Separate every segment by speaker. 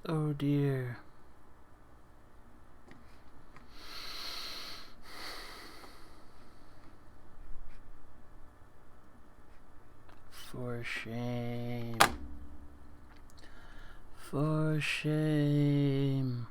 Speaker 1: Oh dear. For shame. For shame.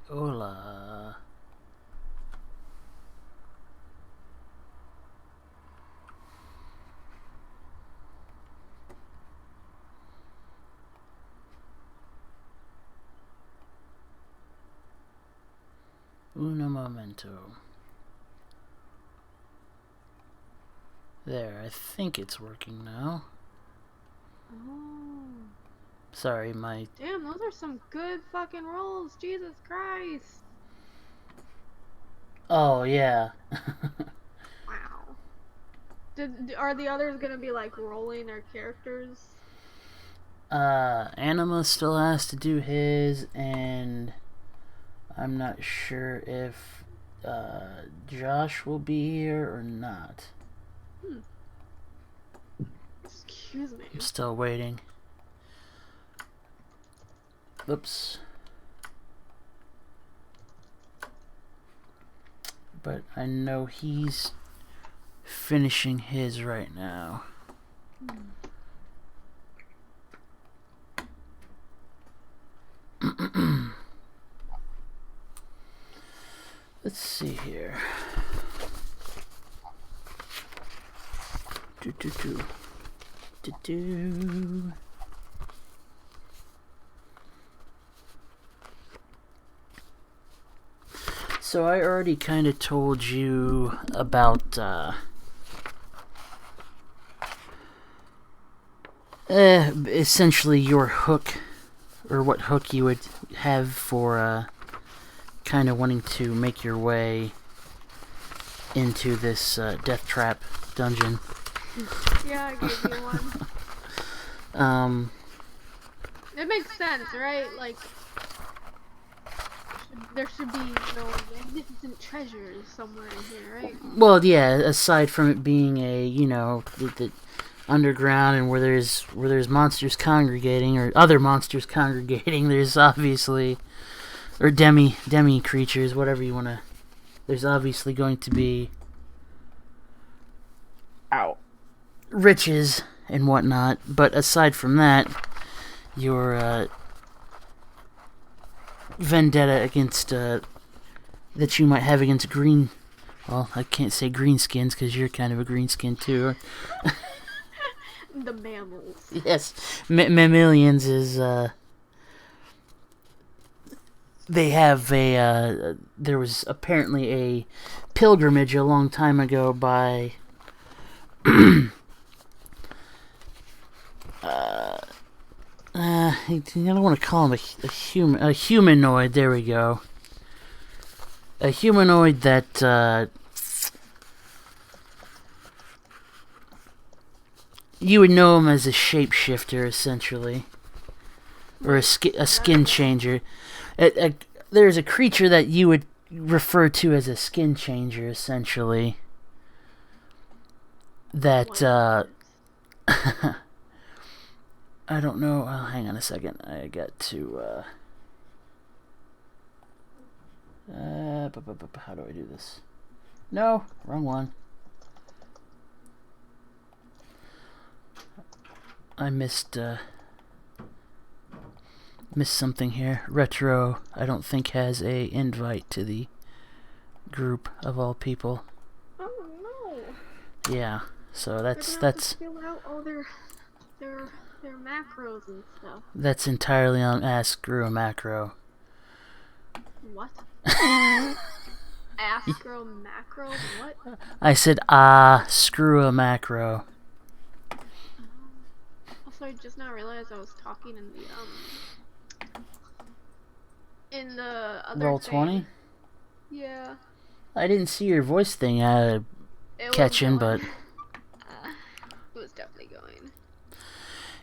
Speaker 1: Hola. Uno momento. There, I think it's working now.
Speaker 2: Oh.
Speaker 1: Sorry, my...
Speaker 2: Damn, those are some good fucking rolls. Jesus Christ.
Speaker 1: Oh, yeah.
Speaker 2: Wow. Are the others gonna be like rolling their characters?
Speaker 1: Anima still has to do his, and I'm not sure if Josh will be here or not.
Speaker 2: Excuse me.
Speaker 1: I'm still waiting. Oops. But I know he's finishing his right now. Let's see here. So I already kind of told you about essentially your hook, or what hook you would have for kind of wanting to make your way into this death trap dungeon.
Speaker 2: Yeah, I gave you one. It makes sense, right? Like, there should be magnificent treasures somewhere in here, right?
Speaker 1: Well, yeah. Aside from it being a, the underground and where there's monsters congregating or other monsters congregating, there's obviously, or demi creatures, whatever you want to. There's obviously going to be riches and whatnot. But aside from that, your vendetta against that you might have against green. Well, I can't say greenskins because you're kind of a greenskin too.
Speaker 2: The mammals.
Speaker 1: Yes, mammalians is. They have a. There was apparently a pilgrimage a long time ago by. I don't want to call him a humanoid. There we go. A humanoid that you would know him as a shapeshifter, essentially, or a skin changer. There's a creature that you would refer to as a skin changer, essentially. That I don't know. Hang on a second. I got to. How do I do this? No, wrong one. I missed something here. Retro, I don't think has a invite to the group of all people.
Speaker 2: Oh no.
Speaker 1: Yeah, so that's
Speaker 2: fill out all their macros and stuff.
Speaker 1: That's entirely on Screw a Macro.
Speaker 2: What? Screw macro? What?
Speaker 1: I said screw a macro.
Speaker 2: Also, I just now realized I was talking in the other
Speaker 1: Roll20?
Speaker 2: Yeah.
Speaker 1: I didn't see your voice thing. catching, but
Speaker 2: it was definitely going.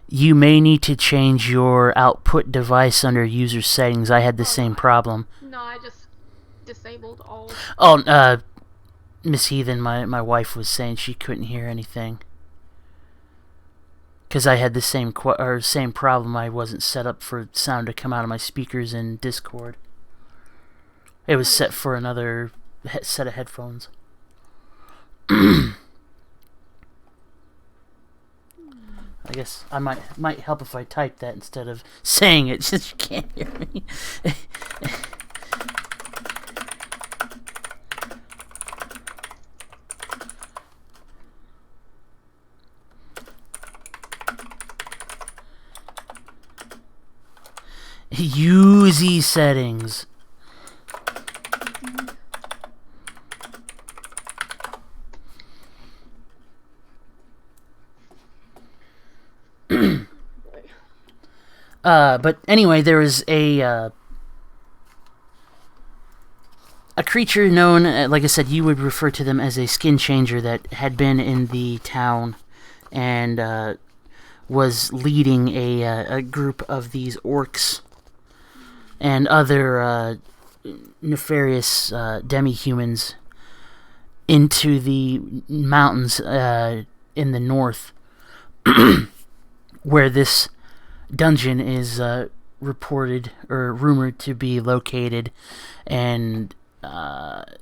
Speaker 1: You may need to change your output device under user settings. I had the same problem.
Speaker 2: No, I just disabled all.
Speaker 1: Oh, Miss Heathen, my wife was saying she couldn't hear anything. Because I had the same problem. I wasn't set up for sound to come out of my speakers in Discord. It was set for another set of headphones. I guess I might help if I type that instead of saying it, since you can't hear me. Use settings. But anyway, there was a creature known, like I said, you would refer to them as a skin changer that had been in the town and was leading a group of these orcs and other nefarious demi-humans into the mountains in the north, where this dungeon is reported or rumored to be located, and the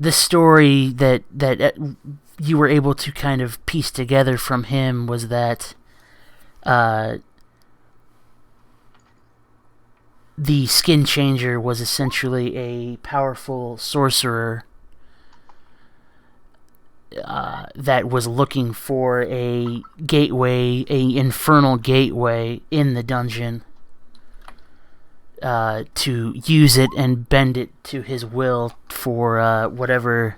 Speaker 1: story that you were able to kind of piece together from him was that the skin changer was essentially a powerful sorcerer that was looking for a gateway, a infernal gateway in the dungeon, to use it and bend it to his will for whatever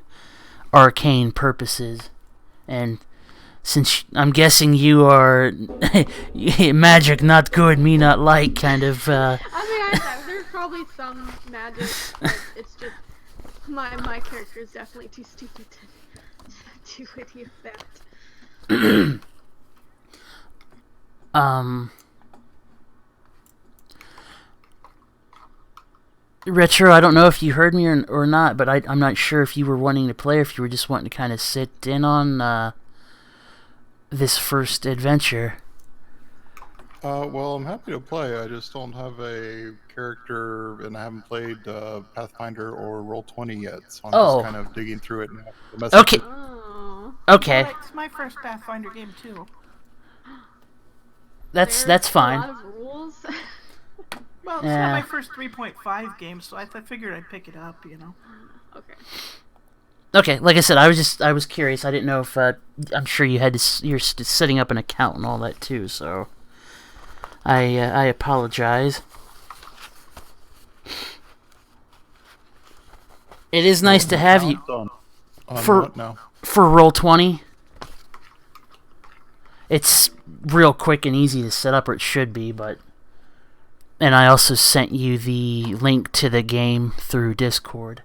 Speaker 1: arcane purposes. And since I'm guessing you are magic not good, me not like kind of...
Speaker 2: I mean, there's probably some magic, but it's just my character is definitely too stupid to do any of that.
Speaker 1: Retro, I don't know if you heard me or not, but I'm not sure if you were wanting to play or if you were just wanting to kind of sit in on this first adventure.
Speaker 3: Well, I'm happy to play. I just don't have a character, and I haven't played Pathfinder or Roll20 yet, so I'm just kind of digging through it now.
Speaker 1: Okay. Okay.
Speaker 4: Well, it's my first Pathfinder game too.
Speaker 1: That's fine.
Speaker 2: A lot of rules.
Speaker 4: Well, it's not my first 3.5 game, so I figured I'd pick it up, you know.
Speaker 2: Okay.
Speaker 1: Okay, like I said, I was curious. I didn't know if I'm sure you're setting up an account and all that too, so I apologize. It is nice to have you for Roll20. It's real quick and easy to set up, or it should be, but... And I also sent you the link to the game through Discord.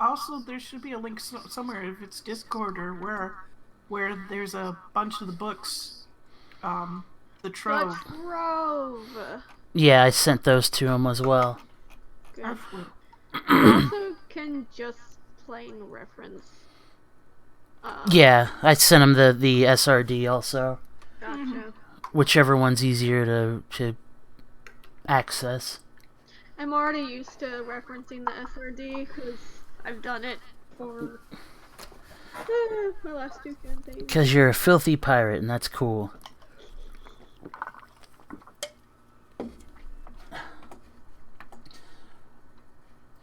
Speaker 4: Also, there should be a link somewhere, if it's Discord or where there's a bunch of the books. The Trove.
Speaker 2: The Trove.
Speaker 1: Yeah, I sent those to him as well.
Speaker 2: Good. Also can just plain reference.
Speaker 1: Yeah, I sent him the SRD also.
Speaker 2: Gotcha.
Speaker 1: Whichever one's easier to access.
Speaker 2: I'm already used to referencing the SRD because I've done it for my last 2 campaigns.
Speaker 1: Because you're a filthy pirate, and that's cool.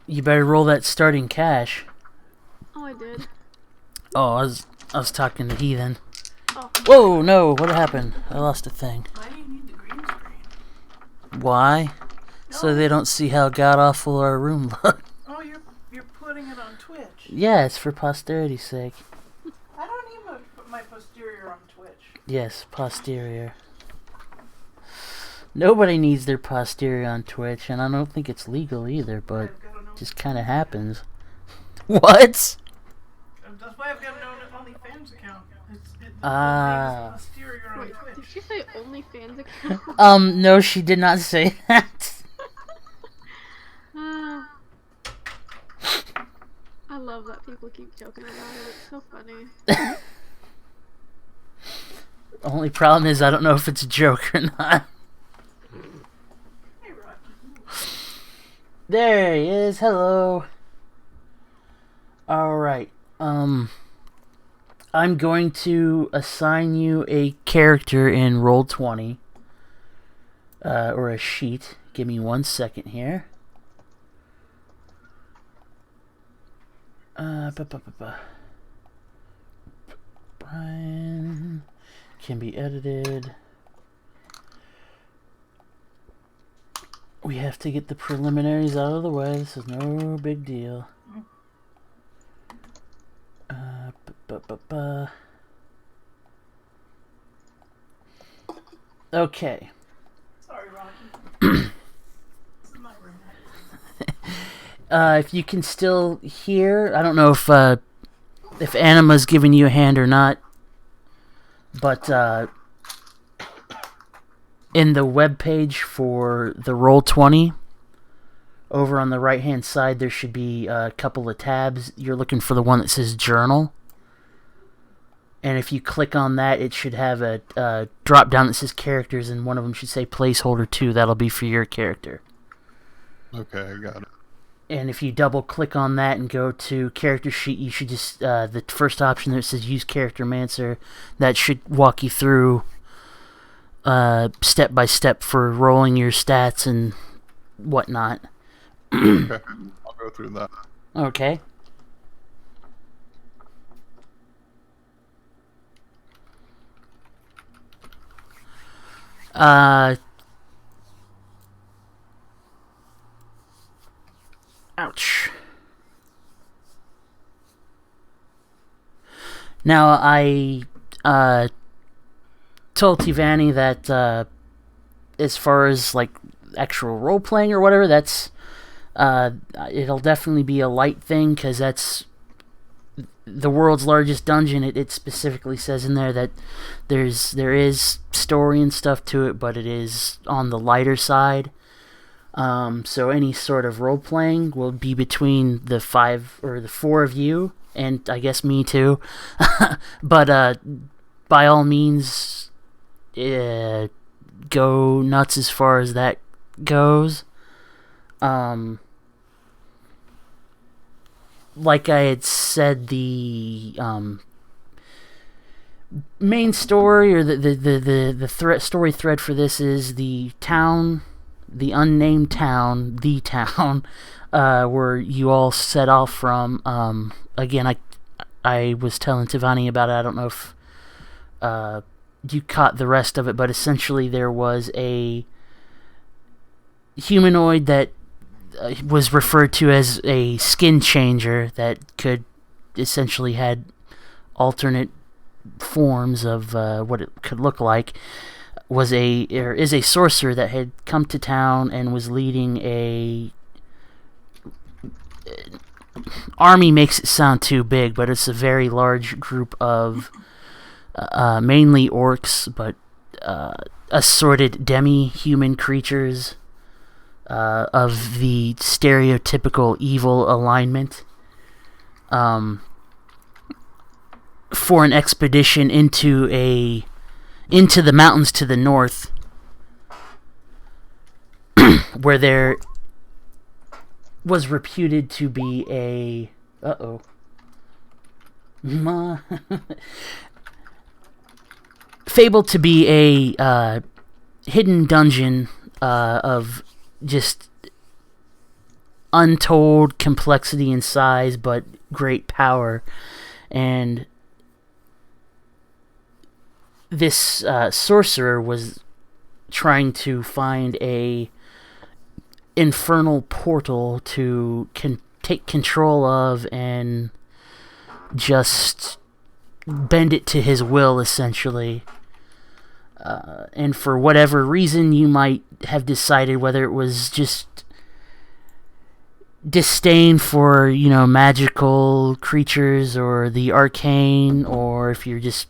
Speaker 1: You better roll that starting cash.
Speaker 2: Oh, I did.
Speaker 1: Oh, I was talking to Heathen.
Speaker 2: Oh.
Speaker 1: Whoa, no, what happened? I lost a thing.
Speaker 4: Why do you need the green screen?
Speaker 1: Why?
Speaker 4: No.
Speaker 1: So they don't see how god-awful our room looks.
Speaker 4: Oh, you're putting it on Twitch.
Speaker 1: Yeah, it's for posterity's sake.
Speaker 4: I don't even put my posterior on Twitch.
Speaker 1: Yes, posterior. Nobody needs their posterior on Twitch, and I don't think it's legal either, but
Speaker 4: I've got an
Speaker 1: it just kind of happens. What?
Speaker 4: That's why I've got an OnlyFans account.
Speaker 1: Ah.
Speaker 4: Posterior on
Speaker 2: Wait,
Speaker 4: Twitch.
Speaker 2: did she say OnlyFans account?
Speaker 1: No, she did not say that.
Speaker 2: I love that people keep joking about it. It's so funny.
Speaker 1: Only problem is I don't know if it's a joke or not.
Speaker 4: Hey, Rocky.
Speaker 1: There he is. Hello. Alright. I'm going to assign you a character in Roll20. Or a sheet. Give me 1 second here. Brian can be edited. We have to get the preliminaries out of the way. This is no big deal. Okay.
Speaker 4: Sorry, Rocky. This is my room.
Speaker 1: If you can still hear, I don't know if Anima's giving you a hand or not, but in the web page for the Roll20, over on the right hand side there should be a couple of tabs. You're looking for the one that says Journal, and if you click on that, it should have a drop down that says Characters, and one of them should say Placeholder 2. That'll be for your character.
Speaker 3: Okay, I got it.
Speaker 1: And if you double click on that and go to character sheet, you should just, the first option that says use character mancer, that should walk you through step by step for rolling your stats and whatnot.
Speaker 3: Okay, I'll go through that.
Speaker 1: Okay. Ouch. Now, I told Tivani that as far as like actual role playing or whatever, that's it'll definitely be a light thing, because that's the world's largest dungeon. It specifically says in there that there is story and stuff to it, but it is on the lighter side. So any sort of role playing will be between the 5 or the 4 of you, and I guess me too. But by all means, go nuts as far as that goes. Like I had said, the main story, or the story thread for this is the town, the unnamed town, the town, where you all set off from. Again, I was telling Tivani about it. I don't know if you caught the rest of it, but essentially there was a humanoid that was referred to as a skin changer that could essentially had alternate forms of what it could look like. Is a sorcerer that had come to town and was leading a army. Makes it sound too big, but it's a very large group of mainly orcs, but assorted demi-human creatures of the stereotypical evil alignment, for an expedition into the mountains to the north, where there was reputed to be a fabled to be a hidden dungeon of just untold complexity and size, but great power. And this sorcerer was trying to find a infernal portal to take control of and just bend it to his will, essentially. and for whatever reason you might have decided, whether it was just disdain for, magical creatures or the arcane, or if you're just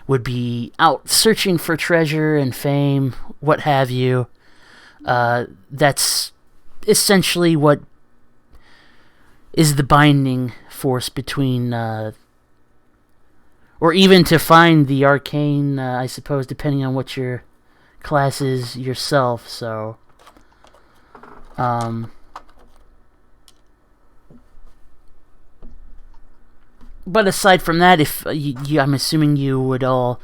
Speaker 1: would be out searching for treasure and fame, what have you. That's essentially what is the binding force between, or even to find the arcane, I suppose, depending on what your class is yourself. So, but aside from that, if I'm assuming you would all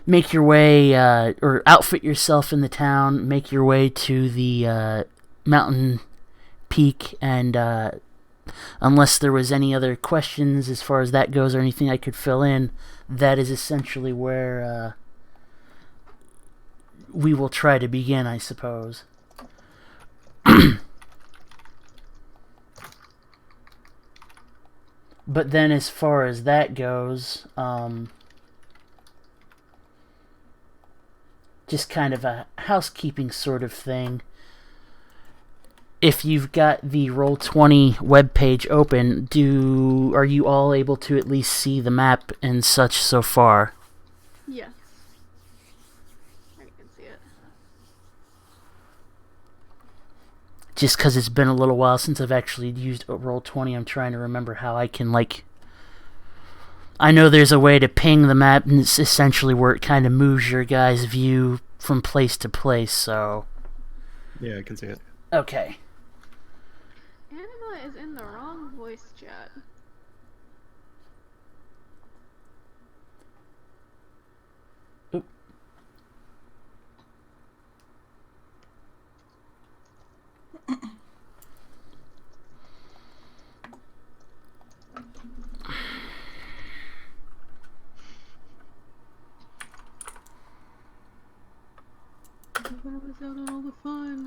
Speaker 1: make your way, or outfit yourself in the town, make your way to the mountain peak, and unless there was any other questions as far as that goes or anything I could fill in, that is essentially where we will try to begin, I suppose. But then as far as that goes, just kind of a housekeeping sort of thing. If you've got the Roll20 webpage open, are you all able to at least see the map and such so far?
Speaker 2: Yes. I can see it.
Speaker 1: Just because it's been a little while since I've actually used Roll20, I'm trying to remember how I can, I know there's a way to ping the map, and it's essentially where it kind of moves your guys' view from place to place, so...
Speaker 3: Yeah, I can see it.
Speaker 1: Okay.
Speaker 2: Anima is in the wrong voice chat.
Speaker 1: Oop.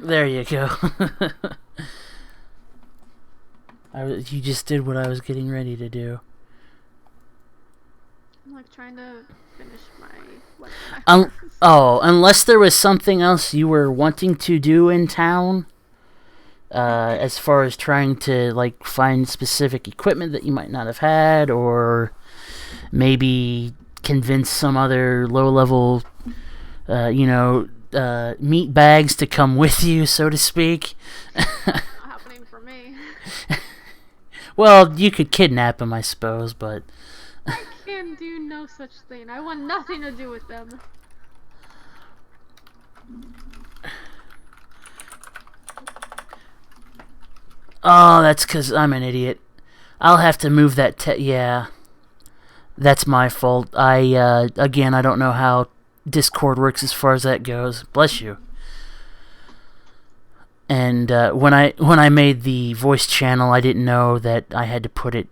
Speaker 1: There you go. You just did what I was getting ready to do.
Speaker 2: I'm trying to finish my
Speaker 1: unless there was something else you were wanting to do in town, as far as trying to find specific equipment that you might not have had, or maybe convince some other low-level, meat bags to come with you, so to speak.
Speaker 2: Not happening for me.
Speaker 1: Well, you could kidnap them, I suppose, but...
Speaker 2: I can do no such thing. I want nothing to do with them.
Speaker 1: Oh, that's because I'm an idiot. I'll have to move that yeah. That's my fault. Again, I don't know how Discord works as far as that goes. Bless you. And when I made the voice channel, I didn't know that I had to put it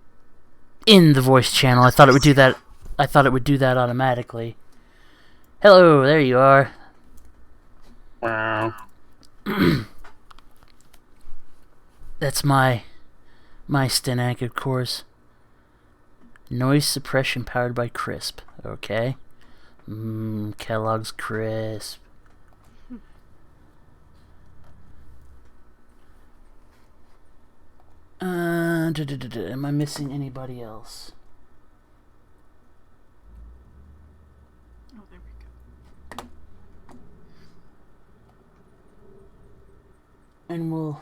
Speaker 1: in the voice channel. I thought it would do that. I thought it would do that automatically. Hello, there you are.
Speaker 3: Wow.
Speaker 1: That's my Stenak, of course. Noise suppression powered by Crisp. Okay. Kellogg's Crisp. Am I missing anybody else?
Speaker 4: Oh, there we go.
Speaker 1: And we'll...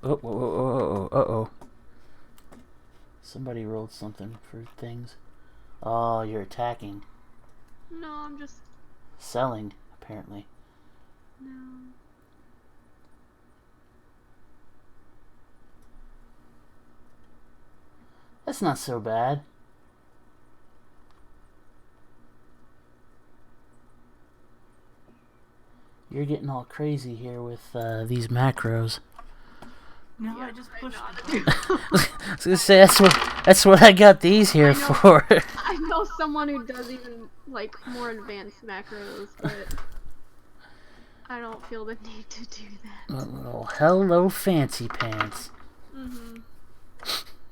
Speaker 1: Uh-oh. Somebody rolled something for things. Oh, you're attacking.
Speaker 2: No, I'm just...
Speaker 1: Selling, apparently.
Speaker 2: No.
Speaker 1: That's not so bad. You're getting all crazy here with these macros.
Speaker 4: No,
Speaker 2: Yeah,
Speaker 4: I just
Speaker 2: I
Speaker 4: pushed
Speaker 2: know how
Speaker 4: it.
Speaker 2: to do
Speaker 1: I was gonna say that's what I got these here
Speaker 2: I know.
Speaker 1: for.
Speaker 2: I know someone who does even more advanced macros, but I don't feel the need to do that.
Speaker 1: Oh, hello, fancy pants.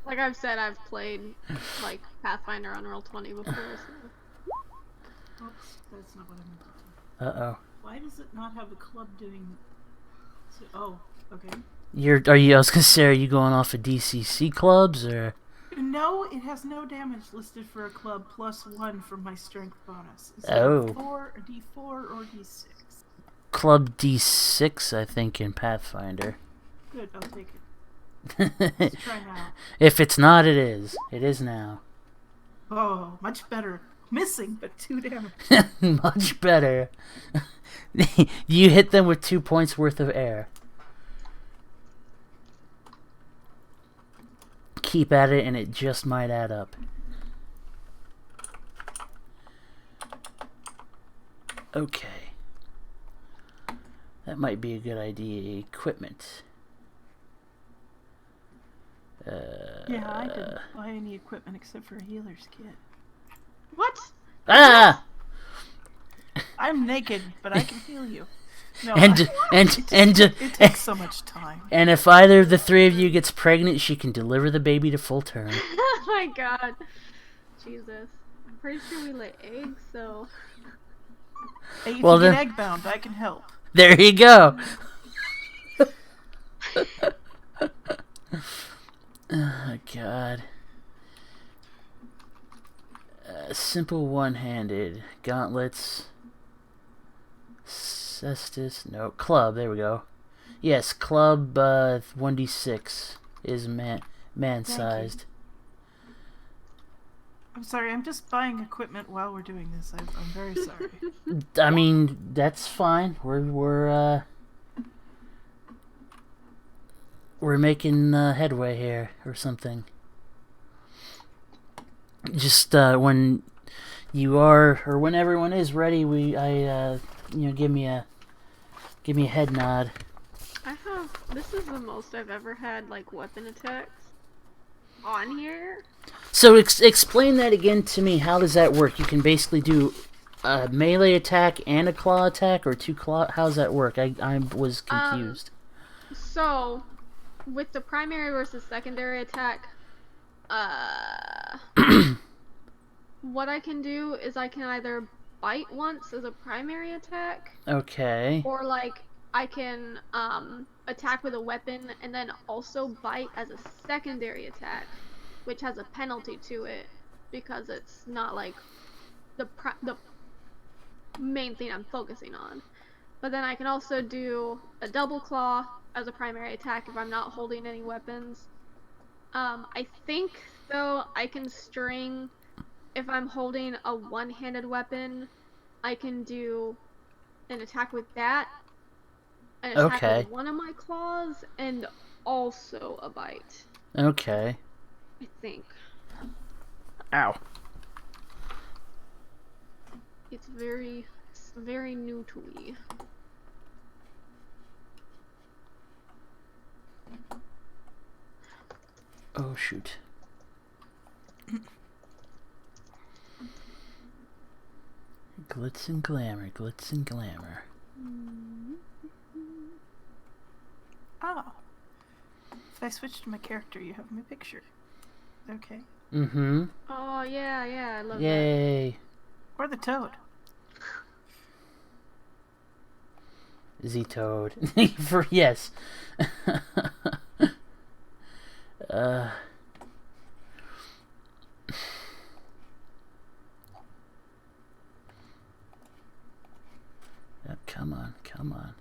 Speaker 2: Like I've said, I've played Pathfinder on Roll20 before. So.
Speaker 4: Oops, that's not what I meant to do.
Speaker 1: Uh-oh.
Speaker 4: Why does it not have a club doing... Oh, okay.
Speaker 1: I was gonna say, are you going off of DCC clubs, or?
Speaker 4: No, it has no damage listed for a club plus 1 for my strength bonus. Is it
Speaker 1: Oh.
Speaker 4: a 4, a D4, or D6?
Speaker 1: Club D6, I think, in Pathfinder.
Speaker 4: Good, I'll take it. Let's try now.
Speaker 1: If it's not, it is. It is now.
Speaker 4: Oh, much better. Missing, but 2 damage.
Speaker 1: Much better. You hit them with 2 points worth of air. Keep at it, and it just might add up. Okay. That might be a good idea. Equipment.
Speaker 4: Yeah, I didn't buy any equipment except for a healer's kit.
Speaker 2: What?
Speaker 1: Ah!
Speaker 4: I'm naked, but I can heal you. No, it takes so much time.
Speaker 1: And if either of the 3 of you gets pregnant, she can deliver the baby to full term.
Speaker 2: Oh my god. Jesus. I'm pretty sure we lay eggs, so...
Speaker 4: Hey, if
Speaker 1: Well,
Speaker 4: you
Speaker 1: then-
Speaker 4: get egg bound, I can help.
Speaker 1: There you go. Oh, God. Simple one-handed. Gauntlets. Cestus. No. Club. There we go. Yes, club 1d6 is man-sized.
Speaker 4: I'm sorry, I'm just buying equipment while we're doing this. I'm very sorry.
Speaker 1: I mean, that's fine. We're making headway here or something. Just when you are, or when everyone is ready, give me a head nod.
Speaker 2: This is the most I've ever had, like, weapon attacks on here.
Speaker 1: So explain that again to me. How does that work? You can basically do a melee attack and a claw attack, or 2 claw. How does that work? I was confused.
Speaker 2: So, with the primary versus secondary attack, what I can do is I can either bite once as a primary attack,
Speaker 1: Okay.
Speaker 2: or like I can attack with a weapon and then also bite as a secondary attack, which has a penalty to it because it's not like the main thing I'm focusing on. But then I can also do a double claw as a primary attack if I'm not holding any weapons. I think though I can string, if I'm holding a one-handed weapon, I can do an attack with that, an attack
Speaker 1: Okay.
Speaker 2: with one of my claws, and also a bite.
Speaker 1: Okay.
Speaker 2: I think.
Speaker 1: Ow.
Speaker 2: It's very new to me.
Speaker 1: Oh, shoot. Glitz and glamour, glitz and glamour.
Speaker 4: Oh. If I switch to my character, you have my picture. Okay.
Speaker 1: Mm-hmm.
Speaker 2: Oh, yeah, I love that.
Speaker 1: Yay.
Speaker 4: Or the toad.
Speaker 1: Z-Toad. Yes. Come on, come on.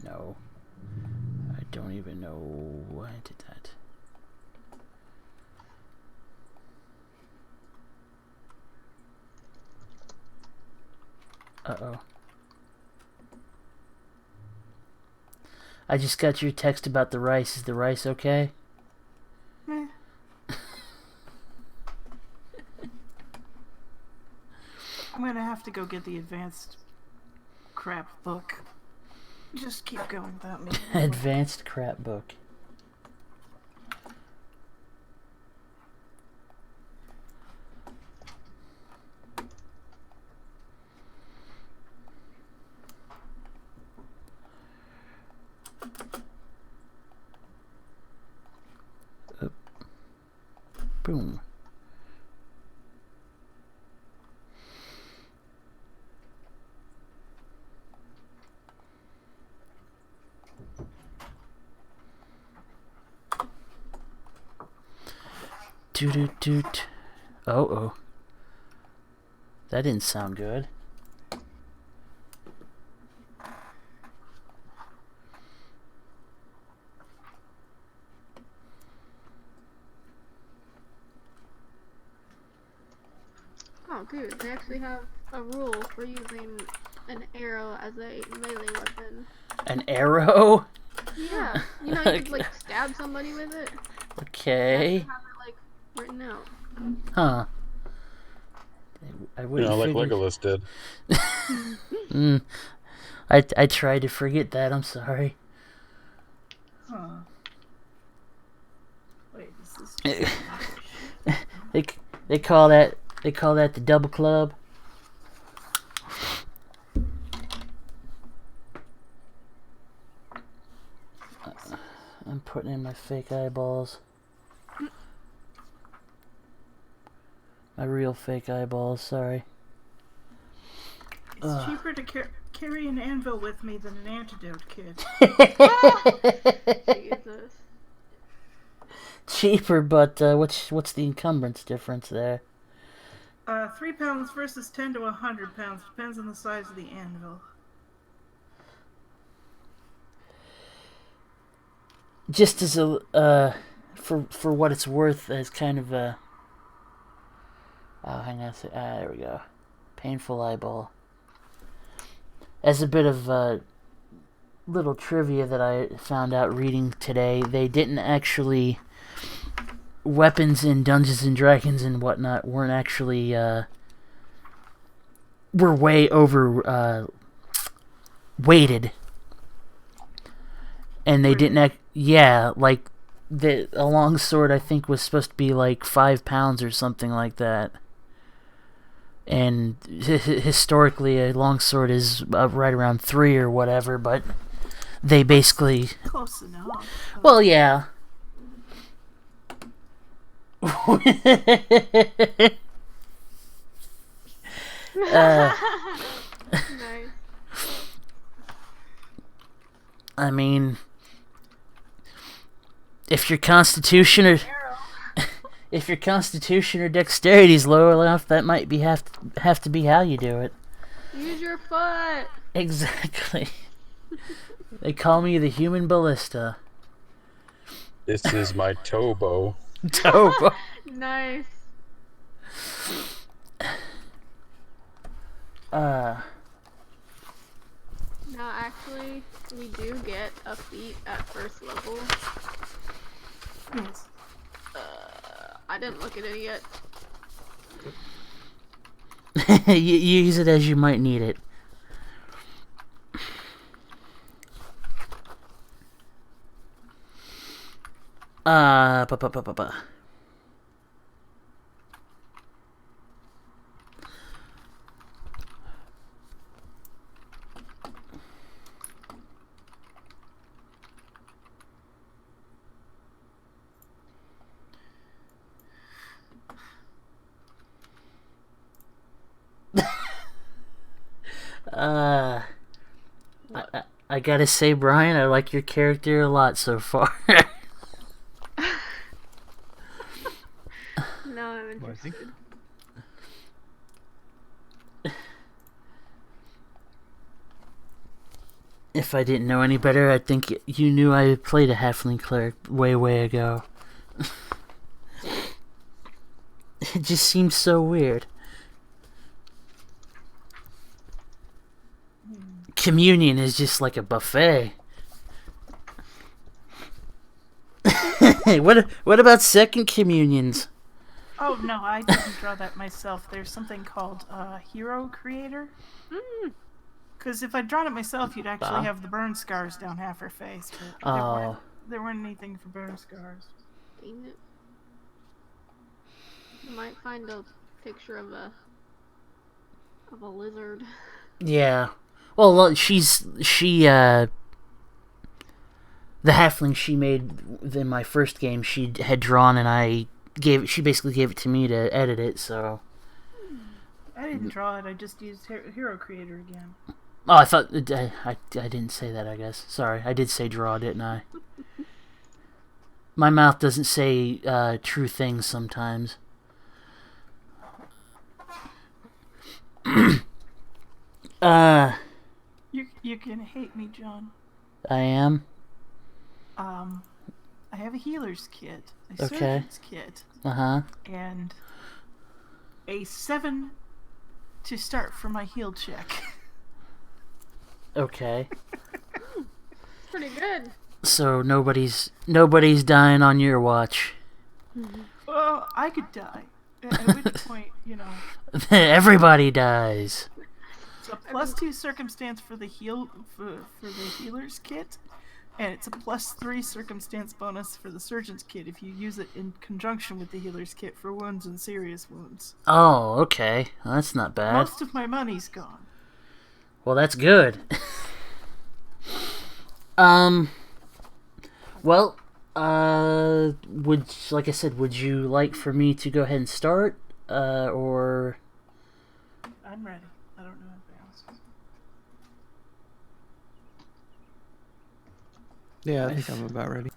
Speaker 1: No. I don't even know why I did that. Uh-oh. I just got your text about the rice. Is the rice okay?
Speaker 4: Meh. I'm gonna have to go get the advanced crap book. Just keep going without me.
Speaker 1: Advanced crap book. Boom. Doot. Oh. That didn't sound good.
Speaker 2: Oh, dude, they actually have a rule for using an arrow as a melee weapon.
Speaker 1: An arrow?
Speaker 2: Yeah, you know, you could like stab somebody with it.
Speaker 1: Okay.
Speaker 2: Have it like written out.
Speaker 1: Huh. I wouldn't
Speaker 5: like
Speaker 1: figure...
Speaker 5: Legolas did.
Speaker 1: I tried to forget that. I'm sorry.
Speaker 4: Huh. Wait, is this...
Speaker 1: They call that the double club. I'm putting in my fake eyeballs. My real fake eyeballs, sorry.
Speaker 4: It's cheaper to carry an anvil with me than an antidote kit.
Speaker 2: Jesus.
Speaker 1: Cheaper, but what's the encumbrance difference there?
Speaker 4: 3 pounds versus 10 to 100 pounds. Depends on the size of the anvil.
Speaker 1: Just as a for what it's worth, as kind of a... Oh, hang on a sec. There we go. Painful eyeball. As a bit of little trivia that I found out reading today, they didn't actually... Weapons in Dungeons and Dragons and whatnot weren't actually... were way over... weighted. And they didn't... Yeah, like... A long sword, I think, was supposed to be like 5 pounds or something like that. And historically, a longsword is right around 3 or whatever, but they basically...
Speaker 4: Close enough.
Speaker 1: Well, yeah.
Speaker 2: Nice.
Speaker 1: I mean... If your constitution or... If your constitution or dexterity is low enough, that might be have to be how you do it.
Speaker 2: Use your foot.
Speaker 1: Exactly. They call me the human ballista.
Speaker 5: This is my toe bow.
Speaker 1: Tobo.
Speaker 2: Nice.
Speaker 1: Uh.
Speaker 2: Now, actually, we do get a feat at first level.
Speaker 4: Yes.
Speaker 2: I didn't look at it yet.
Speaker 1: You use it as you might need it. Ba. I gotta say, Brian, I like your character a lot so far.
Speaker 2: No, I'm interested.
Speaker 1: If I didn't know any better, I'd think you knew I played a halfling cleric way ago. It just seems so weird. Communion is just like a buffet. What about second communions?
Speaker 4: Oh, no, I didn't draw that myself. There's something called Hero Creator. Because if I'd drawn it myself, you'd actually have the burn scars down half her face. But there weren't anything for burn scars.
Speaker 2: Dang it. I might find a picture of a lizard.
Speaker 1: Yeah. Well, the halfling she made in my first game, she had drawn, and she basically gave it to me to edit it. So
Speaker 4: I didn't draw it. I just used Hero Creator again.
Speaker 1: Oh, I thought I didn't say that. I guess. Sorry, I did say draw, didn't I? My mouth doesn't say true things sometimes.
Speaker 4: You can hate me, John.
Speaker 1: I am?
Speaker 4: I have a healer's kit, a
Speaker 1: Okay.
Speaker 4: surgeon's kit,
Speaker 1: Uh-huh.
Speaker 4: and a 7 to start for my heal check.
Speaker 1: Okay.
Speaker 2: Pretty good.
Speaker 1: So nobody's dying on your watch.
Speaker 4: Well, I could die. At which point,
Speaker 1: Everybody dies.
Speaker 4: it's a +2 circumstance for the healer's kit, and it's a +3 circumstance bonus for the surgeon's kit if you use it in conjunction with the healer's kit for wounds and serious wounds.
Speaker 1: Oh, okay. Well, that's not bad.
Speaker 4: Most of my money's gone.
Speaker 1: Well, that's good. Well, like I said, would you like for me to go ahead and start, or?
Speaker 4: I'm ready. I don't know anything else.
Speaker 6: Yeah, I think I'm about ready.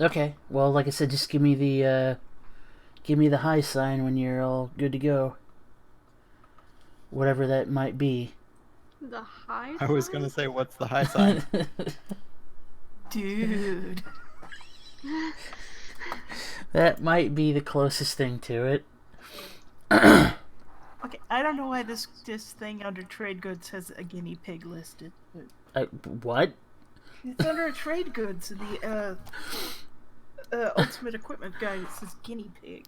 Speaker 1: Okay. Well, like I said, just give me the high sign when you're all good to go. Whatever that might be.
Speaker 2: The high
Speaker 6: I was
Speaker 2: sign?
Speaker 6: gonna say, what's the high sign?
Speaker 4: Dude.
Speaker 1: That might be the closest thing to it.
Speaker 4: Okay, I don't know why this thing under trade goods has a guinea pig listed. But
Speaker 1: What?
Speaker 4: it's under a trade goods, the ultimate equipment guide. It says guinea pig.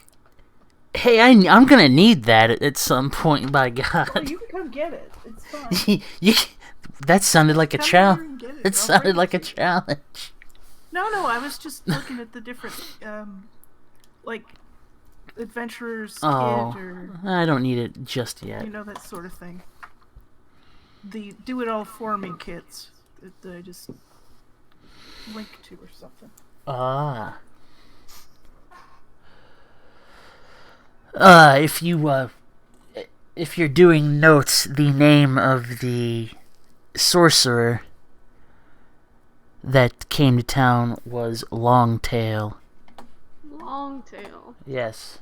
Speaker 1: Hey, I'm gonna need that at some point. By God.
Speaker 4: Oh, you can come get it. It's fine.
Speaker 1: That sounded like a
Speaker 4: Come
Speaker 1: challenge.
Speaker 4: here and get it.
Speaker 1: It
Speaker 4: I'll
Speaker 1: sounded
Speaker 4: bring
Speaker 1: like
Speaker 4: it
Speaker 1: a
Speaker 4: to you.
Speaker 1: challenge.
Speaker 4: No, I was just looking at the different, like, adventurer's
Speaker 1: Oh,
Speaker 4: kit or,
Speaker 1: I don't need it just yet.
Speaker 4: that sort of thing. The do-it-all-for-me kits that I just link to or something.
Speaker 1: Ah. If you're doing notes, the name of the sorcerer that came to town was Longtail.
Speaker 2: Longtail.
Speaker 1: Yes.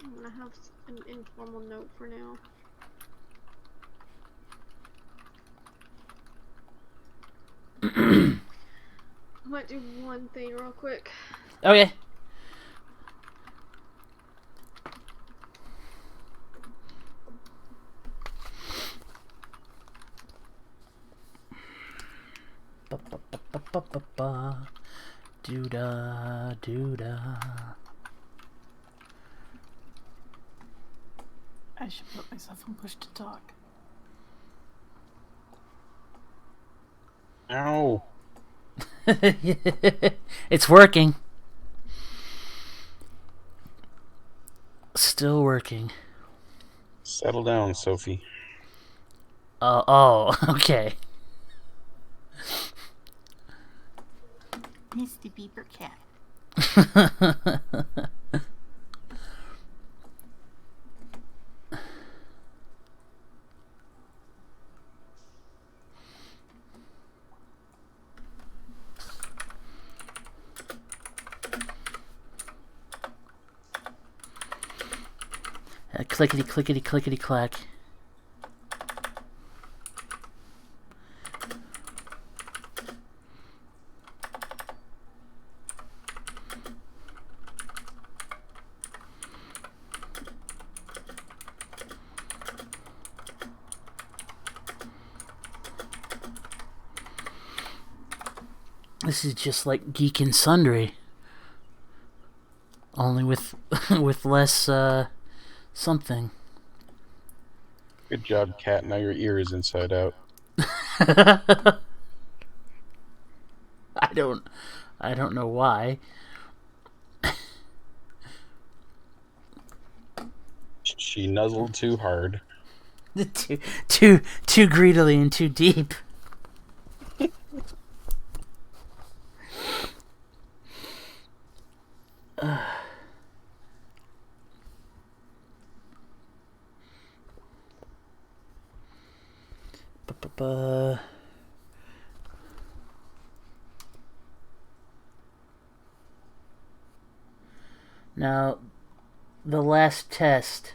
Speaker 2: I'm gonna have an informal note for now. I might do one thing real quick.
Speaker 1: Okay. Ba-ba-ba-ba-ba-ba. Doo-da, doo-da.
Speaker 4: I should put myself on push to talk.
Speaker 5: Ow.
Speaker 1: It's working. Still working.
Speaker 5: Settle down, Sophie.
Speaker 1: Oh, okay.
Speaker 4: Misty Beaver Cat.
Speaker 1: Clickety, clickety, clickety, clack. This is just like Geek and Sundry. Only with with less something.
Speaker 5: Good job, Cat. Now your ear is inside out.
Speaker 1: I don't know why.
Speaker 5: She nuzzled too hard.
Speaker 1: too greedily and too deep. Now, the last test.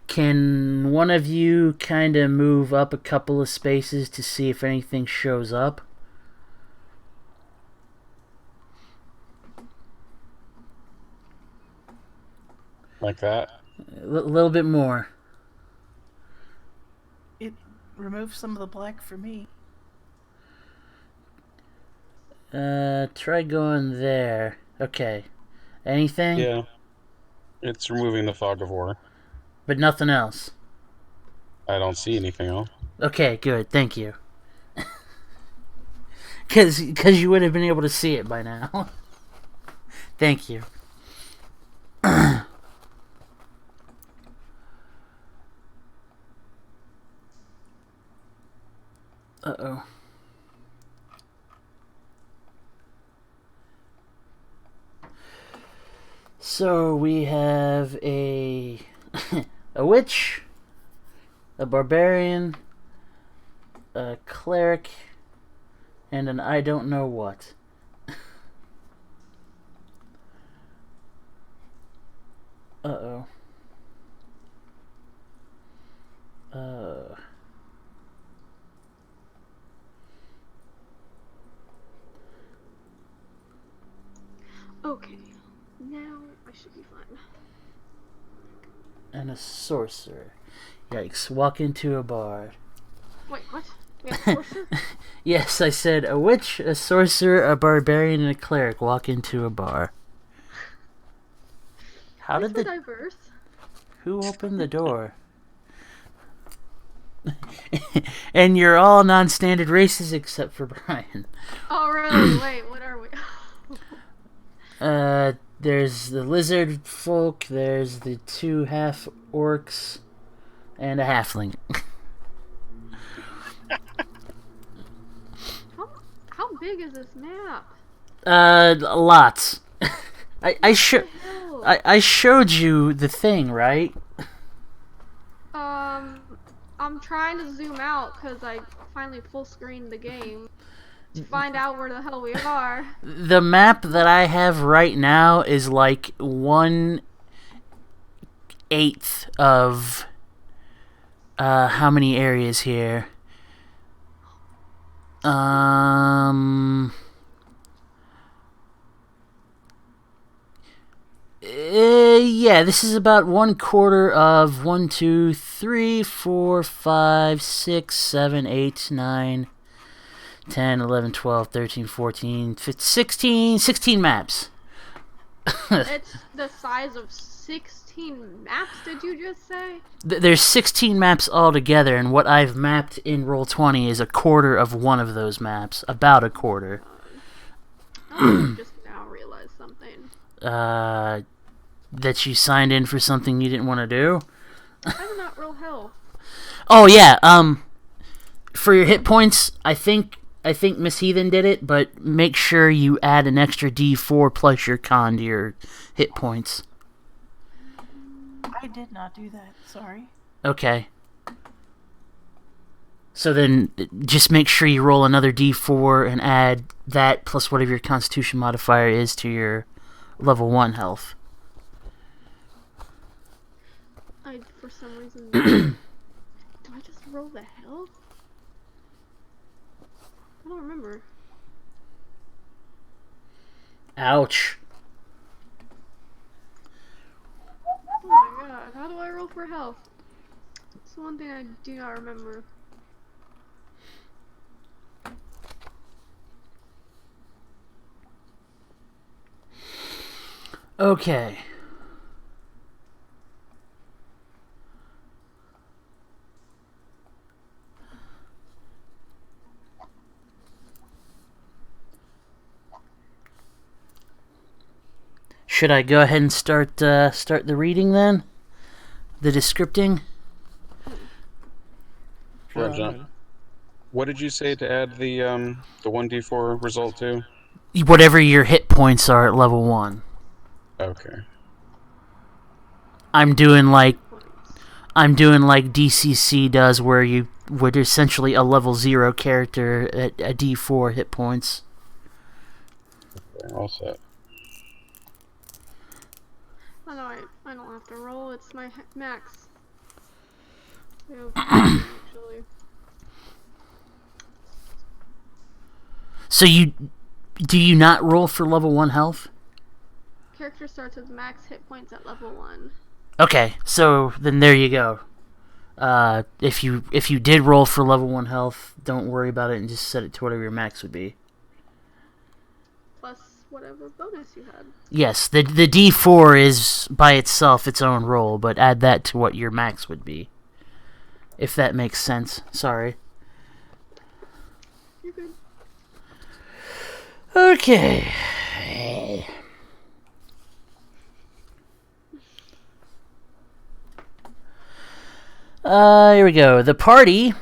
Speaker 1: Can one of you kind of move up a couple of spaces to see if anything shows up?
Speaker 5: Like that?
Speaker 1: A little bit more.
Speaker 4: It removes some of the black for me.
Speaker 1: Try going there. Okay. Anything?
Speaker 5: Yeah. It's removing the fog of war.
Speaker 1: But nothing else.
Speaker 5: I don't see anything else.
Speaker 1: Okay, good. Thank you. Because you would have been able to see it by now. Thank you. Uh-oh. So we have a a witch, a barbarian, a cleric, and an I don't know what. Uh-oh.
Speaker 2: Okay, now I should be fine.
Speaker 1: And a sorcerer. Yikes, walk into a bar.
Speaker 2: Wait, what? We have a sorcerer?
Speaker 1: Yes, I said a witch, a sorcerer, a barbarian, and a cleric walk into a bar. How
Speaker 2: We're
Speaker 1: did
Speaker 2: so
Speaker 1: the...
Speaker 2: diverse.
Speaker 1: Who opened the door? And you're all non-standard races except for Brian.
Speaker 2: Oh, really? Wait, what are we?
Speaker 1: There's the lizard folk, there's the 2 half-orcs, and a halfling.
Speaker 2: How big is this map?
Speaker 1: Lots. I
Speaker 2: Hell?
Speaker 1: showed you the thing, right?
Speaker 2: I'm trying to zoom out because I finally full screened the game to find out where the hell we are.
Speaker 1: The map that I have right now is like 1/8 of how many areas here? Yeah, this is about 1/4 of 1, 2, 3, 4, 5, 6, 7, 8, 9, 10, 11, 12, 13, 14, 15, 16 maps.
Speaker 2: It's the size of 16 maps, did you just say?
Speaker 1: There's 16 maps altogether, and what I've mapped in Roll20 is 1/4 of one of those maps. About 1/4.
Speaker 2: I just now realized something.
Speaker 1: That you signed in for something you didn't want to do?
Speaker 2: I'm not real health.
Speaker 1: Oh, yeah, for your hit points, I think Miss Heathen did it, but make sure you add an extra D4 plus your con to your hit points.
Speaker 4: I did not do that, sorry.
Speaker 1: Okay. So then, just make sure you roll another D4 and add that plus whatever your Constitution modifier is to your level 1 health.
Speaker 2: For some reason... do I just roll the health? I don't remember.
Speaker 1: Ouch.
Speaker 2: Oh my god, how do I roll for health? It's the one thing I do not remember.
Speaker 1: Okay. Should I go ahead and start the reading then? The descripting?
Speaker 5: Sure, John. What did you say to add the 1d4 result to?
Speaker 1: Whatever your hit points are at level 1.
Speaker 5: Okay.
Speaker 1: I'm doing like I'm doing like DCC does, where you would essentially a level 0 character at a D4 hit points.
Speaker 5: Okay, all set.
Speaker 2: Oh no, I don't have to roll. It's my max. Actually.
Speaker 1: So do you not roll for level 1 health?
Speaker 2: Character starts with max hit points at level 1.
Speaker 1: Okay, so then there you go. If you did roll for level 1 health, don't worry about it and just set it to whatever your max would be.
Speaker 2: Plus whatever bonus you had.
Speaker 1: Yes, the D4 is by itself its own roll, but add that to what your max would be. If that makes sense. Sorry.
Speaker 2: You're good.
Speaker 1: Okay. Here we go. The party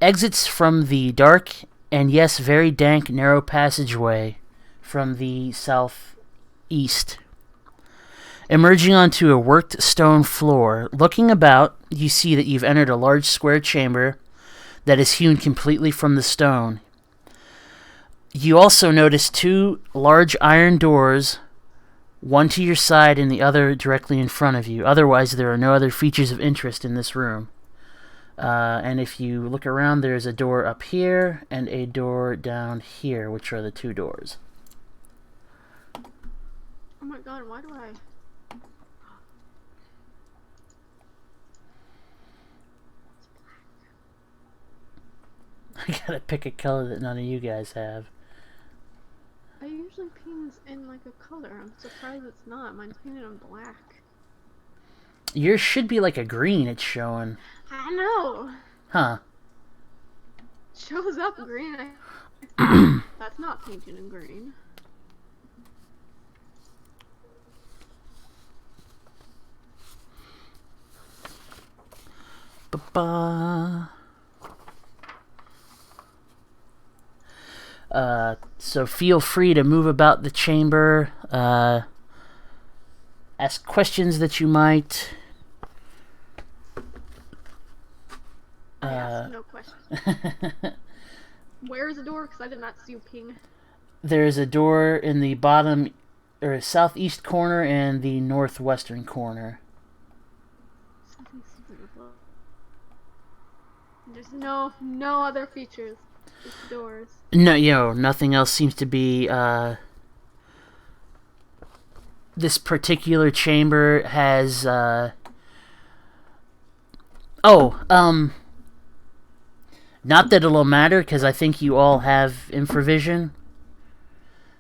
Speaker 1: exits from the dark and, yes, very dank, narrow passageway from the southeast. Emerging onto a worked stone floor, looking about, you see that you've entered a large square chamber that is hewn completely from the stone. You also notice 2 large iron doors, one to your side and the other directly in front of you. Otherwise, there are no other features of interest in this room. And if you look around, there's a door up here and a door down here, which are the 2 doors.
Speaker 2: Oh my god, why do I...
Speaker 1: I gotta pick a color that none of you guys have.
Speaker 2: I usually paint in like a color. I'm surprised it's not. Mine's painted in black.
Speaker 1: Yours should be like a green, it's showing.
Speaker 2: I know!
Speaker 1: Huh.
Speaker 2: Shows up green. That's not painted in green.
Speaker 1: Ba-ba. So feel free to move about the chamber, ask questions that you might.
Speaker 2: I asked no questions. Where is the door? Because I did not see you ping.
Speaker 1: There's a door in the bottom, or southeast corner and the northwestern corner.
Speaker 2: There's no other features. Just doors.
Speaker 1: No, nothing else seems to be, this particular chamber has, not that it'll matter, because I think you all have infravision,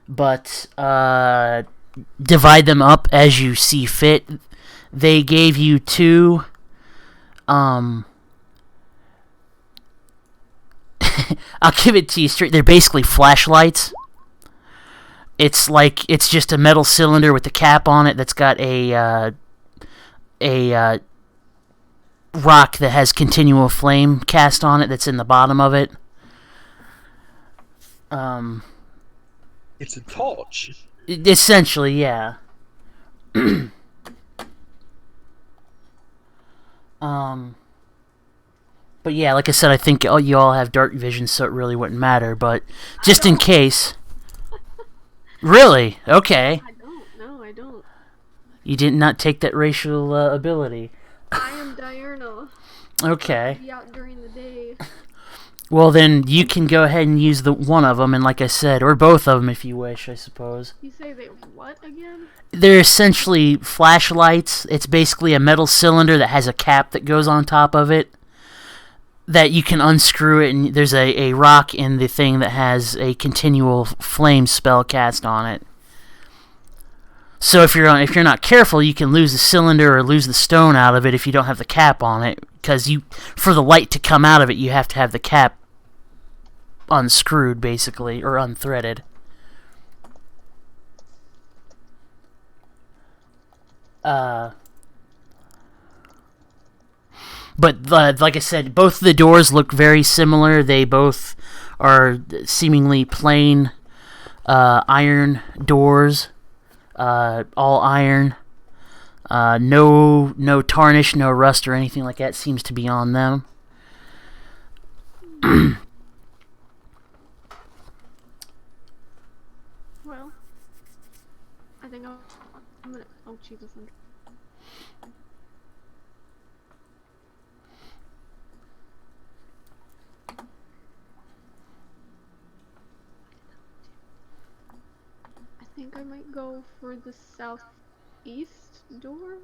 Speaker 1: but, divide them up as you see fit. They gave you 2, I'll give it to you straight. They're basically flashlights. It's just a metal cylinder with a cap on it that's got a rock that has continual flame cast on it that's in the bottom of it.
Speaker 5: It's a torch.
Speaker 1: Essentially, yeah. But yeah, like I said, I think you all have dark vision, so it really wouldn't matter. But just in case. Really? Okay.
Speaker 2: I don't. No, I don't.
Speaker 1: You did not take that racial ability.
Speaker 2: I am diurnal.
Speaker 1: Okay.
Speaker 2: Be out during the day.
Speaker 1: Well, then you can go ahead and use the one of them, and like I said, or both of them if you wish, I suppose.
Speaker 2: You say they what again? They're
Speaker 1: essentially flashlights. It's basically a metal cylinder that has a cap that goes on top of it, that you can unscrew it, and there's a rock in the thing that has a continual flame spell cast on it. So if you're not careful, you can lose the cylinder or lose the stone out of it if you don't have the cap on it, because for the light to come out of it, you have to have the cap unscrewed, basically, or unthreaded. But like I said, both the doors look very similar. They both are seemingly plain iron doors, all iron. No tarnish, no rust or anything like that seems to be on them.
Speaker 2: Well, I think I'm gonna. Oh Jesus! I think I might go for the southeast door.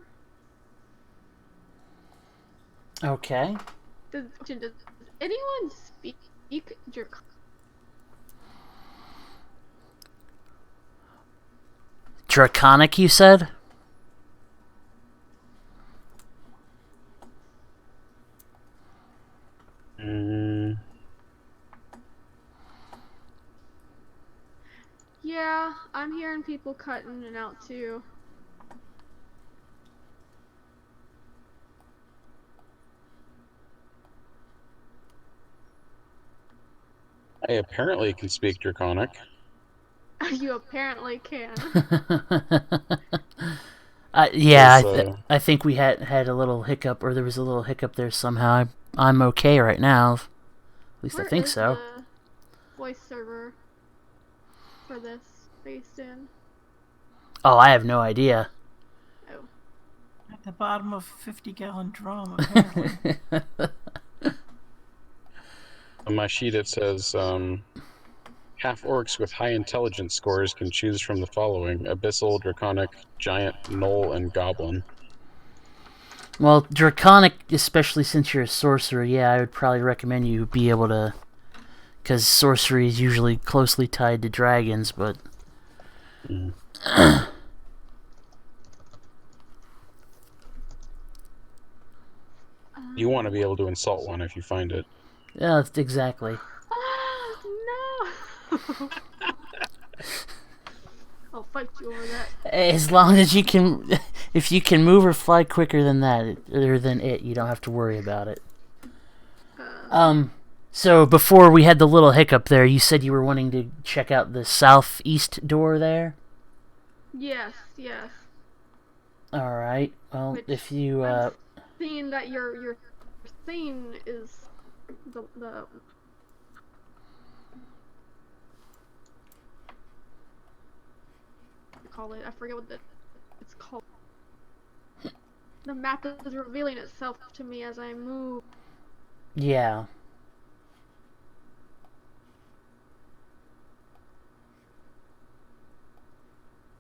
Speaker 1: Okay.
Speaker 2: Does anyone speak Draconic?
Speaker 1: Draconic, you said?
Speaker 2: Yeah, I'm hearing people cut in and out too.
Speaker 5: I apparently can speak Draconic.
Speaker 2: You apparently can.
Speaker 1: Yeah, I think we had a little hiccup, or there was a little hiccup there somehow. I'm okay right now. At least I think so.
Speaker 2: Where is the voice server for this based in?
Speaker 1: Oh, I have no idea.
Speaker 2: Oh.
Speaker 4: At the bottom of a 50-gallon drum, apparently.
Speaker 5: On my sheet it says, half-orcs with high intelligence scores can choose from the following: Abyssal, Draconic, Giant, Gnoll, and Goblin.
Speaker 1: Well, Draconic, especially since you're a sorcerer, yeah, I would probably recommend you be able to... Because sorcery is usually closely tied to dragons, but...
Speaker 5: You want to be able to insult one if you find it.
Speaker 1: Yeah, exactly.
Speaker 2: No! I'll fight you over that.
Speaker 1: As long as you can... If you can move or fly quicker than that, or than it, you don't have to worry about it. So before we had the little hiccup there, you said you were wanting to check out the southeast door there?
Speaker 2: Yes, yes.
Speaker 1: Alright, well,
Speaker 2: Which
Speaker 1: if you,
Speaker 2: I'm seeing that your thing is the call it. I forget what it's called. The map is revealing itself to me as I move.
Speaker 1: Yeah.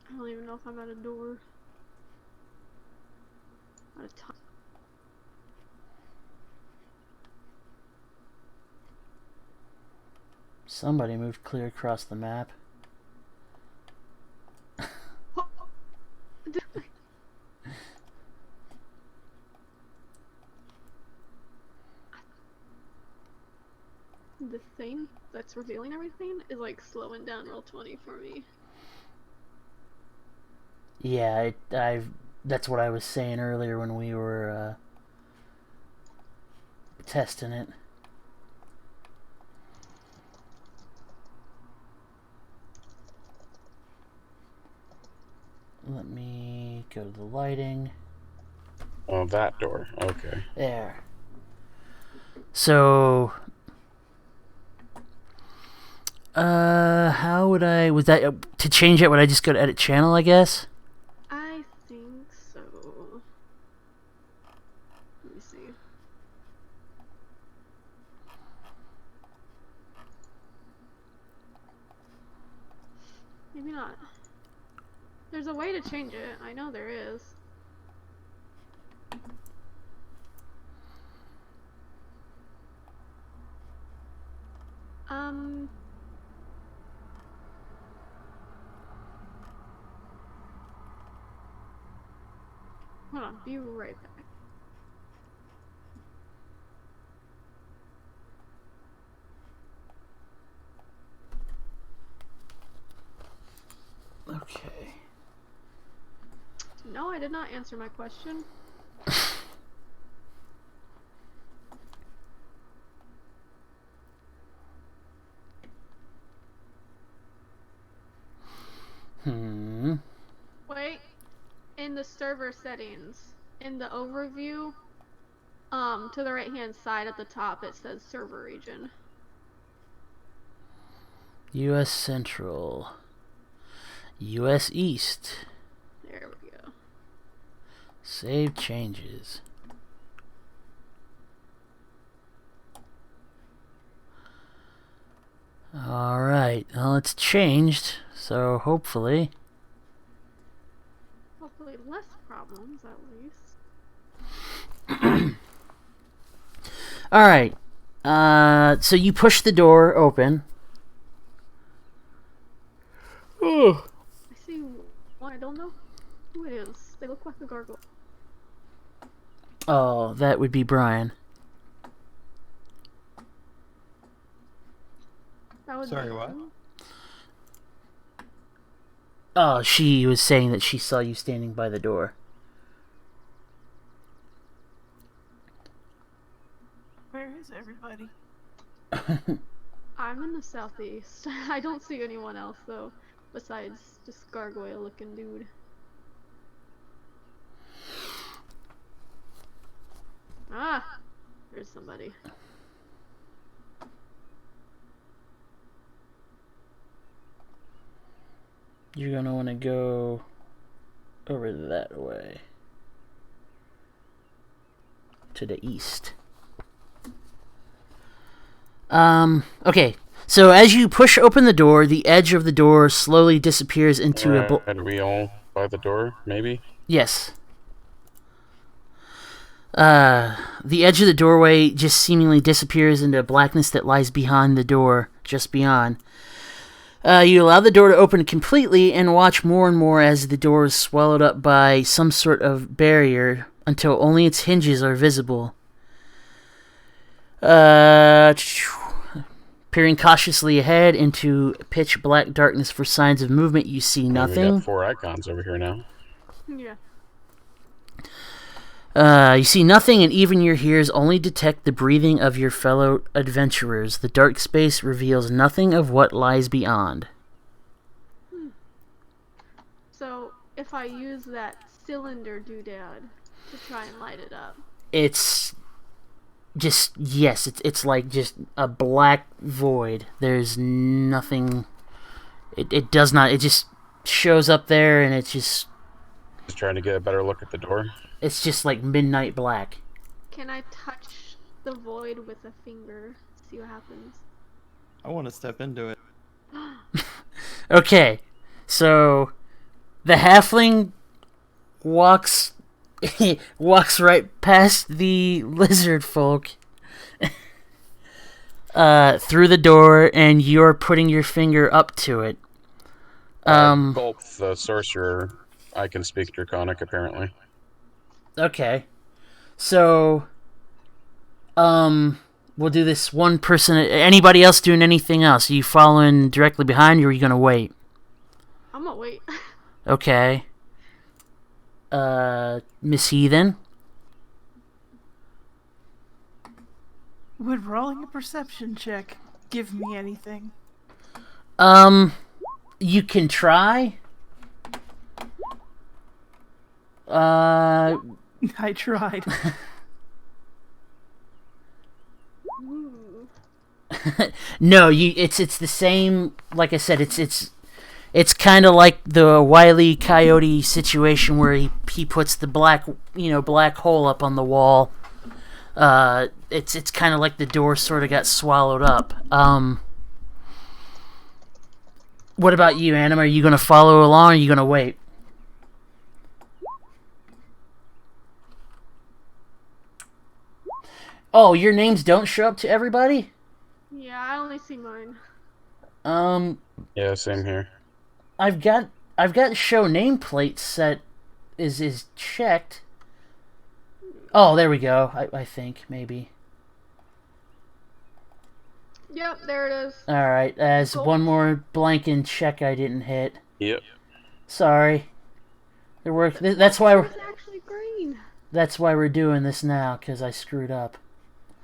Speaker 2: I don't even know if I'm at a door. At a time.
Speaker 1: Somebody moved clear across the map.
Speaker 2: The thing that's revealing everything is like slowing down Roll20 for me.
Speaker 1: Yeah, that's what I was saying earlier when we were testing it. Let me go to the lighting.
Speaker 5: Oh, that door. Okay.
Speaker 1: There. So, how would I... Was that... to change it, would I just go to edit channel, I guess?
Speaker 2: I think so. Let me see. Maybe not. There's a way to change it. I know there is. Hold on, be right back.
Speaker 1: Okay.
Speaker 2: No, I did not answer my question. Wait. In the the server settings, in the overview, to the right-hand side at the top, it says server region.
Speaker 1: U.S. Central. U.S. East.
Speaker 2: There we go.
Speaker 1: Save changes. Alright, well, it's changed, so hopefully...
Speaker 2: Hopefully less problems, at least.
Speaker 1: Alright, so you push the door open. Oh.
Speaker 2: I see one. I don't know who it is. They look like a gargoyle.
Speaker 1: Oh, that would be Brian.
Speaker 2: That would
Speaker 6: Sorry,
Speaker 2: be
Speaker 6: what?
Speaker 2: me.
Speaker 1: Oh, she was saying that she saw you standing by the door.
Speaker 4: Where is everybody?
Speaker 2: I'm in the southeast. I don't see anyone else, though, besides this gargoyle-looking dude. Ah! There's somebody.
Speaker 1: You're gonna want to go over that way. To the east. Okay. So as you push open the door, the edge of the door slowly disappears into a...
Speaker 5: Are we all by the door, maybe?
Speaker 1: Yes. The edge of the doorway just seemingly disappears into blackness that lies behind the door, just beyond. You allow the door to open completely and watch more and more as the door is swallowed up by some sort of barrier until only its hinges are visible. Peering cautiously ahead into pitch black darkness for signs of movement, you see nothing.
Speaker 5: We got 4 icons over here now.
Speaker 2: Yeah.
Speaker 1: You see nothing, and even your ears only detect the breathing of your fellow adventurers. The dark space reveals nothing of what lies beyond.
Speaker 2: So, if I use that cylinder doodad to try and light it up.
Speaker 1: It's just, yes, it's like just a black void. There's nothing, it does not, it just shows up there, and it's just
Speaker 5: trying to get a better look at the door.
Speaker 1: It's just like midnight black.
Speaker 2: Can I touch the void with a finger? See what happens.
Speaker 6: I want to step into it.
Speaker 1: Okay, so the halfling walks right past the lizard folk through the door, and you're putting your finger up to it.
Speaker 5: Gulp, the sorcerer, I can speak Draconic, apparently.
Speaker 1: Okay. So, we'll do this one person. Anybody else doing anything else? Are you following directly behind you, or are you going to wait?
Speaker 2: I'm gonna wait.
Speaker 1: Okay. Miss Heathen?
Speaker 4: Would rolling a perception check give me anything?
Speaker 1: You can try.
Speaker 4: I tried.
Speaker 1: No, it's the same. Like I said, it's kind of like the Wile E. Coyote situation where he puts the black hole up on the wall. It's kind of like the door sort of got swallowed up. What about you, Anima? Are you gonna follow along, or are you gonna wait? Oh, your names don't show up to everybody?
Speaker 2: Yeah, I only see mine.
Speaker 5: Yeah, same here.
Speaker 1: I've got show nameplate set is checked. Oh, there we go. I think maybe.
Speaker 2: Yep, there it is.
Speaker 1: All right, as one more blank in check I didn't hit.
Speaker 5: Yep.
Speaker 1: Sorry. That's why we're.
Speaker 2: It's actually green.
Speaker 1: That's why we're doing this now, because I screwed up.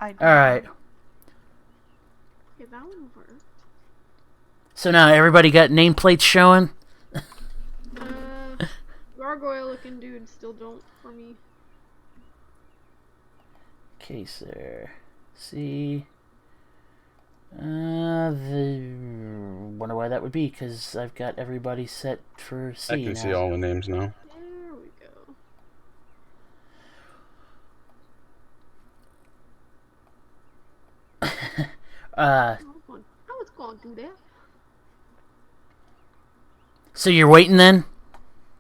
Speaker 4: I
Speaker 1: All right.
Speaker 2: Okay, that one worked.
Speaker 1: So now everybody got nameplates showing.
Speaker 2: You gargoyle-looking dudes still don't for me.
Speaker 1: Okay, sir. See. Wonder why that would be, because I've got everybody set for C
Speaker 5: I can
Speaker 1: now.
Speaker 5: see all the names now.
Speaker 2: There we go. I was going to do that.
Speaker 1: So you're waiting then,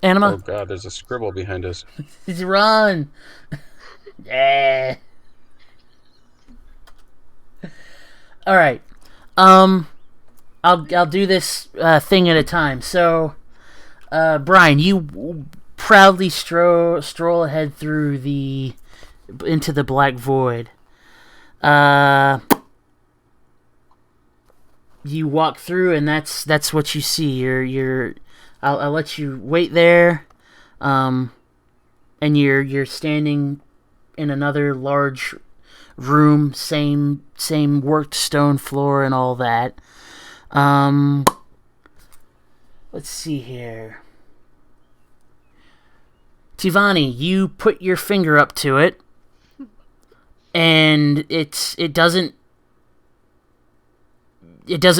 Speaker 1: Anima?
Speaker 5: Oh god, there's a scribble behind us.
Speaker 1: Run! Yeah. All right. I'll do this thing at a time. So, Brian, you proudly stroll ahead through into the black void. You walk through, and that's what you see. I'll let you wait there, and you're standing in another large room, same worked stone floor and all that. Let's see here. Tivani, you put your finger up to it, and it doesn't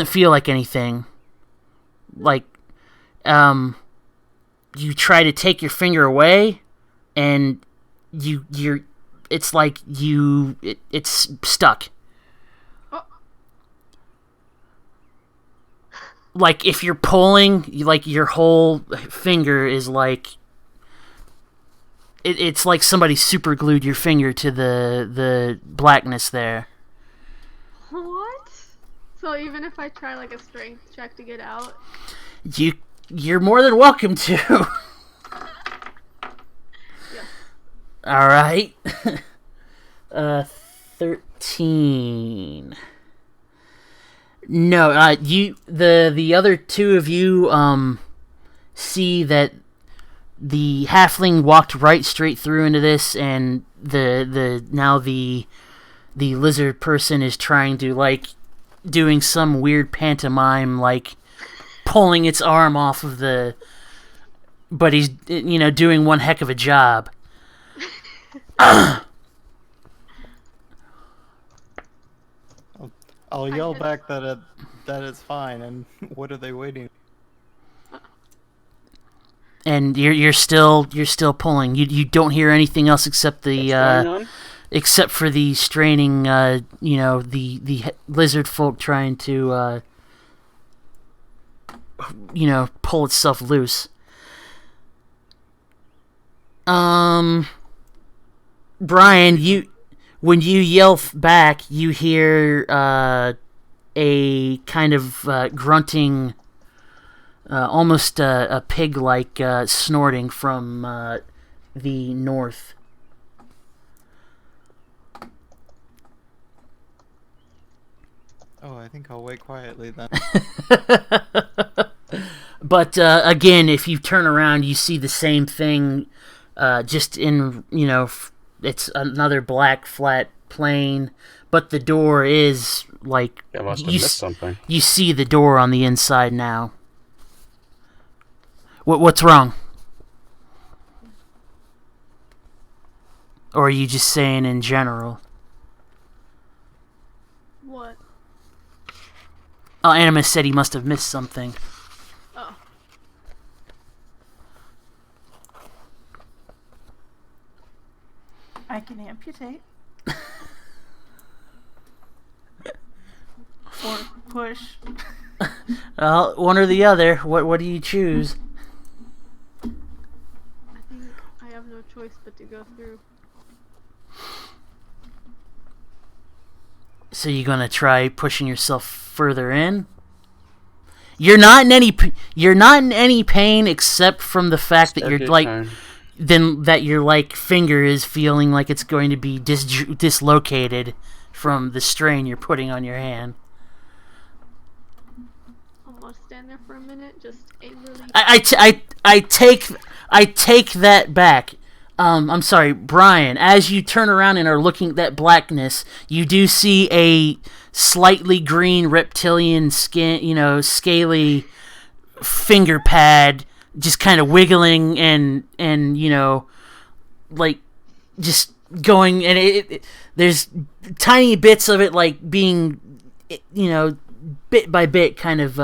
Speaker 1: feel like anything. Like, you try to take your finger away, and it's like it's stuck.
Speaker 2: Oh.
Speaker 1: Like if you're pulling, like your whole finger is like it's like somebody super glued your finger to the blackness there.
Speaker 2: What? So even if I try like a strength check to get out?
Speaker 1: You're more than welcome to.
Speaker 2: Yeah.
Speaker 1: All right. 13. No, the other two of you see that the halfling walked right straight through into this, and the lizard person is trying to, like, doing some weird pantomime, like pulling its arm off of but he's doing one heck of a job.
Speaker 6: I'll yell back that it's fine. And what are they waiting?
Speaker 1: And you're still pulling. You don't hear anything else except except for the straining. The lizard folk trying to pull itself loose. Brian, when you yell back, you hear a kind of grunting, almost a pig-like snorting from the north.
Speaker 6: Oh, I think I'll wait quietly then.
Speaker 1: But again, if you turn around, you see the same thing, just in, it's another black flat plane, but the door is like
Speaker 5: I must have missed something.
Speaker 1: You see the door on the inside now. What's wrong? Or are you just saying in general?
Speaker 2: What?
Speaker 1: Oh, Animus said he must have missed something.
Speaker 2: Oh.
Speaker 4: I can amputate. Or push.
Speaker 1: Well, one or the other. What do you choose?
Speaker 2: I think I have no choice but to go through.
Speaker 1: So you're gonna try pushing yourself further in? You're not in any pain except from the fact that you're like, then that your like finger is feeling like it's going to be dislocated from the strain you're putting on your hand.
Speaker 2: I'm gonna stand there for a minute, just angrily.
Speaker 1: I take that back. I'm sorry, Brian. As you turn around and are looking at that blackness, you do see a slightly green reptilian skin, scaly finger pad just kind of wiggling and like just going, and there's tiny bits of it like being bit by bit kind of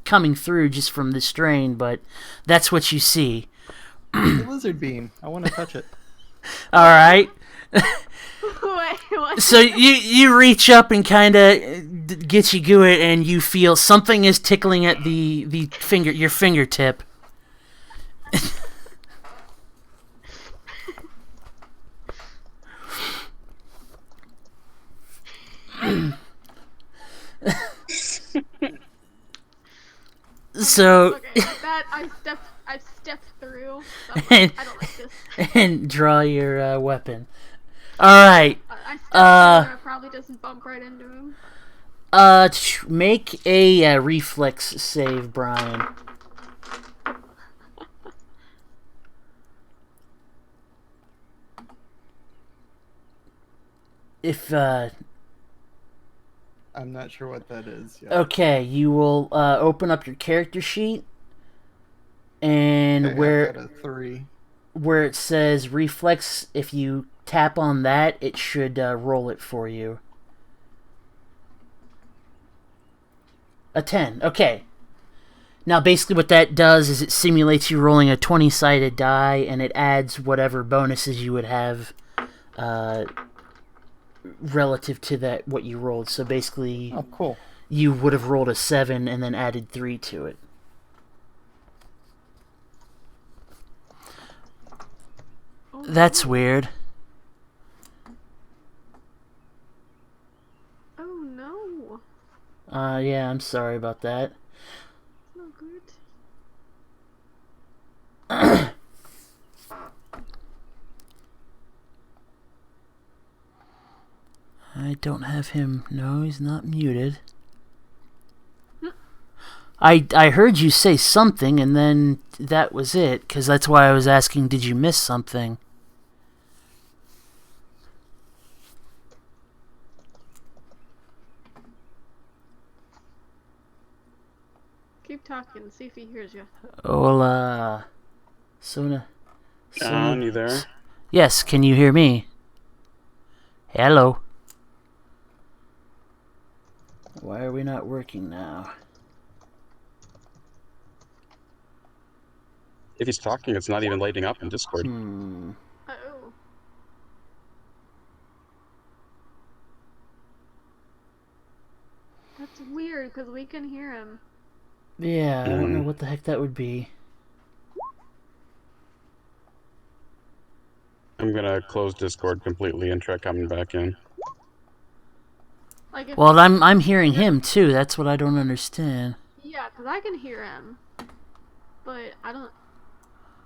Speaker 1: coming through just from the strain, but that's what you see.
Speaker 6: The lizard beam. I want to touch it.
Speaker 1: All right.
Speaker 2: Wait, what?
Speaker 1: So you reach up and kind of get you good, and you feel something is tickling at your fingertip. So
Speaker 2: Okay, that I've stepped through. So I don't like this.
Speaker 1: And draw your weapon. All right.
Speaker 2: I stepped through and I probably just bump right into him.
Speaker 1: Make a reflex save, Brian. If
Speaker 6: I'm not sure what that is yet.
Speaker 1: Okay, you will open up your character sheet, and
Speaker 6: Okay,
Speaker 1: where
Speaker 6: I got a 3.
Speaker 1: where it says reflex, if you tap on that, it should roll it for you. A 10. Okay. Now, basically what that does is it simulates you rolling a 20-sided die, and it adds whatever bonuses you would have relative to that what you rolled. So basically,
Speaker 6: Oh, cool.
Speaker 1: you would have rolled a 7 and then added 3 to it. That's weird.
Speaker 2: Oh no.
Speaker 1: Yeah, I'm sorry about that.
Speaker 2: No good.
Speaker 1: I don't have him. No, he's not muted. I heard you say something, and then that was it, because that's why I was asking, did you miss something?
Speaker 2: Keep talking, see if he hears you.
Speaker 1: Hola. Sona.
Speaker 5: John, you there?
Speaker 1: Yes, can you hear me? Hello. Why are we not working now?
Speaker 5: If he's talking, it's not even lighting up in Discord.
Speaker 2: Uh-oh. That's weird, because we can hear him.
Speaker 1: Yeah, I don't know what the heck that would be.
Speaker 5: I'm gonna close Discord completely and try coming back in.
Speaker 2: Like if
Speaker 1: Well, I'm hearing him too. That's what I don't understand.
Speaker 2: Yeah, because I can hear him. But I don't...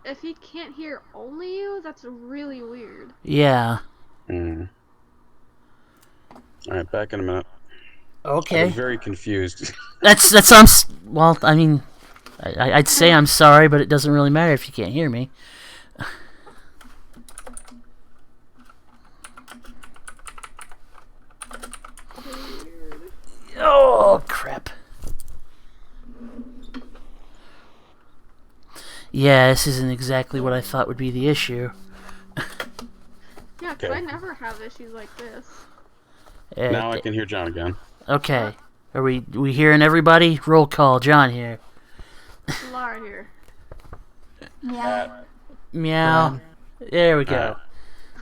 Speaker 2: If he can't hear only you, that's really weird.
Speaker 1: Yeah.
Speaker 5: Alright, back in a minute.
Speaker 1: Okay.
Speaker 5: I'm very confused.
Speaker 1: That's well, I mean, I'd say I'm sorry, but it doesn't really matter if you can't hear me. Oh, crap. Yeah, this isn't exactly what I thought would be the issue.
Speaker 2: Yeah, because I never have issues like this.
Speaker 5: Now I can hear John again.
Speaker 1: Okay. Are we hearing everybody? Roll call. John here.
Speaker 2: Lara here.
Speaker 4: Meow.
Speaker 1: Meow. There we go.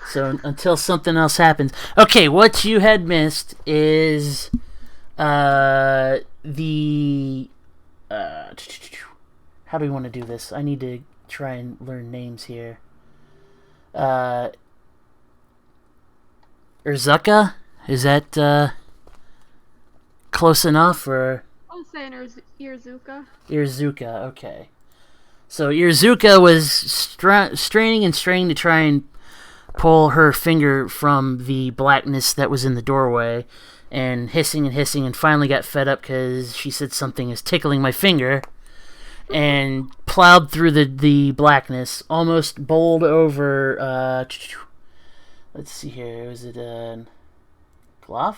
Speaker 1: So until something else happens. Okay, what you had missed is how do we want to do this? I need to try and learn names here. Urzuka? Is that close enough, or?
Speaker 2: I was saying Irzuka.
Speaker 1: Irzuka, okay. So Irzuka was straining and straining to try and pull her finger from the blackness that was in the doorway, and hissing and finally got fed up because she said something is tickling my finger, and plowed through the blackness, almost bowled over, let's see here, was it Gloff?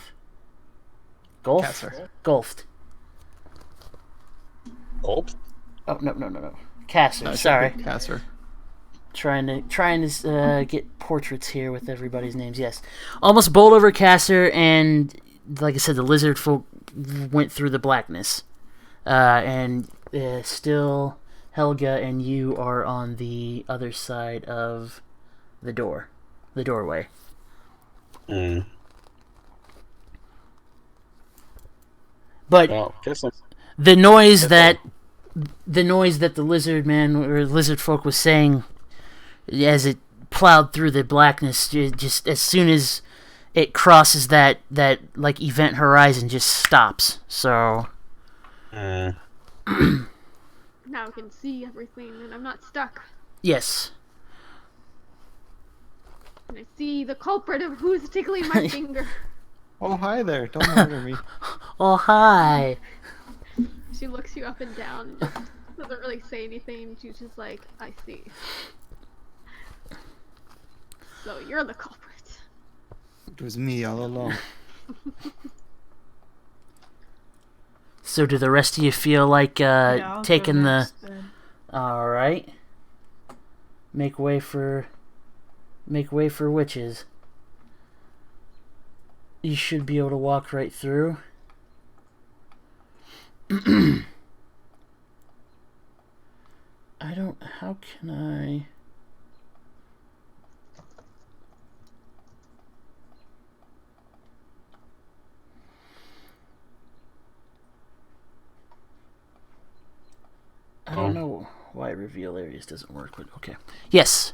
Speaker 1: Golf?
Speaker 6: Casser.
Speaker 1: Golfed.
Speaker 5: Gulp?
Speaker 1: Oh, no. Casser. Sorry.
Speaker 6: Casser.
Speaker 1: Trying to get portraits here with everybody's names. Yes, almost bowled over Casser, and like I said, the lizard folk went through the blackness, and still Helga and you are on the other side of the doorway.
Speaker 5: Mm.
Speaker 1: But
Speaker 5: Well,
Speaker 1: the noise that the lizard man or lizard folk was saying as it plowed through the blackness, just as soon as it crosses that like event horizon, just stops. So
Speaker 2: now I can see everything and I'm not stuck.
Speaker 1: yes.
Speaker 2: And I see the culprit of who's tickling my finger.
Speaker 6: Oh, hi there. Don't murder me.
Speaker 1: Oh, hi.
Speaker 2: She looks you up and down and just doesn't really say anything. She's just like, I see. So you're the culprit.
Speaker 6: It was me all along.
Speaker 1: So do the rest of you feel like
Speaker 4: I'll
Speaker 1: taking
Speaker 4: go
Speaker 1: the...
Speaker 4: next, then.
Speaker 1: Alright. Make way for witches. You should be able to walk right through. How can I... I don't know why reveal areas doesn't work, but okay. Yes.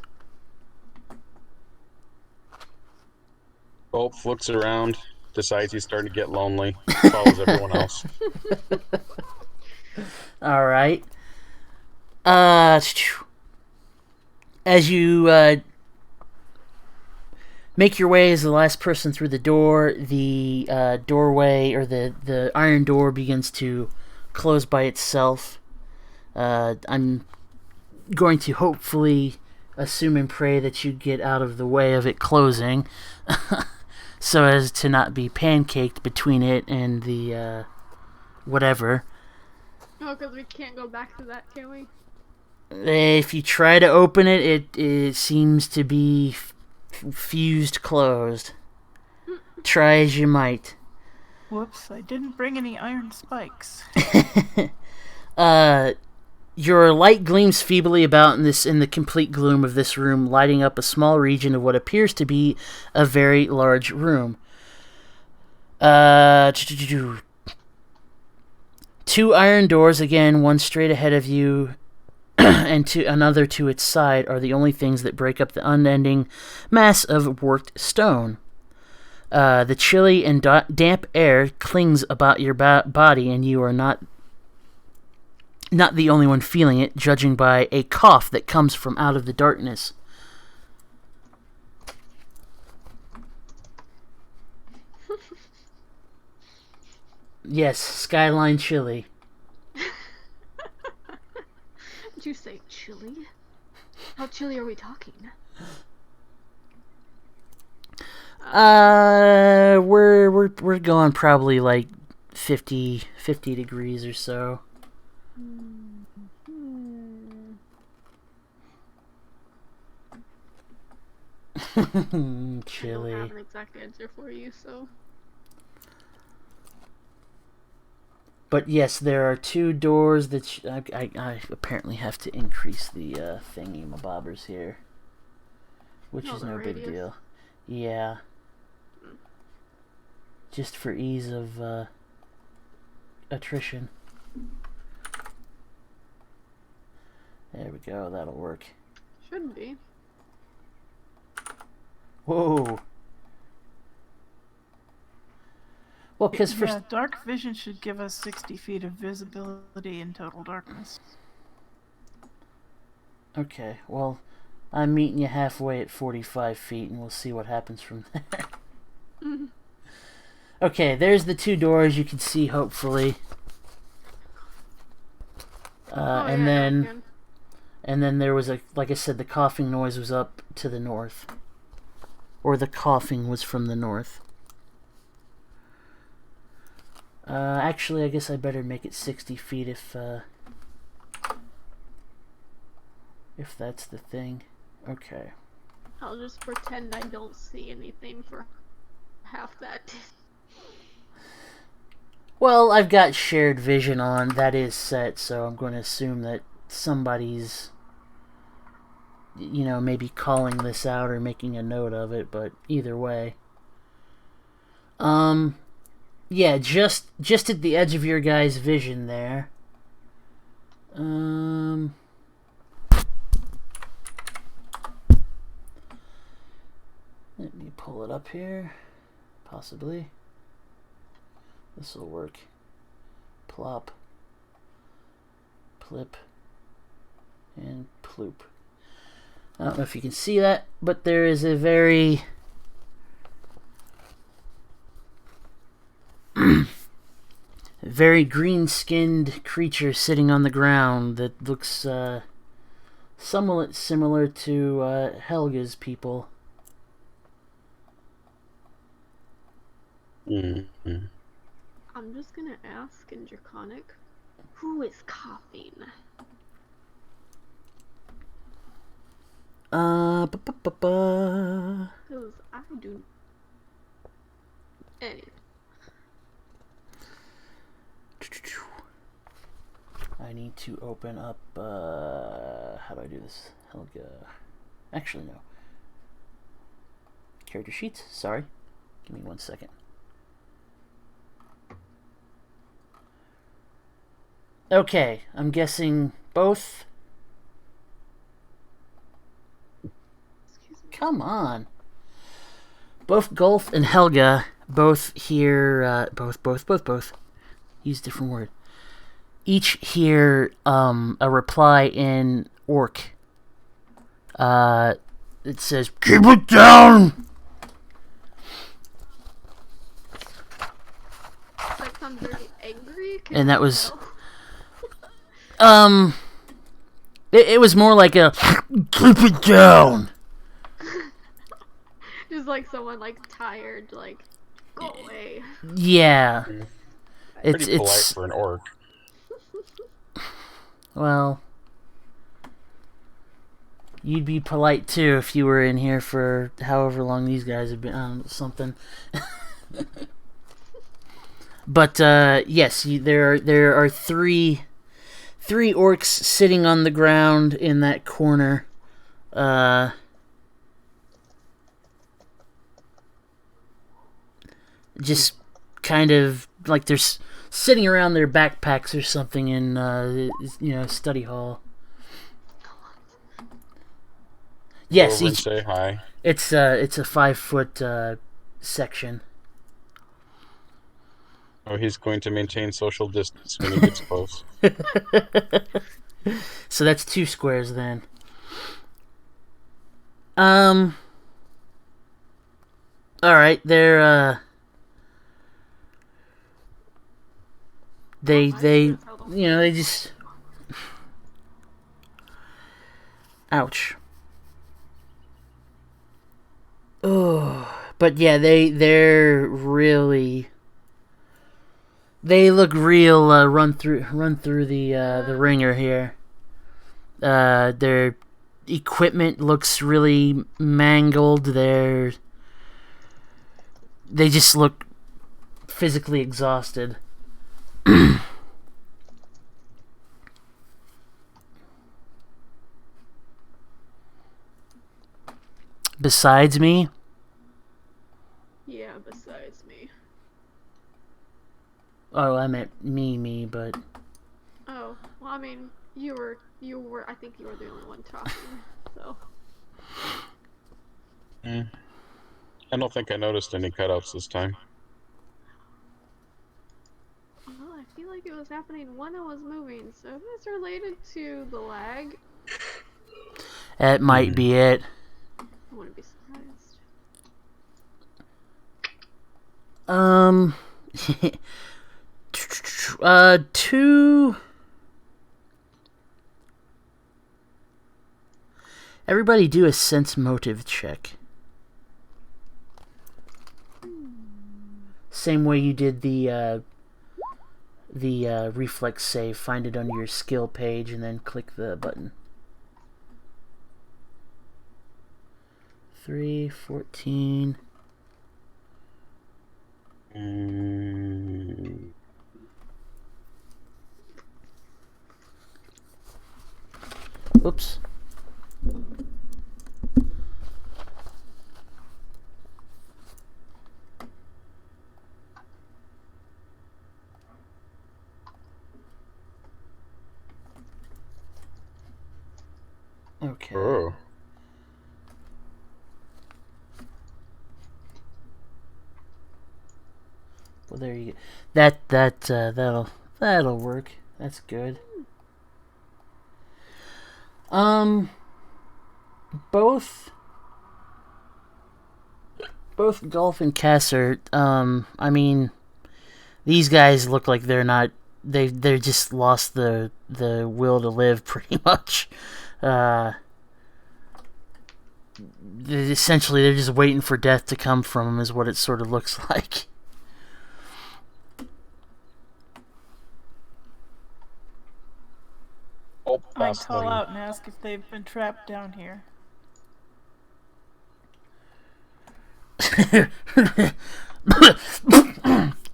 Speaker 5: Bulb looks around, decides he's starting to get lonely, follows everyone else.
Speaker 1: All right. As you make your way as the last person through the door, the doorway or the iron door begins to close by itself. I'm going to hopefully assume and pray that you get out of the way of it closing, so as to not be pancaked between it and the whatever.
Speaker 2: Oh, because we can't go back to that, can we?
Speaker 1: If you try to open it, it seems to be fused closed. Try as you might.
Speaker 4: Whoops, I didn't bring any iron spikes.
Speaker 1: Your light gleams feebly about in the complete gloom of this room, lighting up a small region of what appears to be a very large room. Two iron doors, again, one straight ahead of you, and another to its side, are the only things that break up the unending mass of worked stone. The chilly and damp air clings about your body, and you are not the only one feeling it, judging by a cough that comes from out of the darkness. Yes, skyline chilly.
Speaker 2: Did you say chilly? How chilly are we talking?
Speaker 1: We're going probably like 50 degrees or so. Chilly.
Speaker 2: I don't have an exact answer for you, so.
Speaker 1: But yes, there are two doors that I apparently have to increase the thingy-mabobbers here, which is no big deal. Yeah. Just for ease of attrition. There we go, that'll work.
Speaker 2: Should be.
Speaker 1: Whoa. Well, because
Speaker 4: dark vision should give us 60 feet of visibility in total darkness.
Speaker 1: Okay, well, I'm meeting you halfway at 45 feet, and we'll see what happens from there. Okay, there's the two doors you can see, hopefully. And then there was like I said, the coughing noise was up to the north. Or the coughing was from the north. Actually, I guess I better make it 60 feet if If that's the thing. Okay.
Speaker 2: I'll just pretend I don't see anything for half that.
Speaker 1: Well, I've got shared vision on. That is set, so I'm going to assume that somebody's, maybe calling this out or making a note of it, but either way. Yeah, just at the edge of your guys' vision there. Let me pull it up here. Possibly. This'll work. Plop. Plip. And ploop. I don't know if you can see that, but there is a very very green-skinned creature sitting on the ground that looks somewhat similar to Helga's people.
Speaker 5: Mm-hmm.
Speaker 2: I'm just gonna ask in Draconic, who is coughing? Because I do. Anyway.
Speaker 1: I need to open up, how do I do this? Helga. Actually, no. Character sheets? Sorry. Give me 1 second. Okay, I'm guessing both. Come on. Both Golf and Helga both hear, both. Use a different word. Each hear a reply in Orc. It says, "Keep it down!"
Speaker 2: That sounds very angry.
Speaker 1: And that was... It was more like a, "Keep it down!"
Speaker 2: Just like someone like tired, like, go away.
Speaker 1: Yeah.
Speaker 5: Pretty polite for an orc.
Speaker 1: Well, you'd be polite too if you were in here for however long these guys have been on something. But yes, there are three orcs sitting on the ground in that corner. Just kind of like they're sitting around their backpacks or something in study hall. Yes,
Speaker 5: Go over and say hi.
Speaker 1: It's a 5-foot section.
Speaker 5: Oh, he's going to maintain social distance when he gets close.
Speaker 1: So that's 2 squares then. All right, they just... Ouch. Oh, but yeah, they're really... They look real run through the ringer here. Their equipment looks really mangled. They just look physically exhausted. Besides me?
Speaker 2: Yeah, besides me.
Speaker 1: Oh, I meant me, but...
Speaker 2: Oh, well, I mean, you were, I think you were the only one talking, so...
Speaker 5: I don't think I noticed any cutouts this time.
Speaker 2: Well, I feel like it was happening when I was moving, so if it's related to the lag...
Speaker 1: That might be it.
Speaker 2: I wouldn't be surprised.
Speaker 1: Two... Everybody do a sense motive check. Same way you did the reflex save. Find it under your skill page and then click the button. 3, 14. Oops. Okay.
Speaker 5: Oh.
Speaker 1: Well, there you go. That'll work. That's good. Both Golf and Cass are, I mean, these guys look like they're not, they're just lost the will to live pretty much. Essentially, they're just waiting for death to come from them is what it sort of looks like.
Speaker 5: Oh,
Speaker 4: I call out and ask if they've been trapped down here.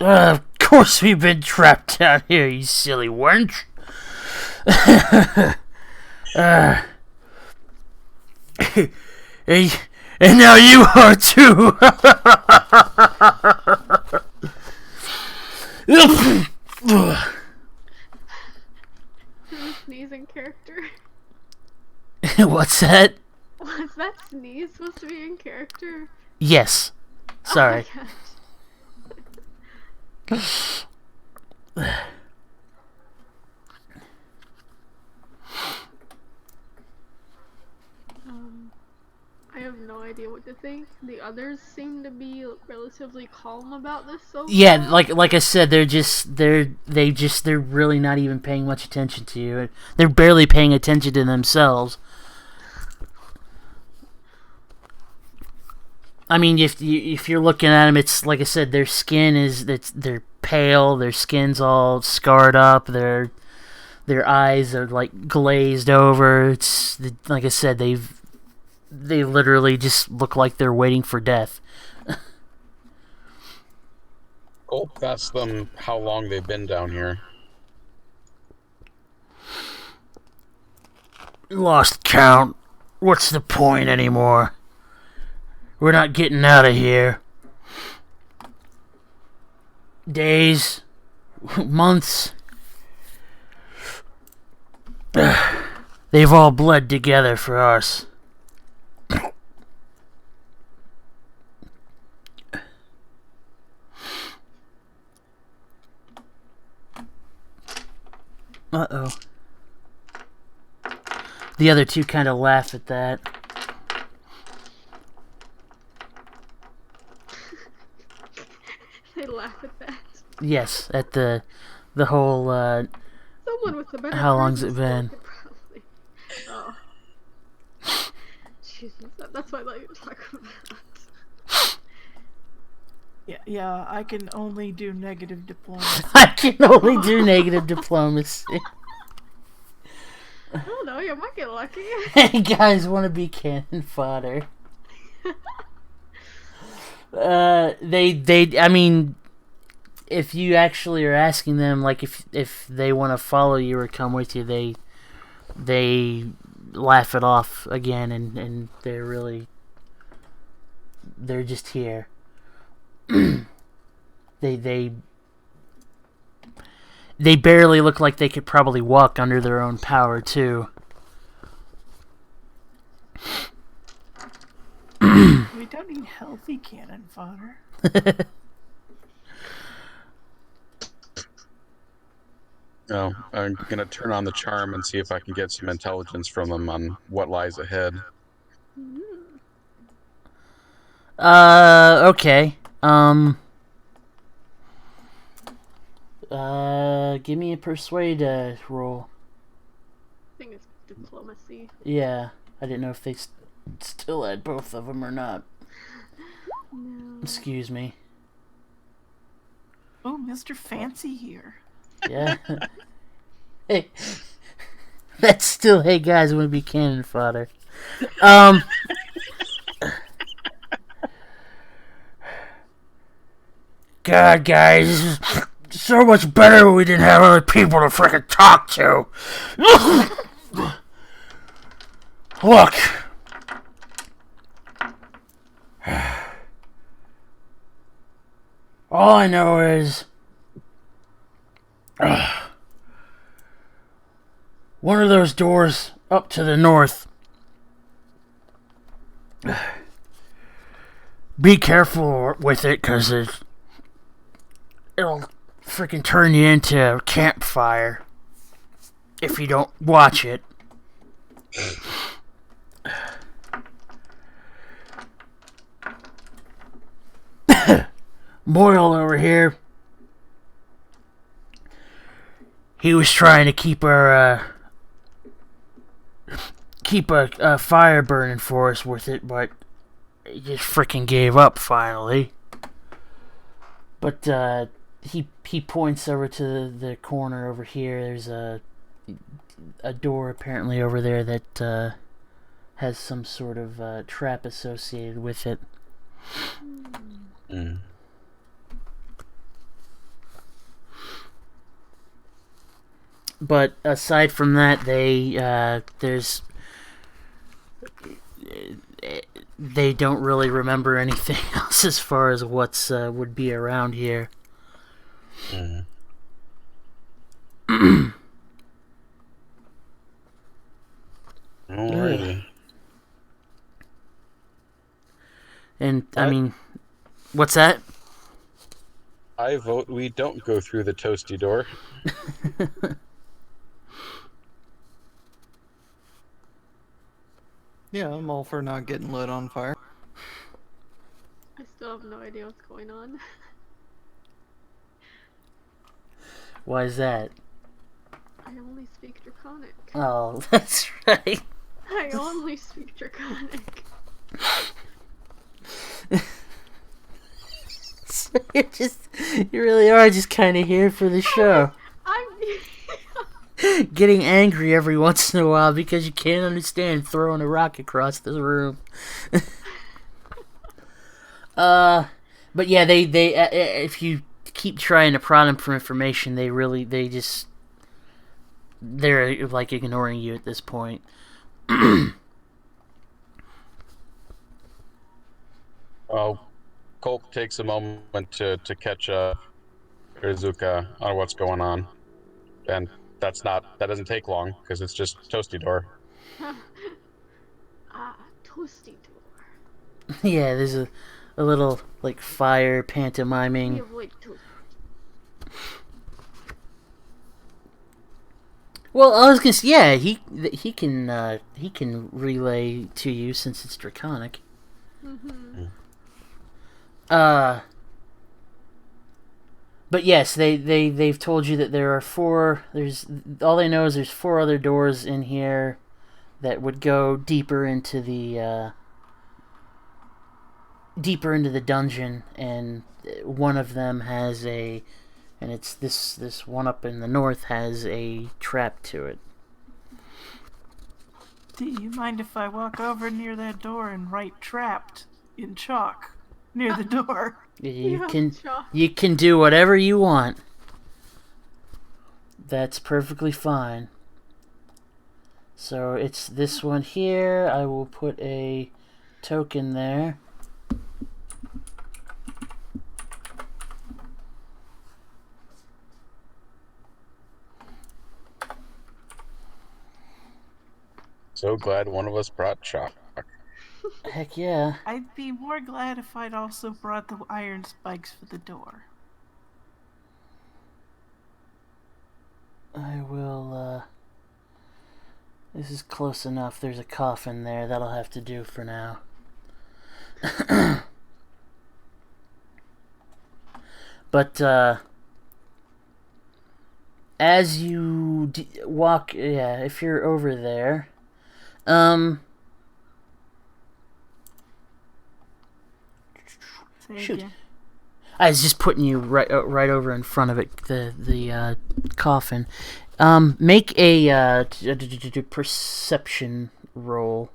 Speaker 1: Of course we've been trapped down here, you silly wench. And now you are too.
Speaker 2: Sneeze in character.
Speaker 1: What's that?
Speaker 2: Was that sneeze supposed to be in character?
Speaker 1: Yes. Sorry.
Speaker 2: Oh my gosh. I have no idea what to think. The others seem to be relatively calm about this so
Speaker 1: Yeah,
Speaker 2: far.
Speaker 1: like I said, they're really not even paying much attention to you. They're barely paying attention to themselves. I mean, if you're looking at them, it's like I said, their skin they're pale, their skin's all scarred up, their eyes are like glazed over. It's like I said, they literally just look like they're waiting for death.
Speaker 5: Oh, ask them how long they've been down here.
Speaker 1: Lost count. What's the point anymore? We're not getting out of here. Days, months. They've all bled together for us. Uh-oh. The other two kind of laugh at that.
Speaker 2: They laugh at that.
Speaker 1: Yes, at the whole,
Speaker 2: Someone with a better
Speaker 1: how long's
Speaker 2: charisma
Speaker 1: it been?
Speaker 2: score could probably... Oh. Jesus, that's what I thought you were talking about.
Speaker 4: Yeah, I can only do negative diplomacy.
Speaker 1: I can only do negative diplomacy.
Speaker 2: I don't know, you might get lucky.
Speaker 1: Hey guys, want to be cannon fodder? I mean, if you actually are asking them, like, if they want to follow you or come with you, they laugh it off again, and they're just here. They barely look like they could probably walk under their own power too.
Speaker 4: We don't need healthy cannon fodder.
Speaker 5: Oh, I'm gonna turn on the charm and see if I can get some intelligence from them on what lies ahead.
Speaker 1: Okay. Give me a persuade roll.
Speaker 2: I think it's diplomacy.
Speaker 1: Yeah, I didn't know if they still had both of them or not.
Speaker 2: No.
Speaker 1: Excuse me.
Speaker 4: Oh, Mr. Fancy here.
Speaker 1: Yeah. Hey, that's still, hey guys, want to be cannon fodder. God, guys, this is so much better when we didn't have other people to frickin' talk to. Look. All I know is... one of those doors up to the north. Be careful with it, because it'll freaking turn you into a campfire if you don't watch it. Boyle over here, he was trying to keep our keep a fire burning for us with it, but he just freaking gave up finally. But he points over to the corner over here. There's a door apparently over there that has some sort of trap associated with it.
Speaker 5: Mm.
Speaker 1: But aside from that, they don't really remember anything else as far as what's would be around here.
Speaker 5: Mm. Alrighty.
Speaker 1: And I mean, what's that?
Speaker 5: I vote we don't go through the toasty door.
Speaker 6: Yeah, I'm all for not getting lit on fire.
Speaker 2: I still have no idea what's going on.
Speaker 1: Why is that?
Speaker 2: I only speak Draconic.
Speaker 1: Oh, that's right.
Speaker 2: I only speak Draconic.
Speaker 1: So you really are just kind of here for the show.
Speaker 2: I'm
Speaker 1: Getting angry every once in a while because you can't understand throwing a rock across the room. But yeah, they if you keep trying to prod them for information, they're like ignoring you at this point.
Speaker 5: Well, Colt takes a moment to catch Irizuka on what's going on, and that doesn't take long because it's just toasty door.
Speaker 2: Toasty door.
Speaker 1: Yeah, there's a little like fire pantomiming.
Speaker 2: We avoid toast.
Speaker 1: Well, I was gonna say, yeah, he can relay to you since it's Draconic.
Speaker 2: Mm-hmm.
Speaker 1: But yes, they've told you that there are four. All they know is there's four other doors in here that would go deeper into the dungeon, and one of them has and it's this one up in the north has a trap to it.
Speaker 4: Do you mind if I walk over near that door and write "trapped" in chalk near the door?
Speaker 1: You
Speaker 2: Sure.
Speaker 1: can do whatever you want. That's perfectly fine. So it's this one here. I will put a token there.
Speaker 5: So glad one of us brought chalk.
Speaker 1: Heck yeah.
Speaker 4: I'd be more glad if I'd also brought the iron spikes for the door.
Speaker 1: I will, this is close enough. There's a coffin there. That'll have to do for now. But, as you walk, yeah, if you're over there,
Speaker 4: Say
Speaker 1: shoot.
Speaker 4: again.
Speaker 1: I was just putting you right over in front of it, the coffin. Make a perception roll.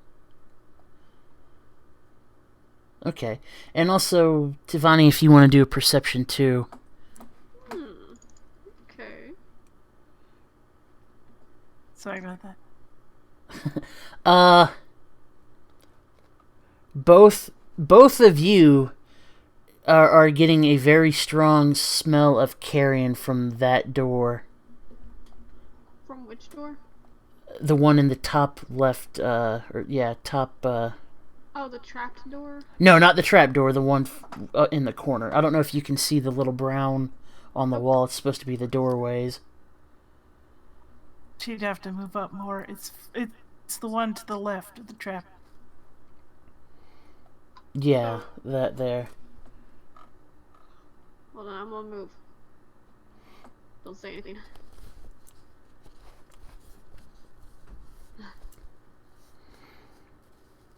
Speaker 1: Okay. And also, Tivani, if you want to do a perception too.
Speaker 2: Okay.
Speaker 4: Sorry about that.
Speaker 1: Both of you are getting a very strong smell of carrion from that door.
Speaker 2: From which door?
Speaker 1: The one in the top left, top.
Speaker 2: Oh, the trapped door?
Speaker 1: No, not the trap door. The one in the corner. I don't know if you can see the little brown on the wall. It's supposed to be the doorways.
Speaker 4: She'd have to move up more. It's the one to the left of the trap.
Speaker 1: Yeah, that there.
Speaker 2: Hold on, I'm gonna move. Don't say anything. Oh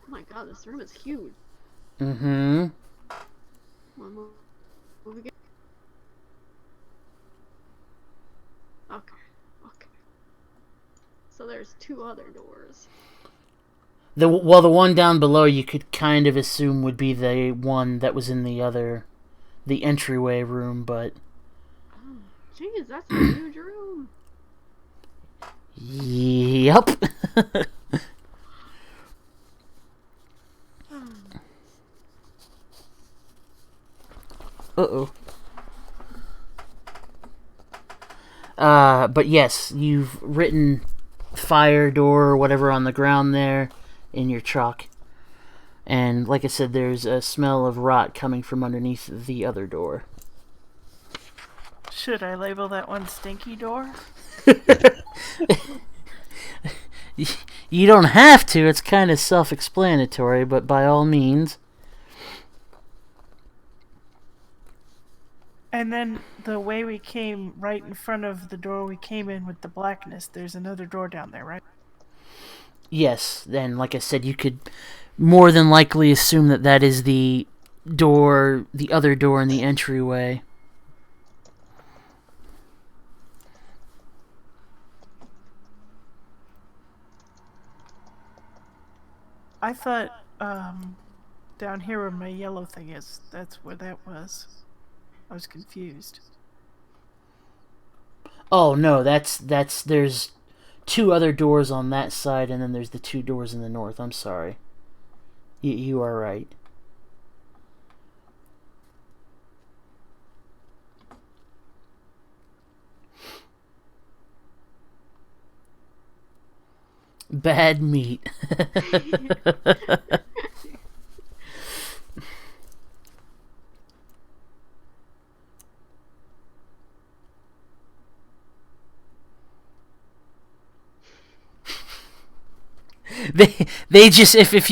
Speaker 2: my god, this room is huge.
Speaker 1: Mm-hmm.
Speaker 2: Move again. Okay. So there's 2 other doors.
Speaker 1: The one down below you could kind of assume would be the one that was in the entryway room, but...
Speaker 2: Oh, jeez, that's a huge room.
Speaker 1: Yup. Uh-oh. But yes, you've written fire door or whatever on the ground there in your chalk. And like I said, there's a smell of rot coming from underneath the other door.
Speaker 4: Should I label that one stinky door?
Speaker 1: You don't have to, it's kind of self-explanatory, but by all means.
Speaker 4: And then the way we came right in front of the door we came in with the blackness, there's another door down there, right?
Speaker 1: Yes, then like I said, you could more than likely assume that is the door, the other door in the entryway.
Speaker 4: I thought down here where my yellow thing is, that's where that was. I was confused.
Speaker 1: Oh no, that's there's 2 other doors on that side, and then there's the 2 doors in the north. I'm sorry. You are right. Bad meat. They just if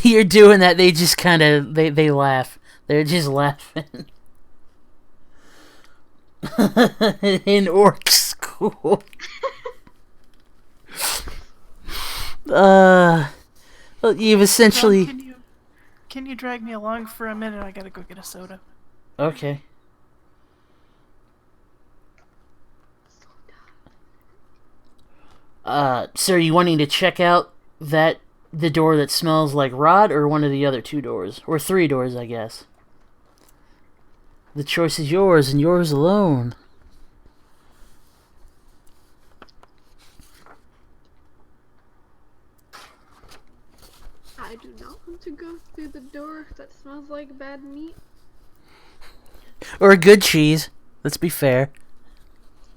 Speaker 1: you're doing that, they just kind of they laugh. They're just laughing. In orc school. Well, you've essentially.
Speaker 4: Tom, can you drag me along for a minute? I gotta go get a soda.
Speaker 1: Okay. So are you wanting to check out the door that smells like rot, or one of the other 2 doors? Or 3 doors, I guess. The choice is yours, and yours alone.
Speaker 2: I do not want to go through the door that smells like bad meat.
Speaker 1: Or good cheese, let's be fair.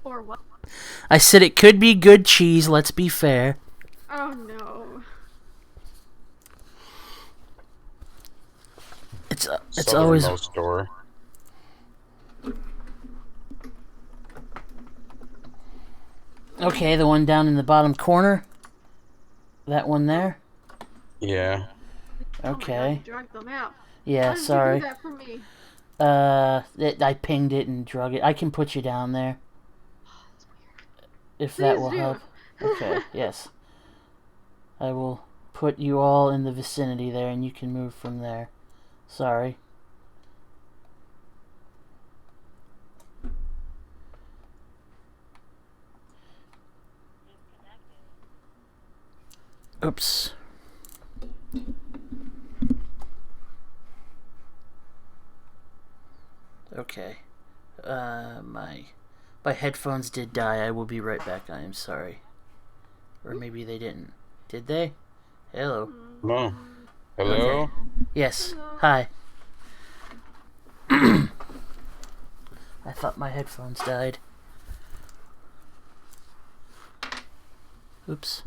Speaker 2: Or what?
Speaker 1: I said it could be good cheese, let's be fair.
Speaker 2: Oh no.
Speaker 1: It's always...
Speaker 5: Southernmost door.
Speaker 1: Okay, the one down in the bottom corner? That one there?
Speaker 5: Yeah.
Speaker 1: Okay.
Speaker 2: Oh my God, you dragged the map.
Speaker 1: Yeah,
Speaker 2: Why did
Speaker 1: sorry.
Speaker 2: you do that for me?
Speaker 1: I pinged it and drug it. I can put you down there.
Speaker 2: That's weird.
Speaker 1: If that
Speaker 2: Please
Speaker 1: will
Speaker 2: do.
Speaker 1: help. Okay, yes. I will put you all in the vicinity there, and you can move from there. Sorry. Oops. Okay. My headphones did die. I will be right back. I am sorry. Or maybe they didn't. Did they? Hello.
Speaker 5: No. Hello?
Speaker 1: Okay. Yes.
Speaker 2: Hello.
Speaker 1: Hi. I thought my headphones died. Oops.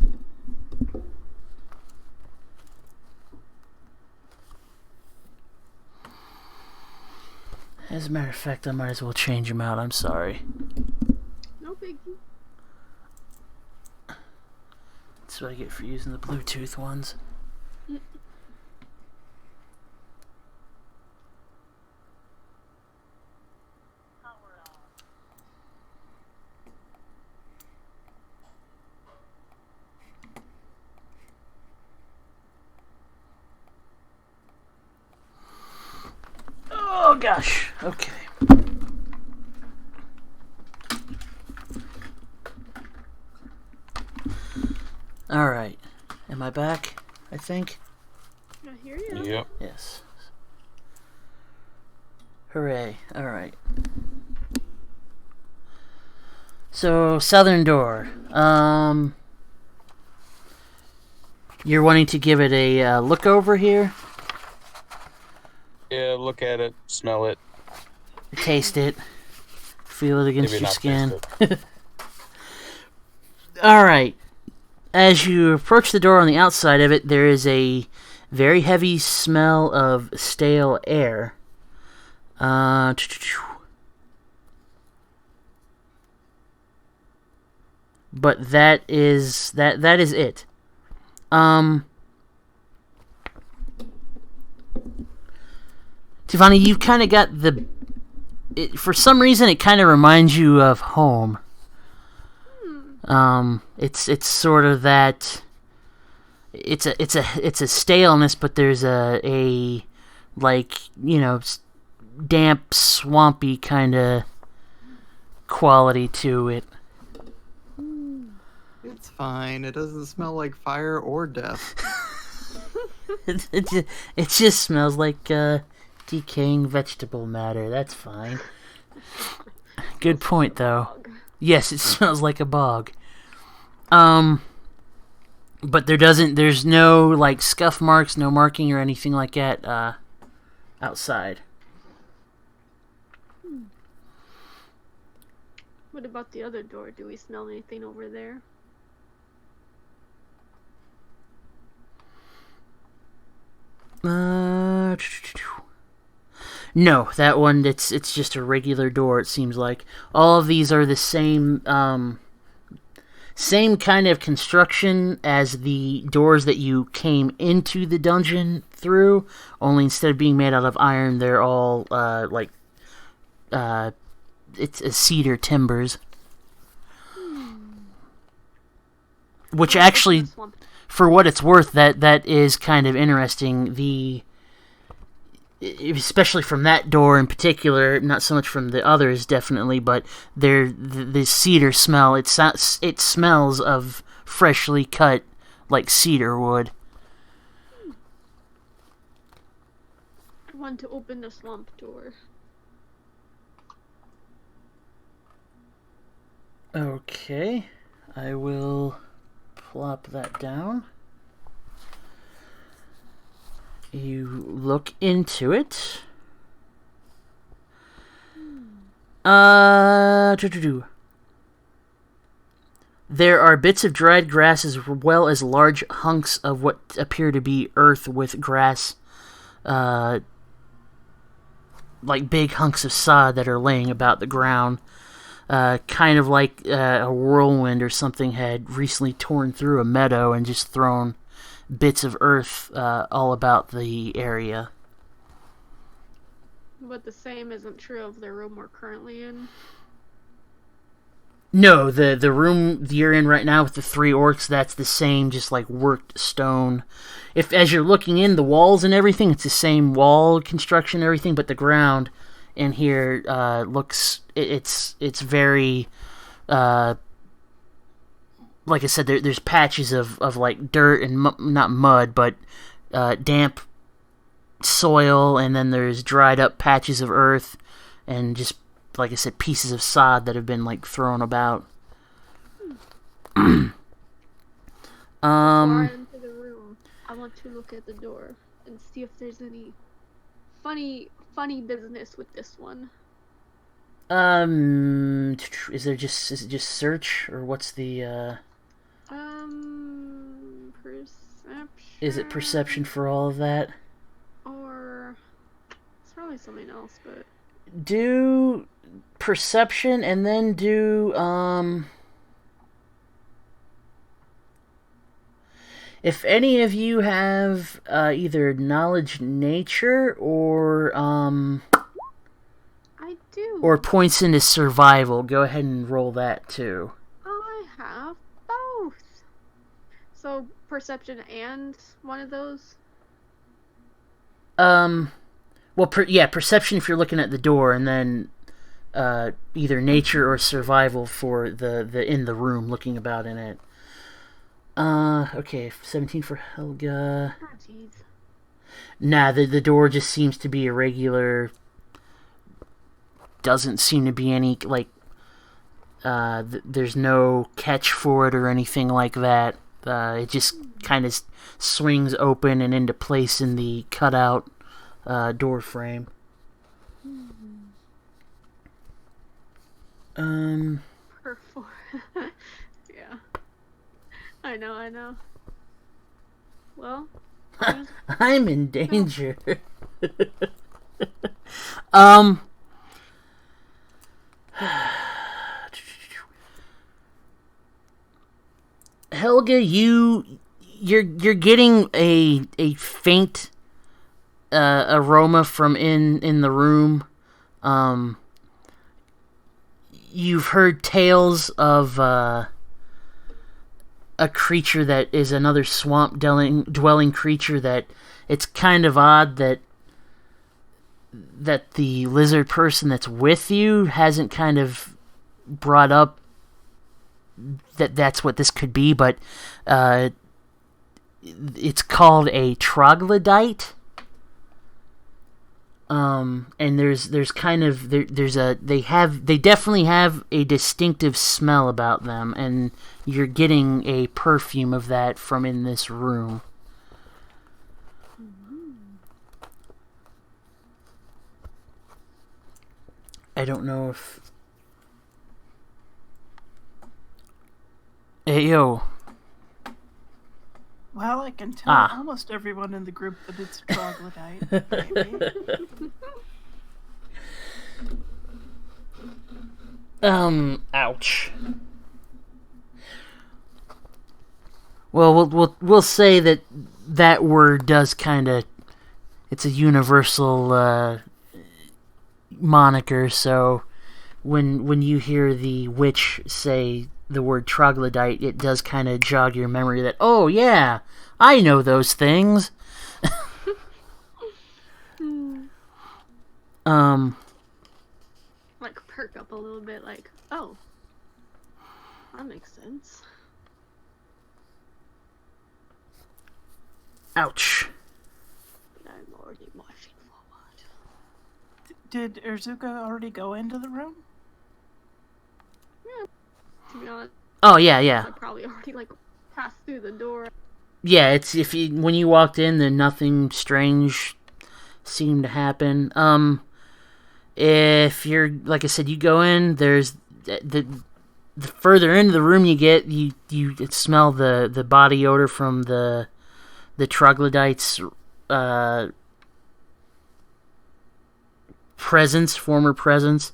Speaker 1: As a matter of fact, I might as well change them out. I'm sorry.
Speaker 2: No biggie.
Speaker 1: That's what I get for using the Bluetooth ones. Oh gosh. Okay. All right. Am I back? I think.
Speaker 2: I hear you.
Speaker 5: Yep.
Speaker 1: Yes. Hooray. All right. So, southern door. You're wanting to give it a look over here?
Speaker 5: Yeah, look at it, smell it.
Speaker 1: Taste it. Feel it against
Speaker 5: Maybe
Speaker 1: your
Speaker 5: not
Speaker 1: skin.
Speaker 5: taste it.
Speaker 1: Alright. As you approach the door on the outside of it, there is a very heavy smell of stale air. But that is it. Tiffany, you've kind of got for some reason, it kind of reminds you of home. It's sort of that. It's a staleness, but there's a like, you know, damp, swampy kind of quality to it.
Speaker 6: It's fine. It doesn't smell like fire or death.
Speaker 1: It just smells like decaying vegetable matter. That's fine. Good point, though. Yes, it smells like a bog. But there's no like scuff marks, no marking or anything like that outside.
Speaker 2: What about the other door? Do we smell anything over there?
Speaker 1: No, that one it's just a regular door. It seems like all of these are the same same kind of construction as the doors that you came into the dungeon through. Only instead of being made out of iron, they're all it's cedar timbers. Which actually, for what it's worth, that is kind of interesting. Especially from that door in particular, not so much from the others, definitely, but the cedar smell. It smells of freshly cut, like cedar wood.
Speaker 2: I want to open the swamp door.
Speaker 1: Okay, I will plop that down. You look into it. There are bits of dried grass as well as large hunks of what appear to be earth with grass, like big hunks of sod that are laying about the ground. Kind of like a whirlwind or something had recently torn through a meadow and just thrown bits of earth all about the area.
Speaker 2: But the same isn't true of the room we're currently in.
Speaker 1: No, the room you're in right now with the three orcs, that's the same, just like worked stone. If as you're looking in the walls and everything, it's the same wall construction and everything, but the ground in here looks it's very like I said, there's patches of like dirt and not mud, but damp soil, and then there's dried up patches of earth, and just, like I said, pieces of sod that have been like thrown about.
Speaker 2: Before I enter the room, I want to look at the door and see if there's any funny business with this one.
Speaker 1: Is it just search, or what's the
Speaker 2: Perception.
Speaker 1: Is it perception for all of that?
Speaker 2: Or it's probably something else, but
Speaker 1: do perception and then do if any of you have either knowledge nature or
Speaker 2: I do.
Speaker 1: Or points into survival, go ahead and roll that too.
Speaker 2: I have both. So perception and one of those?
Speaker 1: Well, perception if you're looking at the door, and then either nature or survival for the in the room, looking about in it. Okay, 17 for Helga.
Speaker 2: Oh, jeez.
Speaker 1: Nah, the door just seems to be irregular. Doesn't seem to be any, like, there's no catch for it or anything like that. It just kind of swings open and into place in the cutout door frame.
Speaker 2: Perform. Yeah. I know. Well,
Speaker 1: I'm in danger. Helga, you're getting a faint aroma from in the room. You've heard tales of a creature that is another swamp dwelling creature, that it's kind of odd that the lizard person that's with you hasn't kind of brought up that's what this could be, but it's called a troglodyte. And there's kind of they definitely have a distinctive smell about them, and you're getting a perfume of that from in this room. I don't know if... Hey, yo.
Speaker 4: Well, I can tell almost everyone in the group that it's a troglodyte. Maybe.
Speaker 1: Ouch. Well, we'll say that word does kind of... It's a universal moniker, so when you hear the witch say the word troglodyte, it does kind of jog your memory that, oh yeah, I know those things.
Speaker 2: Like perk up a little bit, like, oh, that makes sense.
Speaker 1: Ouch.
Speaker 2: I'm already marching forward.
Speaker 4: Did Urzuka already go into the room?
Speaker 2: Yeah, to be honest.
Speaker 1: Oh yeah.
Speaker 2: I probably already passed through the door.
Speaker 1: Yeah, it's when you walked in, then nothing strange seemed to happen. If you're, like I said, you go in, there's the further into the room you get, you smell the body odor from the troglodytes' former presence.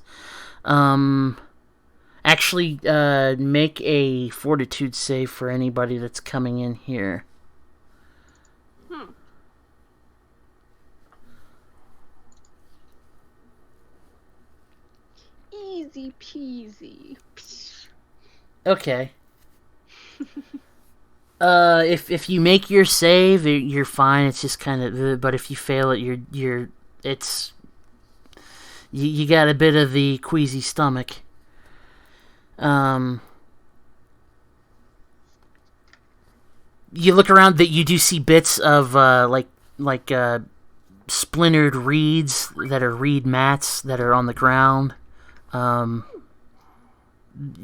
Speaker 1: Actually, make a fortitude save for anybody that's coming in here.
Speaker 2: Easy peasy.
Speaker 1: Okay. If you make your save, you're fine. It's just kind of, but if you fail it, you got a bit of the queasy stomach. You look around, that you do see bits of like splintered reeds that are reed mats that are on the ground.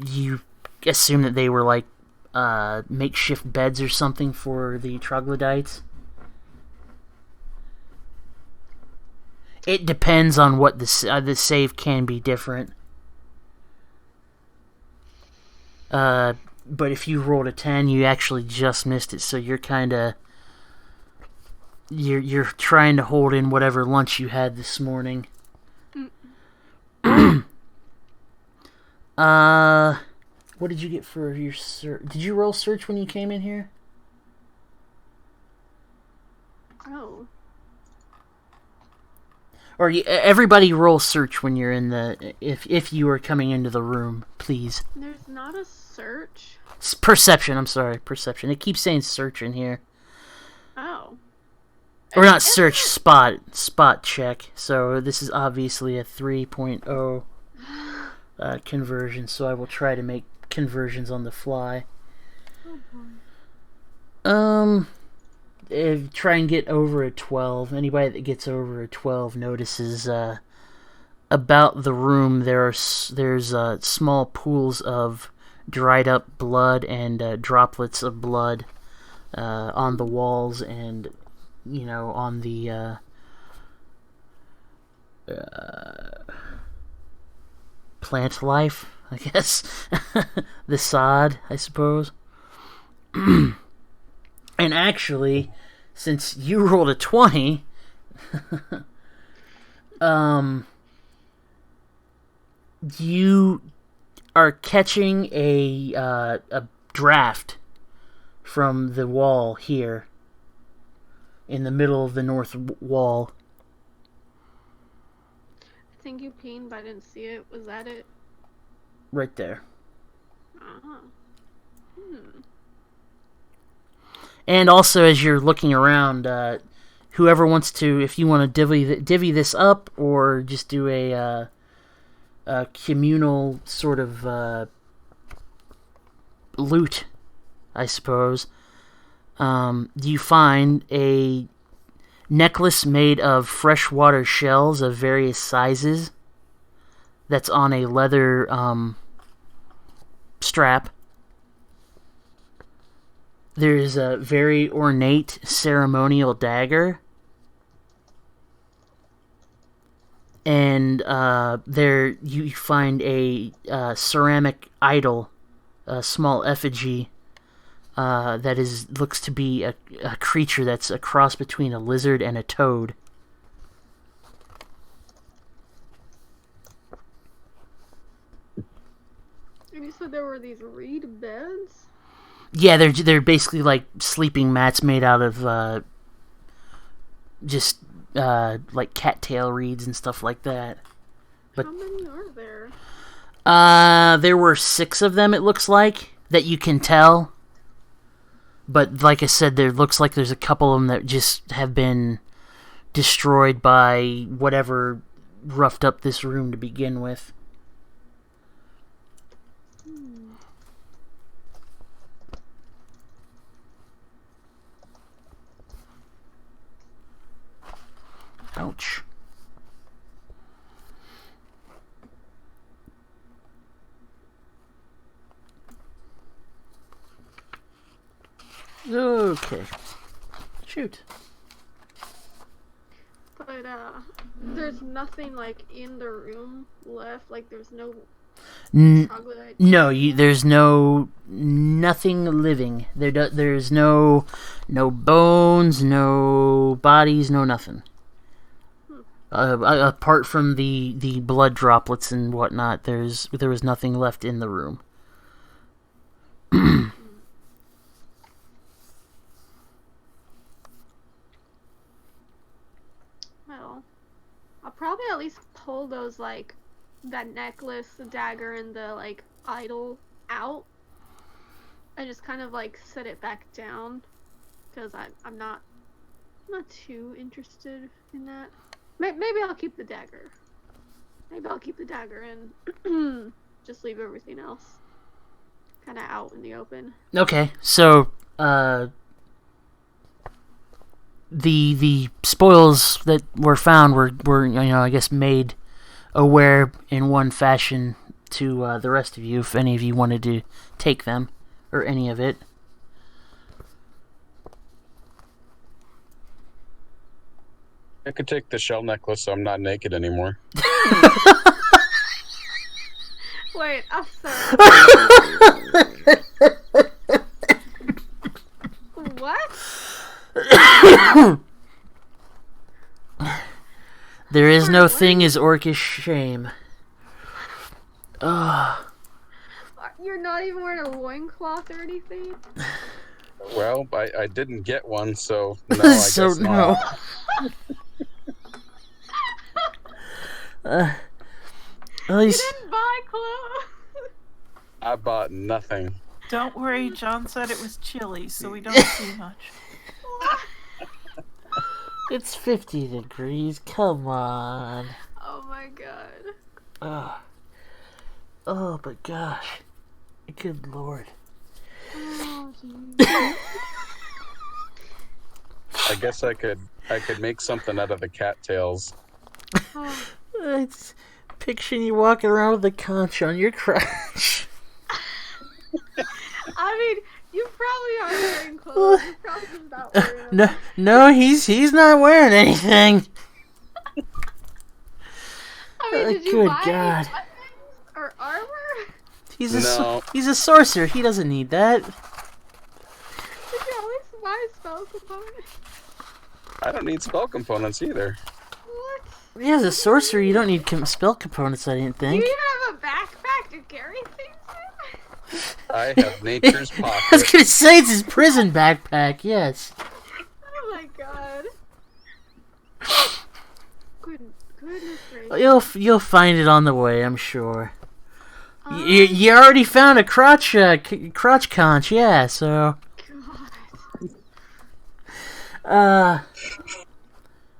Speaker 1: You assume that they were like makeshift beds or something for the troglodytes. It depends on what the save can be different. But if you rolled a 10, you actually just missed it, so you're kind of... You're trying to hold in whatever lunch you had this morning. What did you get for your search? Did you roll search when you came in here?
Speaker 2: Oh.
Speaker 1: Or everybody roll search when you're in the... If you are coming into the room, please.
Speaker 2: There's not a search?
Speaker 1: Perception, I'm sorry. Perception. It keeps saying search in here.
Speaker 2: Oh.
Speaker 1: Or not search, spot check. So this is obviously a 3.0 conversion, so I will try to make conversions on the fly. Try and get over a 12. Anybody that gets over a 12 notices about the room there's small pools of dried up blood and droplets of blood on the walls and on the plant life, I guess. The sod, I suppose. And actually, since you rolled a 20, you are catching a draft from the wall here in the middle of the north wall.
Speaker 2: I think you pinged, but I didn't see it. Was that it?
Speaker 1: Right there.
Speaker 2: Uh-huh.
Speaker 1: And also, as you're looking around, whoever wants to, if you want to divvy this up, or just do a communal sort of loot, I suppose, you find a necklace made of freshwater shells of various sizes that's on a leather strap. There's a very ornate ceremonial dagger. And there you find a ceramic idol, a small effigy that looks to be a creature that's a cross between a lizard and a toad.
Speaker 2: And you said there were these reed beds?
Speaker 1: Yeah, they're basically like sleeping mats made out of just like cattail reeds and stuff like that. But
Speaker 2: how many are there?
Speaker 1: There were 6 of them, it looks like, that you can tell. But like I said, there looks like there's a couple of them that just have been destroyed by whatever roughed up this room to begin with. Ouch. Okay. Shoot.
Speaker 2: But there's nothing like in the room left. Like there's no troglodyte.
Speaker 1: No, there's nothing living. There's no bones, no bodies, no nothing. Apart from the blood droplets and whatnot, there was nothing left in the room.
Speaker 2: Well, I'll probably at least pull those, like, that necklace, the dagger, and the, like, idol out. And just kind of, like, set it back down. Because I'm not too interested in that. Maybe I'll keep the dagger. Maybe I'll keep the dagger and just leave everything else kind of out in the open.
Speaker 1: Okay, so the spoils that were found were I guess made aware in one fashion to the rest of you, if any of you wanted to take them or any of it.
Speaker 5: I could take the shell necklace so I'm not naked anymore.
Speaker 2: Wait, I'm sorry. What?
Speaker 1: There is no thing as orcish shame.
Speaker 2: You're not even wearing a loincloth or anything?
Speaker 5: Well, I didn't get one, so no, I
Speaker 1: so
Speaker 5: guess
Speaker 1: no.
Speaker 5: not.
Speaker 1: At
Speaker 2: You
Speaker 1: least
Speaker 2: didn't buy clothes.
Speaker 5: I bought nothing.
Speaker 4: Don't worry, John said it was chilly, so we don't see much.
Speaker 1: it's 50 degrees. Come on.
Speaker 2: Oh my god.
Speaker 1: Oh my gosh. Good lord.
Speaker 2: Oh, jeez.
Speaker 5: I guess I could make something out of the cattails.
Speaker 2: Oh.
Speaker 1: It's picturing you walking around with a conch on your crotch.
Speaker 2: I mean, you probably are wearing clothes. You're probably just not wearing them.
Speaker 1: No, he's not wearing anything.
Speaker 2: I mean, did you
Speaker 1: good
Speaker 2: buy
Speaker 1: God.
Speaker 2: weapons or armor?
Speaker 1: He's
Speaker 5: No.
Speaker 1: he's a sorcerer. He doesn't need that.
Speaker 2: Did you at least buy spell components?
Speaker 5: I don't need spell components either.
Speaker 2: What?
Speaker 1: Yeah, as a sorcerer, you don't need spell components. I didn't
Speaker 2: Do you
Speaker 1: think.
Speaker 2: even have a backpack to carry things in?
Speaker 5: I have nature's
Speaker 1: I was
Speaker 5: pocket.
Speaker 1: gonna say it's his prison backpack. Yes.
Speaker 2: Oh my god. Goodness gracious.
Speaker 1: You'll find it on the way, I'm sure. You already found a crotch conch, yeah. So.
Speaker 2: God.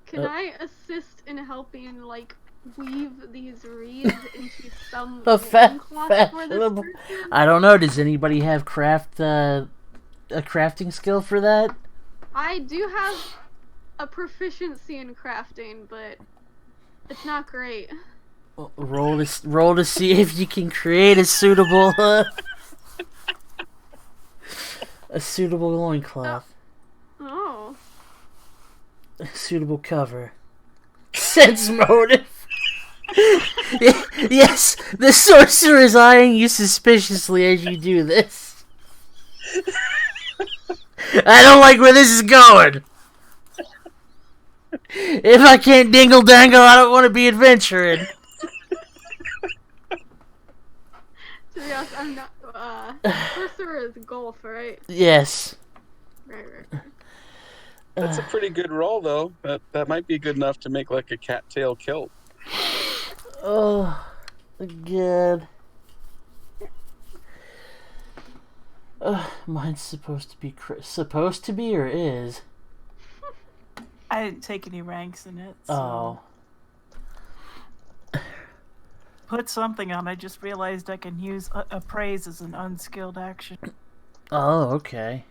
Speaker 2: Can I assist in helping, like, weave these reeds into some loincloth for this
Speaker 1: fashionable.
Speaker 2: person?
Speaker 1: I don't know. Does anybody have a crafting skill for that?
Speaker 2: I do have a proficiency in crafting, but it's not great.
Speaker 1: Roll to see if you can create a suitable loincloth.
Speaker 2: Oh.
Speaker 1: A suitable cover. Sense motive. Yes, the sorcerer is eyeing you suspiciously as you do this. I don't like where this is going. If I can't dingle dangle, I don't want to be adventuring.
Speaker 2: To be honest, I'm not. Sorcerer is golf, right?
Speaker 1: Yes.
Speaker 2: Right.
Speaker 5: That's a pretty good roll, though. That might be good enough to make like a cattail kilt.
Speaker 1: Oh, God. Mine's supposed to be or is?
Speaker 4: I didn't take any ranks in it. So
Speaker 1: Oh.
Speaker 4: put something on. I just realized I can use appraise as an unskilled action.
Speaker 1: Oh, okay.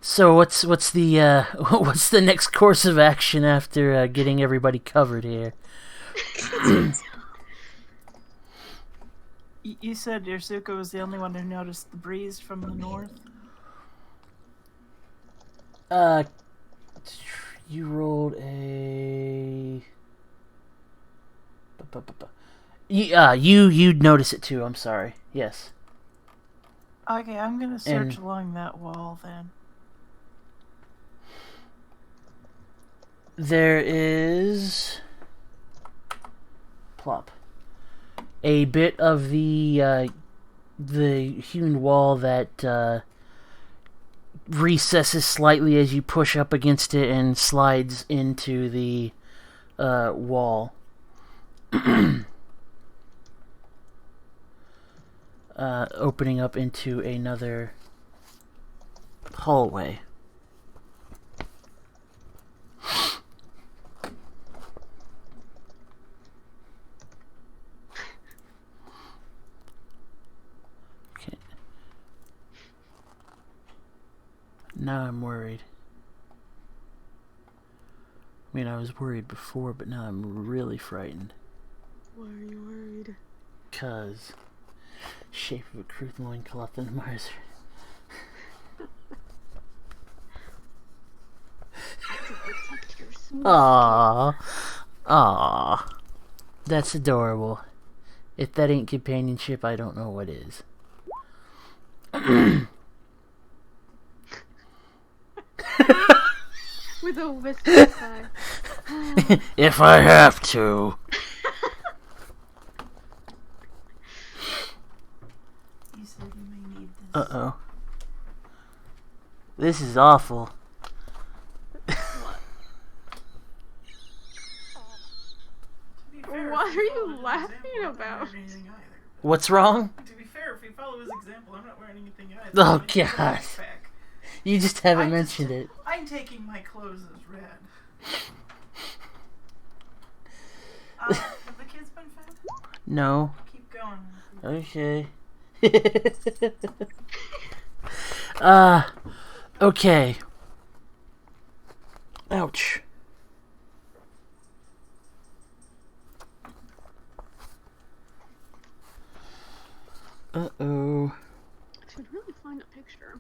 Speaker 1: So what's the what's the next course of action after getting everybody covered here?
Speaker 4: You said Yersuka was the only one who noticed the breeze from the north?
Speaker 1: You rolled a. You'd notice it too. I'm sorry. Yes.
Speaker 4: Okay, I'm gonna search along that wall then.
Speaker 1: There is plop a bit of the hewn wall that recesses slightly as you push up against it and slides into the wall. Opening up into another hallway. Now I'm worried. I mean, I was worried before, but now I'm really frightened.
Speaker 2: Why are you worried?
Speaker 1: 'Cause shape of a crude loincloth and a miser.
Speaker 2: To protect your smooth
Speaker 1: Aww. Aww. That's adorable. If that ain't companionship, I don't know what is.
Speaker 2: with a whisper sigh.
Speaker 1: If I have to.
Speaker 4: You said you may need this.
Speaker 1: Uh-oh. This is awful.
Speaker 2: What?
Speaker 4: To be fair,
Speaker 2: What
Speaker 4: if
Speaker 2: are
Speaker 4: you
Speaker 2: you
Speaker 4: follow his
Speaker 2: laughing
Speaker 4: example, I'm not
Speaker 2: about?
Speaker 4: wearing anything either.
Speaker 1: What's wrong?
Speaker 4: To be fair, if you follow his example, I'm not wearing anything either.
Speaker 1: Oh,
Speaker 4: I'm taking a
Speaker 1: God.
Speaker 4: backpack.
Speaker 1: You just haven't
Speaker 4: I'm
Speaker 1: mentioned it.
Speaker 4: I'm taking my clothes as red. Have the kids been fed?
Speaker 1: No.
Speaker 4: Keep going.
Speaker 1: Okay. Okay. Ouch. Uh-oh.
Speaker 2: I should really find a picture.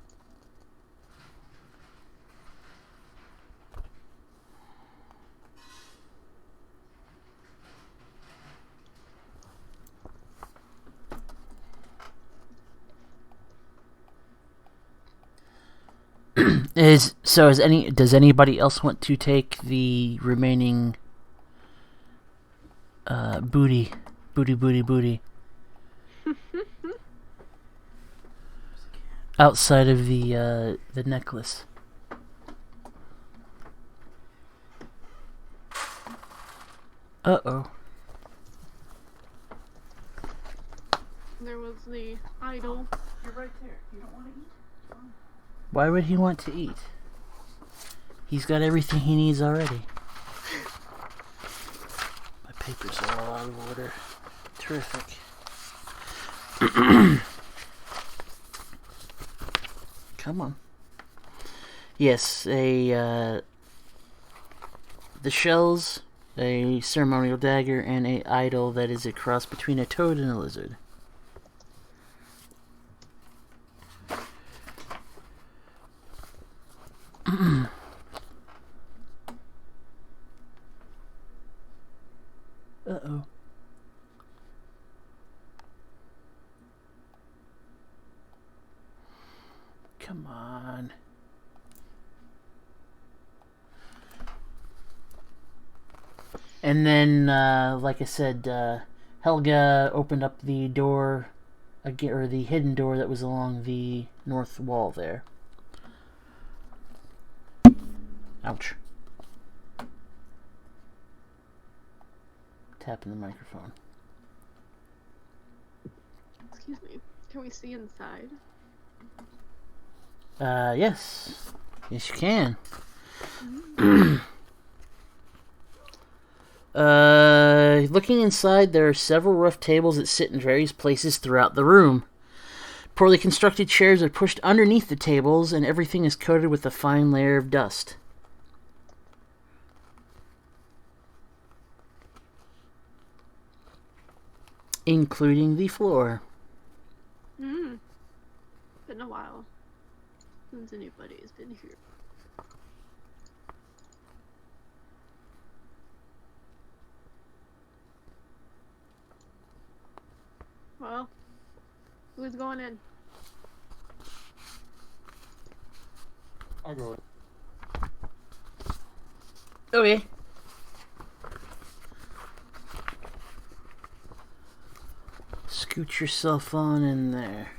Speaker 1: Does anybody else want to take the remaining booty outside of the necklace? Uh-oh.
Speaker 2: There was the idol.
Speaker 4: You're right there. You don't want to eat? Fine.
Speaker 1: Why would he want to eat? He's got everything he needs already. My papers are all out of order. Terrific. Come on. Yes, the shells, a ceremonial dagger, and a idol that is a cross between a toad and a lizard. Uh-oh. Come on. And then, like I said, Helga opened up the door, again, or the hidden door that was along the north wall there. Ouch. Tapping the microphone.
Speaker 2: Excuse me. Can we see inside?
Speaker 1: Yes. Yes, you can. Looking inside, there are several rough tables that sit in various places throughout the room. Poorly constructed chairs are pushed underneath the tables, and everything is coated with a fine layer of dust. Including the floor.
Speaker 2: Been a while since anybody has been here. Well, who's going in?
Speaker 3: I'll go.
Speaker 1: Okay. Scoot yourself on in there.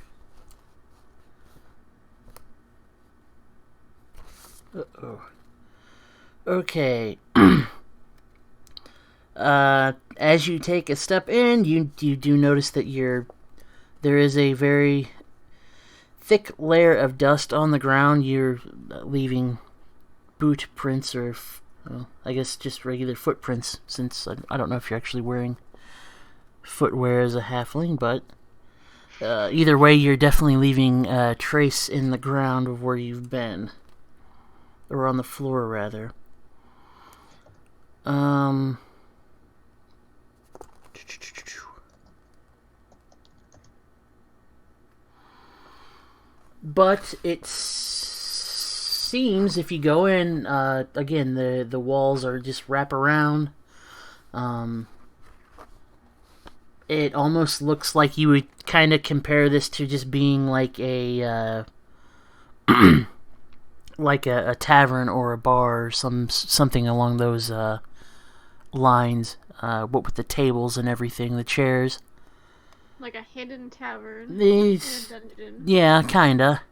Speaker 1: Uh-oh. Okay. As you take a step in, you do notice that there is a very thick layer of dust on the ground. You're leaving boot prints, or well, I guess just regular footprints, since I don't know if you're actually wearing footwear as a halfling, but either way, you're definitely leaving a trace in the ground of where you've been. or on the floor rather. But it seems if you go in, again, the walls are just wrap around. It almost looks like you would kind of compare this to just being like a like a tavern or a bar or something along those lines. What with the tables and everything, the chairs.
Speaker 2: Like a hidden tavern.
Speaker 1: These,
Speaker 2: in a dungeon.
Speaker 1: yeah, kinda.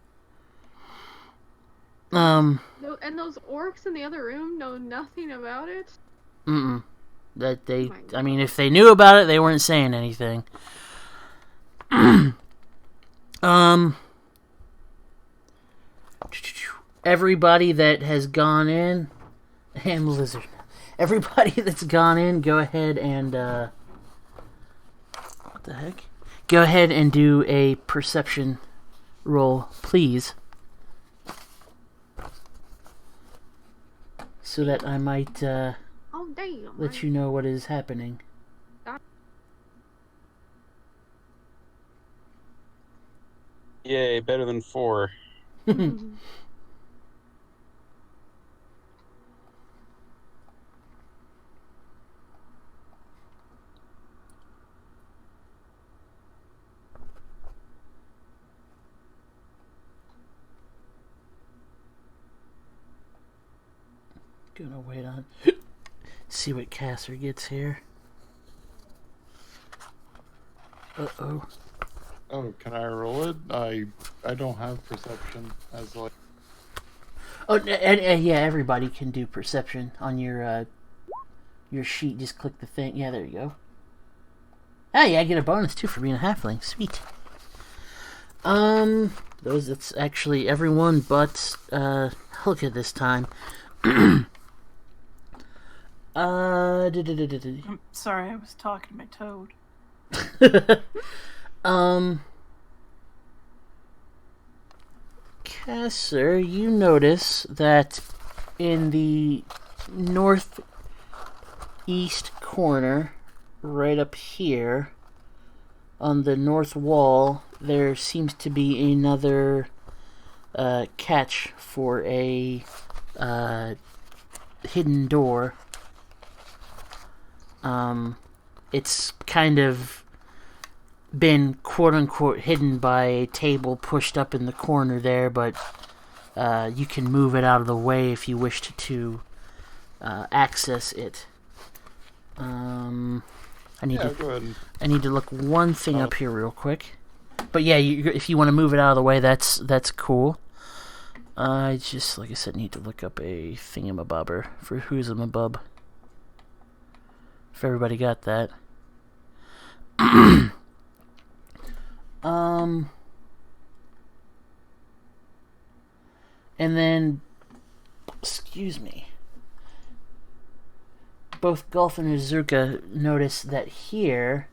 Speaker 2: And those orcs in the other room know nothing about it?
Speaker 1: That they,
Speaker 2: Oh
Speaker 1: I mean, if they knew about it, they weren't saying anything. Everybody that has gone in, and Lizard. Everybody that's gone in, go ahead and, what the heck? Go ahead and do a perception roll, please. So that I might,
Speaker 2: Oh, damn.
Speaker 1: let you know what is happening.
Speaker 5: Yay, better than 4.
Speaker 1: Gonna wait on. See what Casser gets here. Uh-oh.
Speaker 3: Oh, can I roll it? I don't have perception as like.
Speaker 1: Oh, and yeah, everybody can do perception on your sheet. Just click the thing. Yeah, there you go. Ah, yeah, I get a bonus too for being a halfling. Sweet. That's actually everyone but look at this time.
Speaker 4: I'm sorry, I was talking to my toad.
Speaker 1: Casser, you notice that in the northeast corner, right up here, on the north wall, there seems to be another catch for a hidden door. It's kind of been quote-unquote hidden by a table pushed up in the corner there, but you can move it out of the way if you wished to access it. I need to look one thing up here real quick. But yeah, if you want to move it out of the way, that's cool. I just, like I said, need to look up a thingamabobber for who's a mabub. If everybody got that. And then, excuse me, both Golf and Azuka notice that here,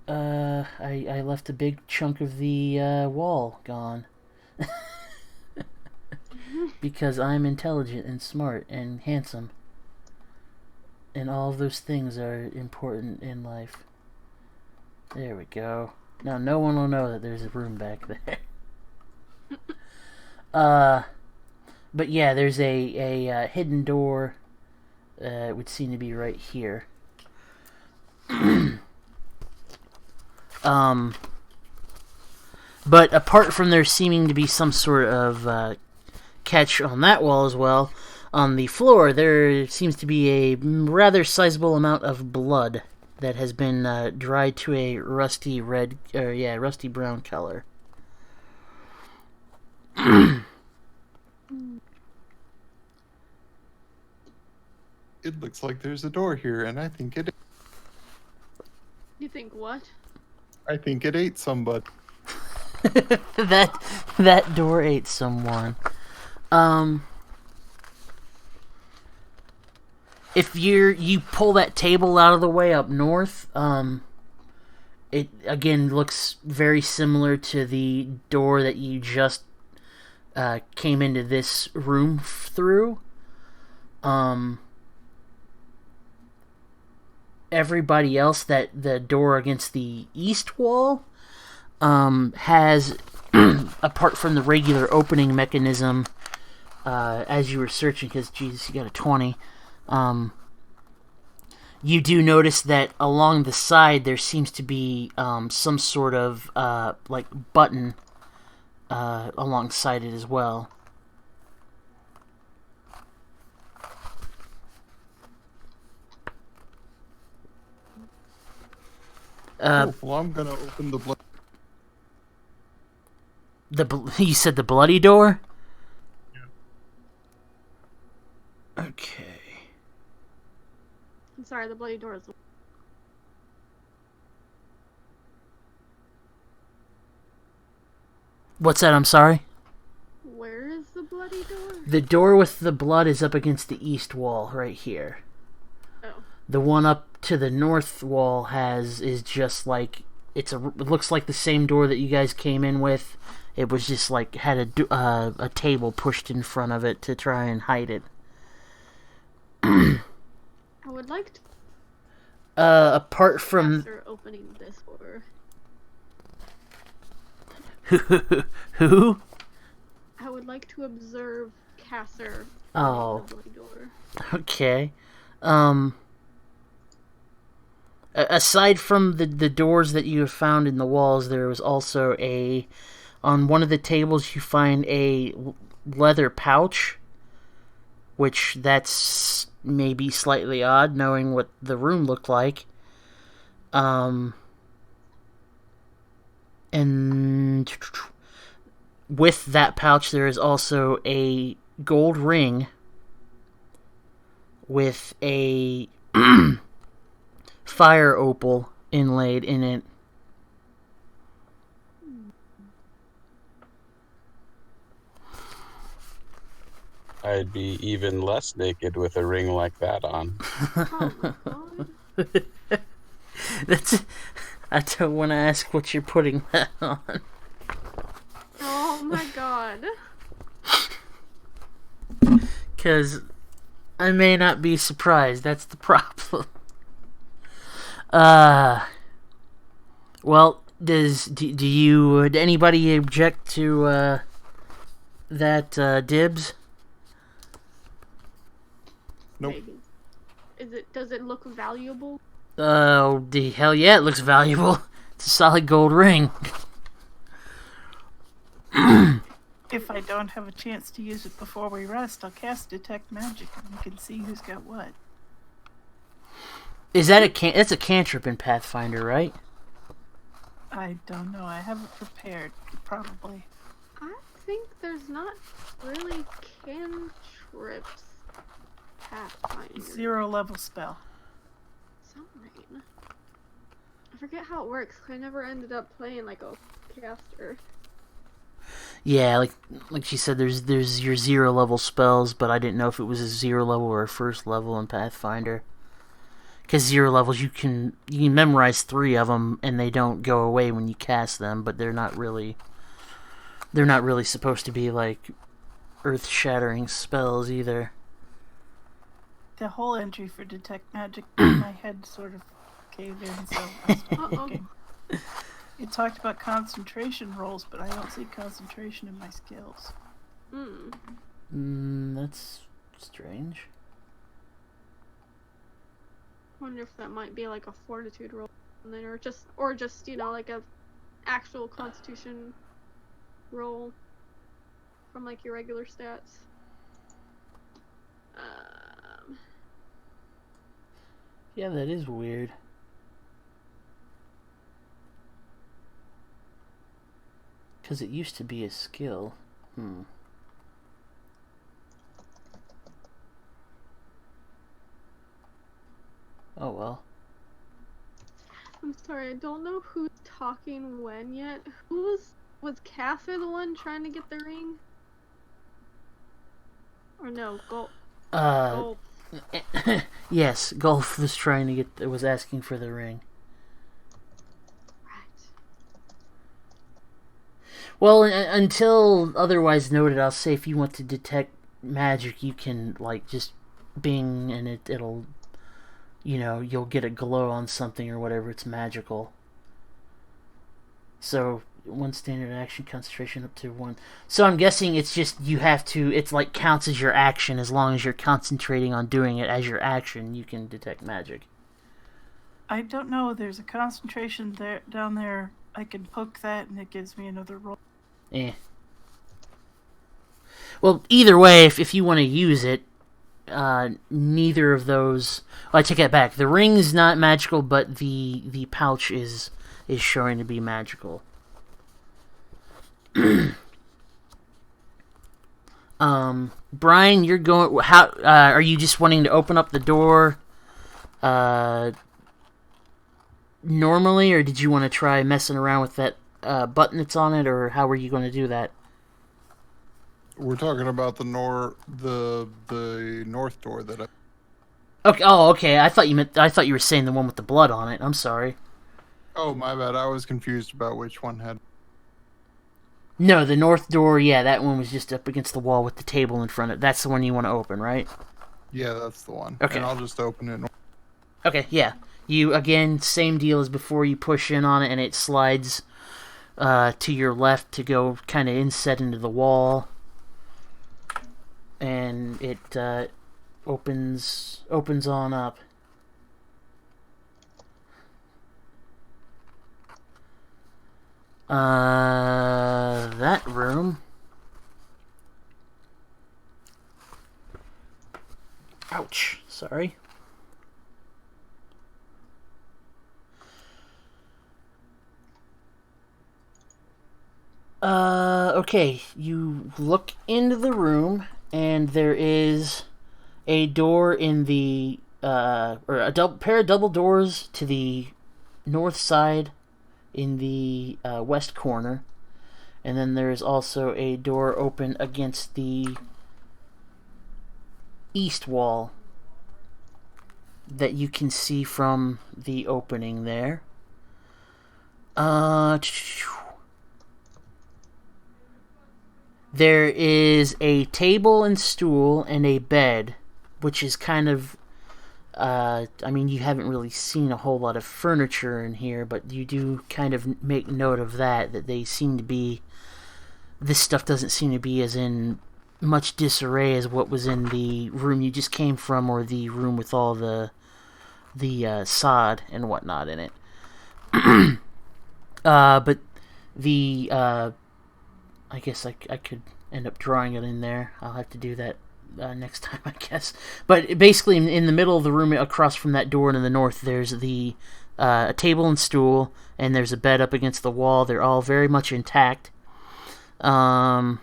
Speaker 1: I left a big chunk of the wall gone. Because I'm intelligent and smart and handsome. And all of those things are important in life. There we go. Now no one will know that there's a room back there. But yeah, there's a hidden door. It would seem to be right here. But apart from there seeming to be some sort of catch on that wall as well, on the floor there seems to be a rather sizable amount of blood that has been dried to a rusty brown color.
Speaker 3: It looks like there's a door here, and I think it.
Speaker 2: You think what?
Speaker 3: I think it ate somebody.
Speaker 1: that door ate someone. If you pull that table out of the way up north, it again looks very similar to the door that you just came into this room through. Everybody else, that the door against the east wall has, apart from the regular opening mechanism, as you were searching, because Jesus, you got a 20. You do notice that along the side there seems to be some sort of like button alongside it as well.
Speaker 3: Cool. Well, I'm gonna open the blood.
Speaker 1: You said the bloody door?
Speaker 3: Yeah.
Speaker 1: Okay.
Speaker 2: I'm sorry, the bloody door is...
Speaker 1: What's that? I'm sorry?
Speaker 2: Where is the bloody door?
Speaker 1: The door with the blood is up against the east wall, right here.
Speaker 2: Oh.
Speaker 1: The one up to the north wall is just like... It looks like the same door that you guys came in with. It was just like had a table pushed in front of it to try and hide it.
Speaker 2: I would like to...
Speaker 1: apart from...
Speaker 2: After opening this door.
Speaker 1: Who?
Speaker 2: I would like to observe Casser
Speaker 1: Oh.
Speaker 2: opening the bloody door.
Speaker 1: Okay. Aside from the doors that you have found in the walls, there was also on one of the tables you find a leather pouch, which that's maybe slightly odd knowing what the room looked like. And with that pouch there is also a gold ring with a fire opal inlaid in it.
Speaker 5: I'd be even less naked with a ring like that on.
Speaker 2: Oh my god.
Speaker 1: I don't want to ask what you're putting that on.
Speaker 2: Oh my god.
Speaker 1: Because I may not be surprised. That's the problem. Well, do anybody object to that dibs?
Speaker 3: Nope.
Speaker 2: Maybe. Does it look valuable?
Speaker 1: The hell yeah, it looks valuable. It's a solid gold ring.
Speaker 4: If I don't have a chance to use it before we rest, I'll cast Detect Magic and we can see who's got what.
Speaker 1: Is that it's a cantrip in Pathfinder, right?
Speaker 4: I don't know. I haven't prepared. Probably.
Speaker 2: I think there's not really cantrips. Pathfinder.
Speaker 4: 0 level spell.
Speaker 2: Something. I forget how it works. I never ended up playing like a caster.
Speaker 1: Yeah, like she said, there's your 0 level spells, but I didn't know if it was a 0 level or a first level in Pathfinder. Because 0 levels, you can memorize 3 of them, and they don't go away when you cast them, but they're not really supposed to be like earth-shattering spells either.
Speaker 4: The whole entry for Detect Magic in my head sort of caved in, so I stopped looking. It talked about concentration rolls, but I don't see concentration in my skills.
Speaker 1: That's strange.
Speaker 2: Wonder if that might be like a fortitude roll, or just like a actual constitution roll from like your regular stats.
Speaker 1: Yeah, that is weird. Because it used to be a skill. Oh well.
Speaker 2: I'm sorry, I don't know who's talking when yet. Was Casser the one trying to get the ring? Or no, Golf.
Speaker 1: Yes, Golf was asking for the ring.
Speaker 2: Right.
Speaker 1: Well, until otherwise noted, I'll say if you want to detect magic, you can like just bing, and it'll, you'll get a glow on something or whatever. It's magical. So one standard action, concentration up to 1. So I'm guessing it's just you have to. It's like counts as your action as long as you're concentrating on doing it as your action. You can detect magic.
Speaker 4: I don't know. There's a concentration down there. I can poke that, and it gives me another roll.
Speaker 1: Well, either way, if you want to use it, neither of those. Well, I take that back. The ring's not magical, but the pouch is showing to be magical. Brian, you're going. How are you just wanting to open up the door? Normally, or did you want to try messing around with that button that's on it, or how were you going to do that?
Speaker 3: We're talking about the north door that I...
Speaker 1: Okay. Oh, okay. I thought you were saying the one with the blood on it. I'm sorry.
Speaker 3: Oh, my bad. I was confused about which one had...
Speaker 1: No, the north door, yeah, that one was just up against the wall with the table in front of it. That's the one you want to open, right?
Speaker 3: Yeah, that's the one.
Speaker 1: Okay.
Speaker 3: And I'll just open it.
Speaker 1: Okay, yeah. You, again, same deal as before. You push in on it, and it slides to your left to go kind of inset into the wall. And it opens on up. That room. Ouch. Sorry. Okay. You look into the room, and there is a door in the, or a pair of double doors to the north side in the west corner. And then there's also a door open against the east wall that you can see from the opening there. There is a table and stool and a bed, which is kind of... I mean, you haven't really seen a whole lot of furniture in here, but you do kind of make note of that they seem to be... This stuff doesn't seem to be as in much disarray as what was in the room you just came from, or the room with all the sod and whatnot in it. But the... I guess I could end up drawing it in there. I'll have to do that next time, I guess. But basically, in the middle of the room, across from that door to the north, there's a table and stool, and there's a bed up against the wall. They're all very much intact. And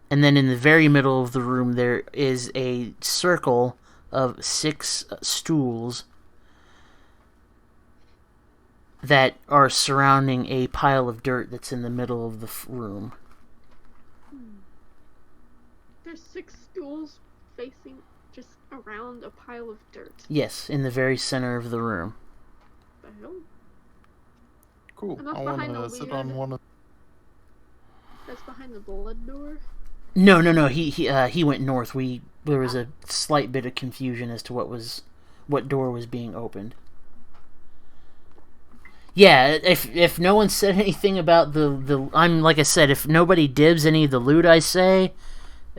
Speaker 1: then in the very middle of the room, there is a circle of 6 stools that are surrounding a pile of dirt that's in the middle of the room.
Speaker 2: There's 6 stools facing just around a pile of dirt.
Speaker 1: Yes, in the very center of the room.
Speaker 2: The hell?
Speaker 3: Cool.
Speaker 2: And that's
Speaker 3: I
Speaker 2: behind
Speaker 3: want
Speaker 2: the
Speaker 3: to sit
Speaker 2: weird...
Speaker 3: on one of...
Speaker 2: That's behind the blood door?
Speaker 1: No. He went north. There was a slight bit of confusion as to what door was being opened. Yeah, if no one said anything about the I'm like I said, if nobody dibs any of the loot I say,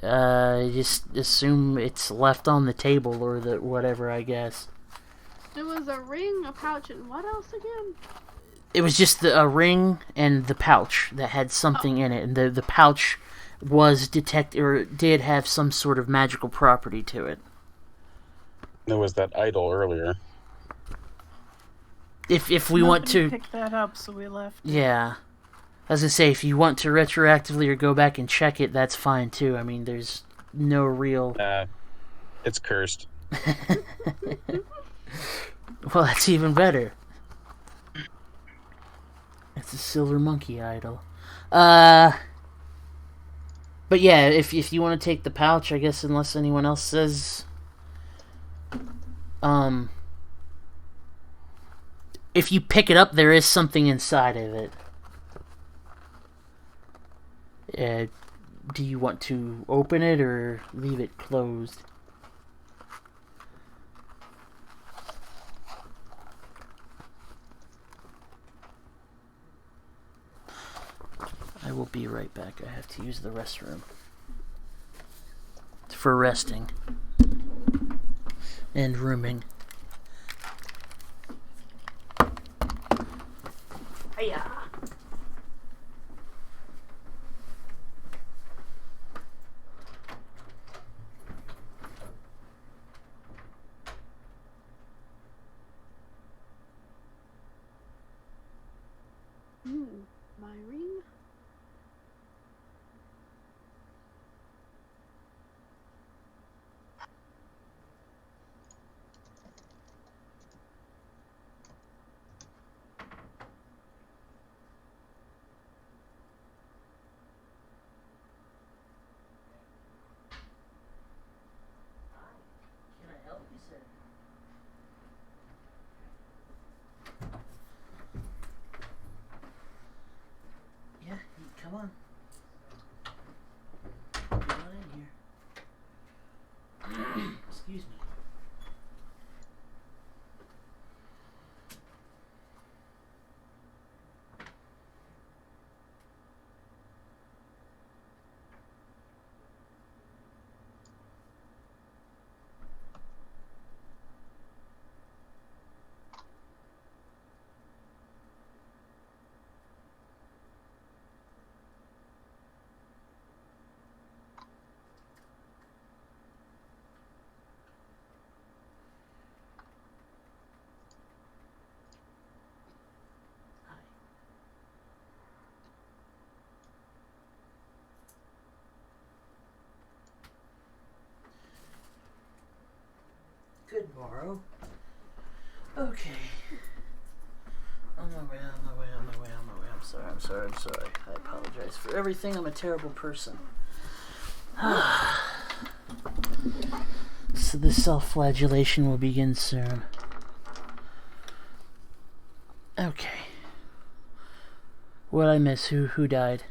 Speaker 1: just assume it's left on the table or the whatever, I guess.
Speaker 2: There was a ring, a pouch, and what else again?
Speaker 1: It was just a ring and the pouch that had something in it, and the pouch was did have some sort of magical property to it.
Speaker 5: There was that idol earlier.
Speaker 1: If we want to
Speaker 4: pick that up, so we left.
Speaker 1: Yeah. I was gonna say, if you want to retroactively or go back and check it, that's fine too. I mean, there's no real...
Speaker 5: It's cursed.
Speaker 1: Well, that's even better. It's a silver monkey idol. But yeah, if you want to take the pouch, I guess, unless anyone else says... If you pick it up, there is something inside of it. do you want to open it or leave it closed? I will be right back. I have to use the restroom. For resting. And rooming. Hiya!
Speaker 2: My ring?
Speaker 1: Can I help you, sir? Yeah, come on. Get on in here. Excuse me. Good morrow. Okay. On my way. I'm sorry. I apologize for everything. I'm a terrible person. So the self-flagellation will begin soon. Okay. What'd I miss? Who died?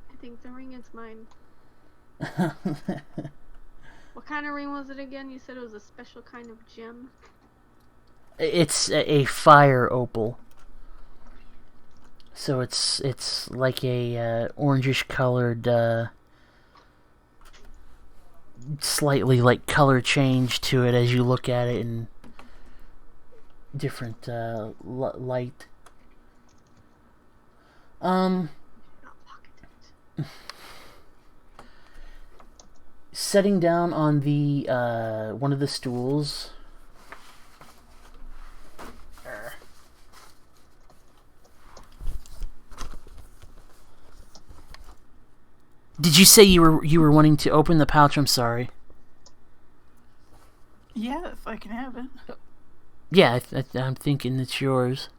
Speaker 2: I think the ring is mine. What kind of ring was it again? You said it was a special kind of gem?
Speaker 1: It's a fire opal. So it's like a orangish colored, slightly like color change to it as you look at it in different light. Setting down on the one of the stools. Did you say you were wanting to open the pouch? I'm sorry.
Speaker 4: Yeah, if I can have it.
Speaker 1: Yeah, I'm thinking it's yours.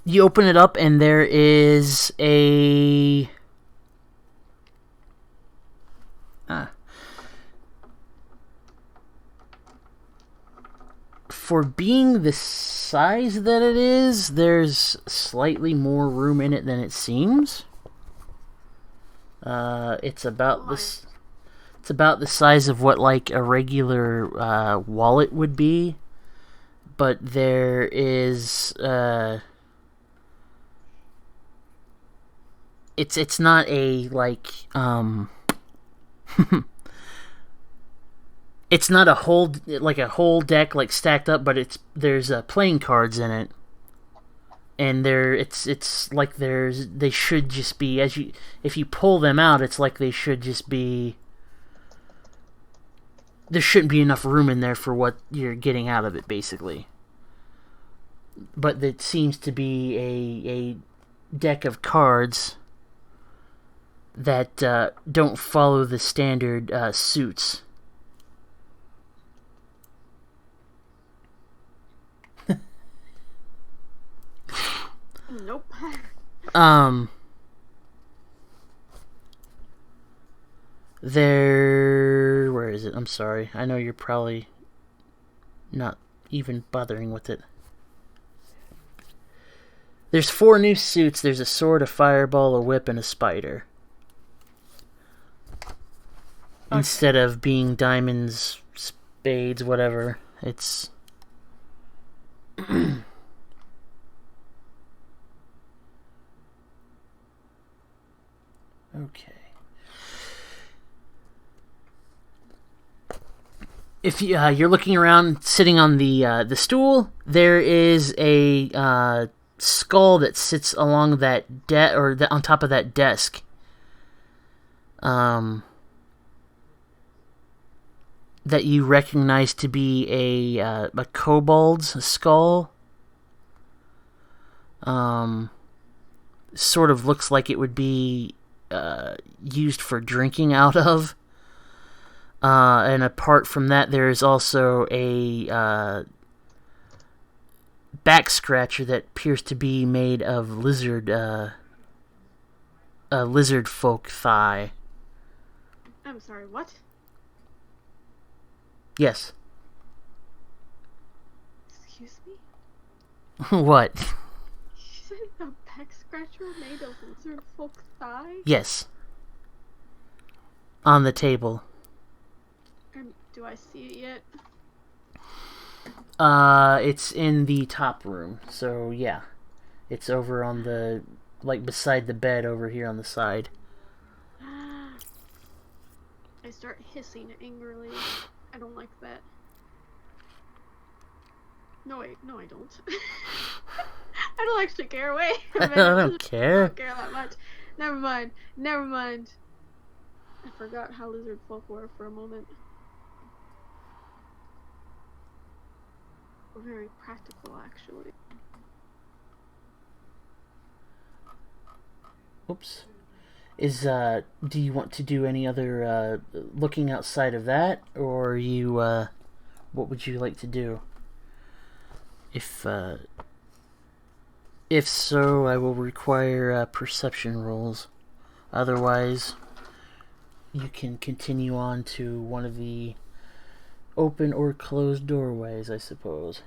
Speaker 1: You open it up and there is a for being the size that it is, there's slightly more room in it than it seems. It's about this. It's about the size of what like a regular wallet would be, but there is it's not a like it's not a whole deck like stacked up, but there's playing cards in it, and it's like they should just be if you pull them out, it's like they should just be. There shouldn't be enough room in there for what you're getting out of it, basically. But it seems to be a deck of cards that don't follow the standard suits.
Speaker 2: Nope.
Speaker 1: Where is it? I'm sorry. I know you're probably not even bothering with it. There's 4 new suits. There's a sword, a fireball, a whip, and a spider. Okay. Instead of being diamonds, spades, whatever. It's... Okay. If you're looking around, sitting on the stool, there is a skull that sits along that on top of that desk. That you recognize to be a kobold's skull. Sort of looks like it would be used for drinking out of. And apart from that, there is also a back scratcher that appears to be made of lizard folk thigh.
Speaker 2: I'm sorry, what?
Speaker 1: Yes.
Speaker 2: Excuse me?
Speaker 1: What?
Speaker 2: You said a back scratcher made of lizard folk thigh?
Speaker 1: Yes. On the table.
Speaker 2: Do I see it yet?
Speaker 1: It's in the top room, so yeah. It's over on the, beside the bed over here on the side.
Speaker 2: I start hissing angrily. I don't like that. No, I don't. I don't actually care. Wait a minute.
Speaker 1: I don't care.
Speaker 2: I don't care that much. Never mind. I forgot how lizard folk were for a moment. Very practical, actually.
Speaker 1: Oops. Do you want to do any other looking outside of that, or what would you like to do? If so, I will require perception rolls. Otherwise, you can continue on to one of the open or closed doorways, I suppose.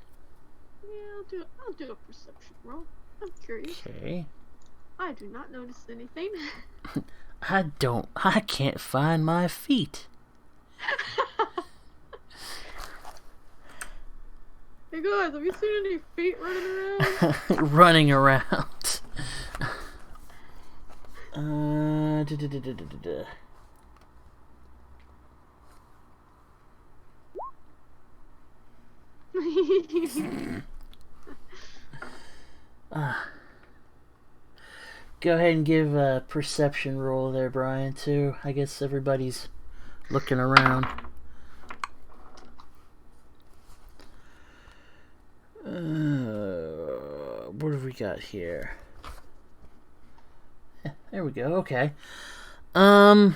Speaker 2: Yeah, I'll do a perception roll. I'm curious.
Speaker 1: Okay.
Speaker 2: I do not notice anything.
Speaker 1: I can't find my feet.
Speaker 2: Hey guys, have you seen any feet running around?
Speaker 1: Running around. Go ahead and give a perception roll there, Brian, too. I guess everybody's looking around. What have we got here? Yeah, there we go. Okay.
Speaker 2: Wait a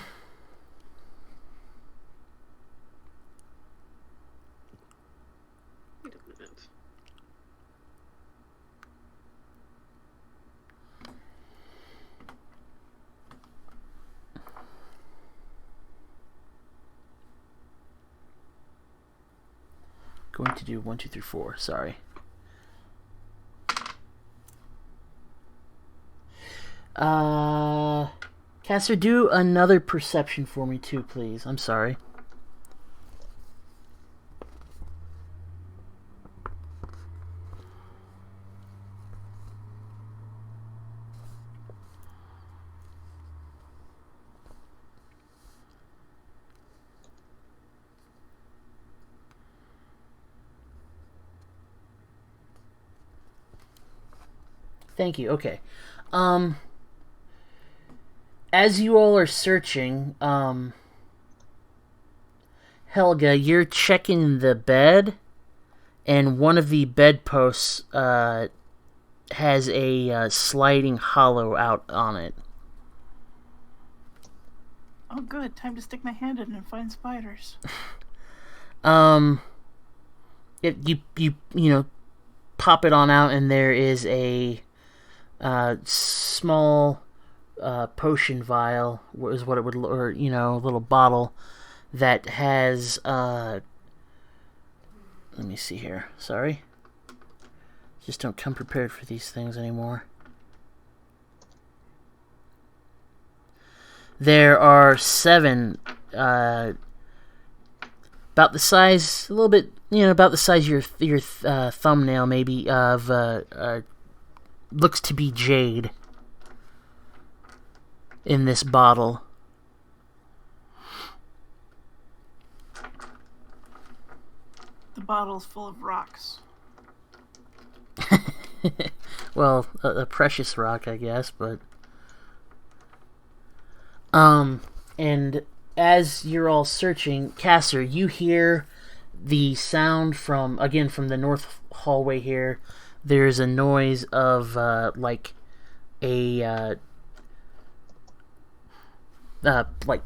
Speaker 2: minute.
Speaker 1: Going to do 1, 2, 3, 4. Sorry. Caster, do another perception for me too, please. I'm sorry. Thank you. Okay. As you all are searching, Helga, you're checking the bed, and one of the bedposts has a sliding hollow out on it.
Speaker 4: Oh, good. Time to stick my hand in and find spiders.
Speaker 1: You pop it on out, and there is a small potion vial is what it would, or a little bottle that has. Let me see here. Sorry, just don't come prepared for these things anymore. There are 7, about the size, a little bit, about the size of your thumbnail, maybe, of looks to be jade in this bottle.
Speaker 4: The bottle's full of rocks.
Speaker 1: Well, a precious rock, I guess, but. And as you're all searching, Casser, you hear the sound from the north hallway here. There's a noise of, like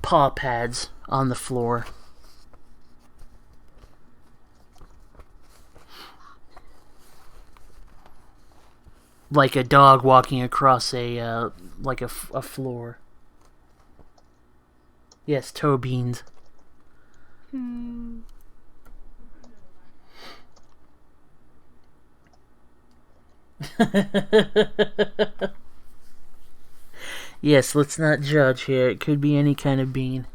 Speaker 1: paw pads on the floor. Like a dog walking across a floor. Yes, toe beans. Yes, let's not judge here. It could be any kind of bean.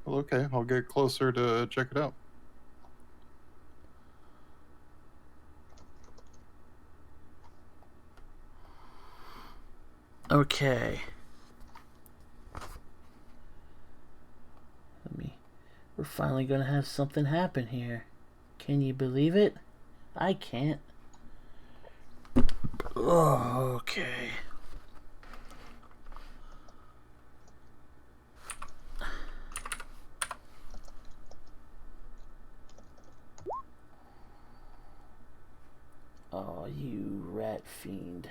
Speaker 3: Well, okay, I'll get closer to check it out.
Speaker 1: Okay. We're finally gonna have something happen here. Can you believe it? I can't. Oh, okay. Oh, you rat fiend.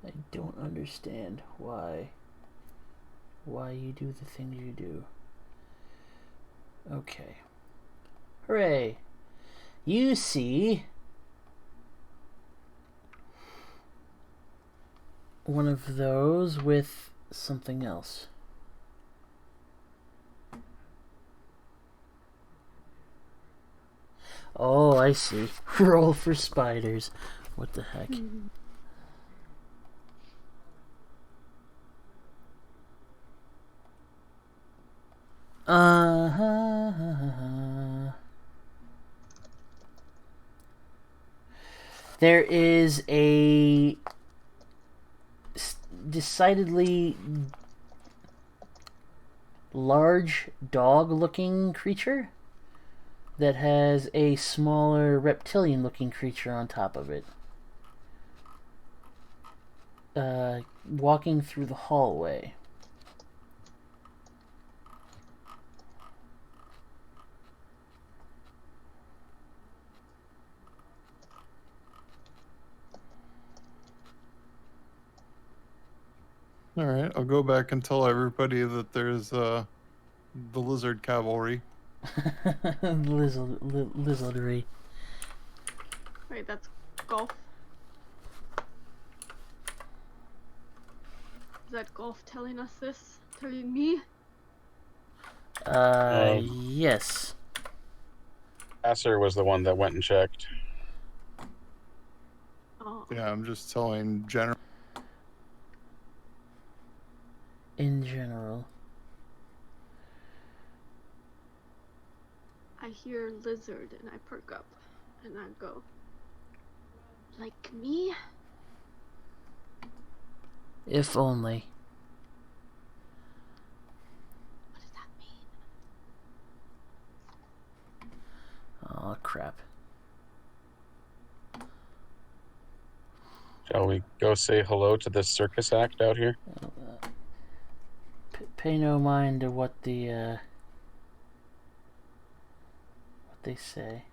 Speaker 1: I don't understand why you do the things you do. Okay. Hooray! You see one of those with something else. Oh, I see. Roll for spiders. What the heck? There is a decidedly large dog-looking creature that has a smaller reptilian-looking creature on top of it. Walking through the hallway.
Speaker 3: All right, I'll go back and tell everybody that there's the lizard cavalry.
Speaker 1: Lizardry.
Speaker 2: Wait, that's golf. Is that golf telling us this? Telling me?
Speaker 1: Yes.
Speaker 5: Asser was the one that went and checked.
Speaker 2: Oh.
Speaker 3: Yeah, I'm just telling general.
Speaker 1: In general.
Speaker 2: I hear lizard and I perk up and I go, like me?
Speaker 1: If only.
Speaker 2: What does that mean?
Speaker 1: Oh, crap.
Speaker 5: Shall we go say hello to this circus act out here?
Speaker 1: Pay no mind to what what they say.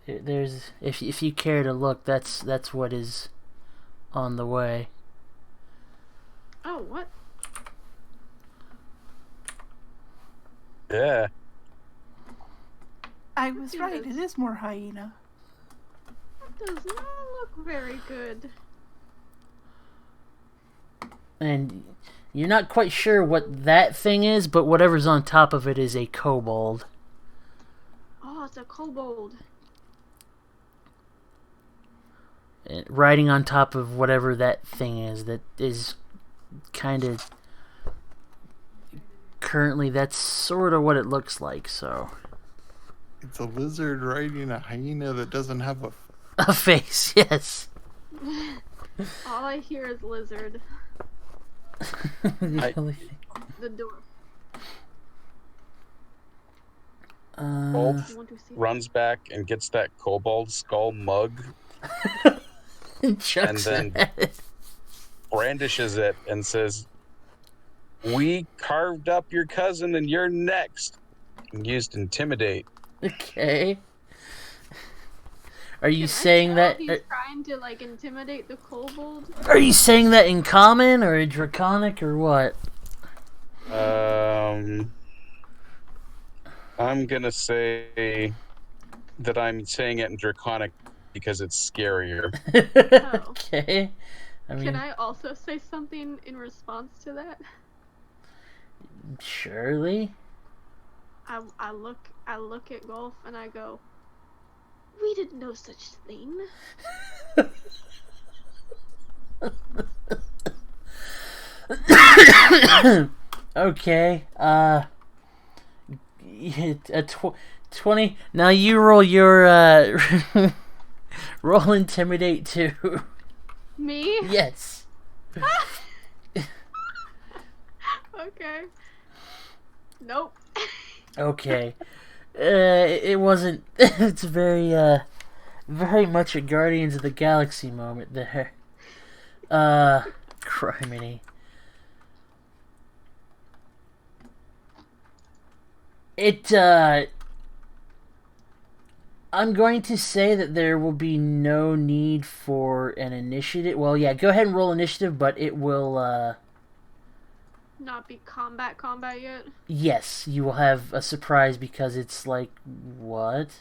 Speaker 1: There's if you care to look, that's what is on the way.
Speaker 2: Oh, what?
Speaker 5: Yeah.
Speaker 4: I was right. It is more hyena.
Speaker 2: That does not look very good.
Speaker 1: And you're not quite sure what that thing is, but whatever's on top of it is a kobold.
Speaker 2: Oh, it's a kobold.
Speaker 1: Riding on top of whatever that thing is that is kind of currently, that's sort of what it looks like. So
Speaker 3: It's a lizard riding a hyena that doesn't have
Speaker 1: a face. Yes.
Speaker 2: All I hear is lizard. The door.
Speaker 5: Bolt runs back and gets that kobold skull mug
Speaker 1: and
Speaker 5: then brandishes it and says, "We carved up your cousin and you're next." And used intimidate.
Speaker 1: Okay. Are you
Speaker 2: Can
Speaker 1: saying that
Speaker 2: he's trying to like intimidate the kobold?
Speaker 1: Are you saying that in common or draconic or what?
Speaker 5: I'm gonna say that I'm saying it in draconic because it's scarier.
Speaker 2: Oh.
Speaker 1: Okay. I mean,
Speaker 2: can I also say something in response to that?
Speaker 1: Surely.
Speaker 2: I look at Golf and I go, "We didn't know such thing."
Speaker 1: Okay. 20. Now you roll your roll intimidate too.
Speaker 2: Me?
Speaker 1: Yes.
Speaker 2: Okay. Nope.
Speaker 1: Okay. It wasn't. It's very much a Guardians of the Galaxy moment there. Criminy. I'm going to say that there will be no need for an initiative. Well, yeah, go ahead and roll initiative, but it will,
Speaker 2: not be combat yet?
Speaker 1: Yes, you will have a surprise because it's like, what?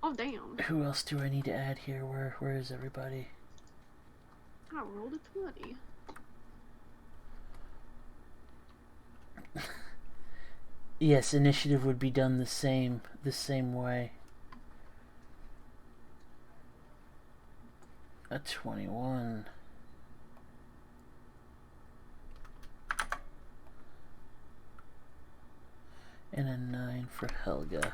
Speaker 2: Oh, damn.
Speaker 1: Who else do I need to add here? Where is everybody?
Speaker 2: I rolled a 20.
Speaker 1: Yes, initiative would be done the same way. A 21. And a 9 for Helga.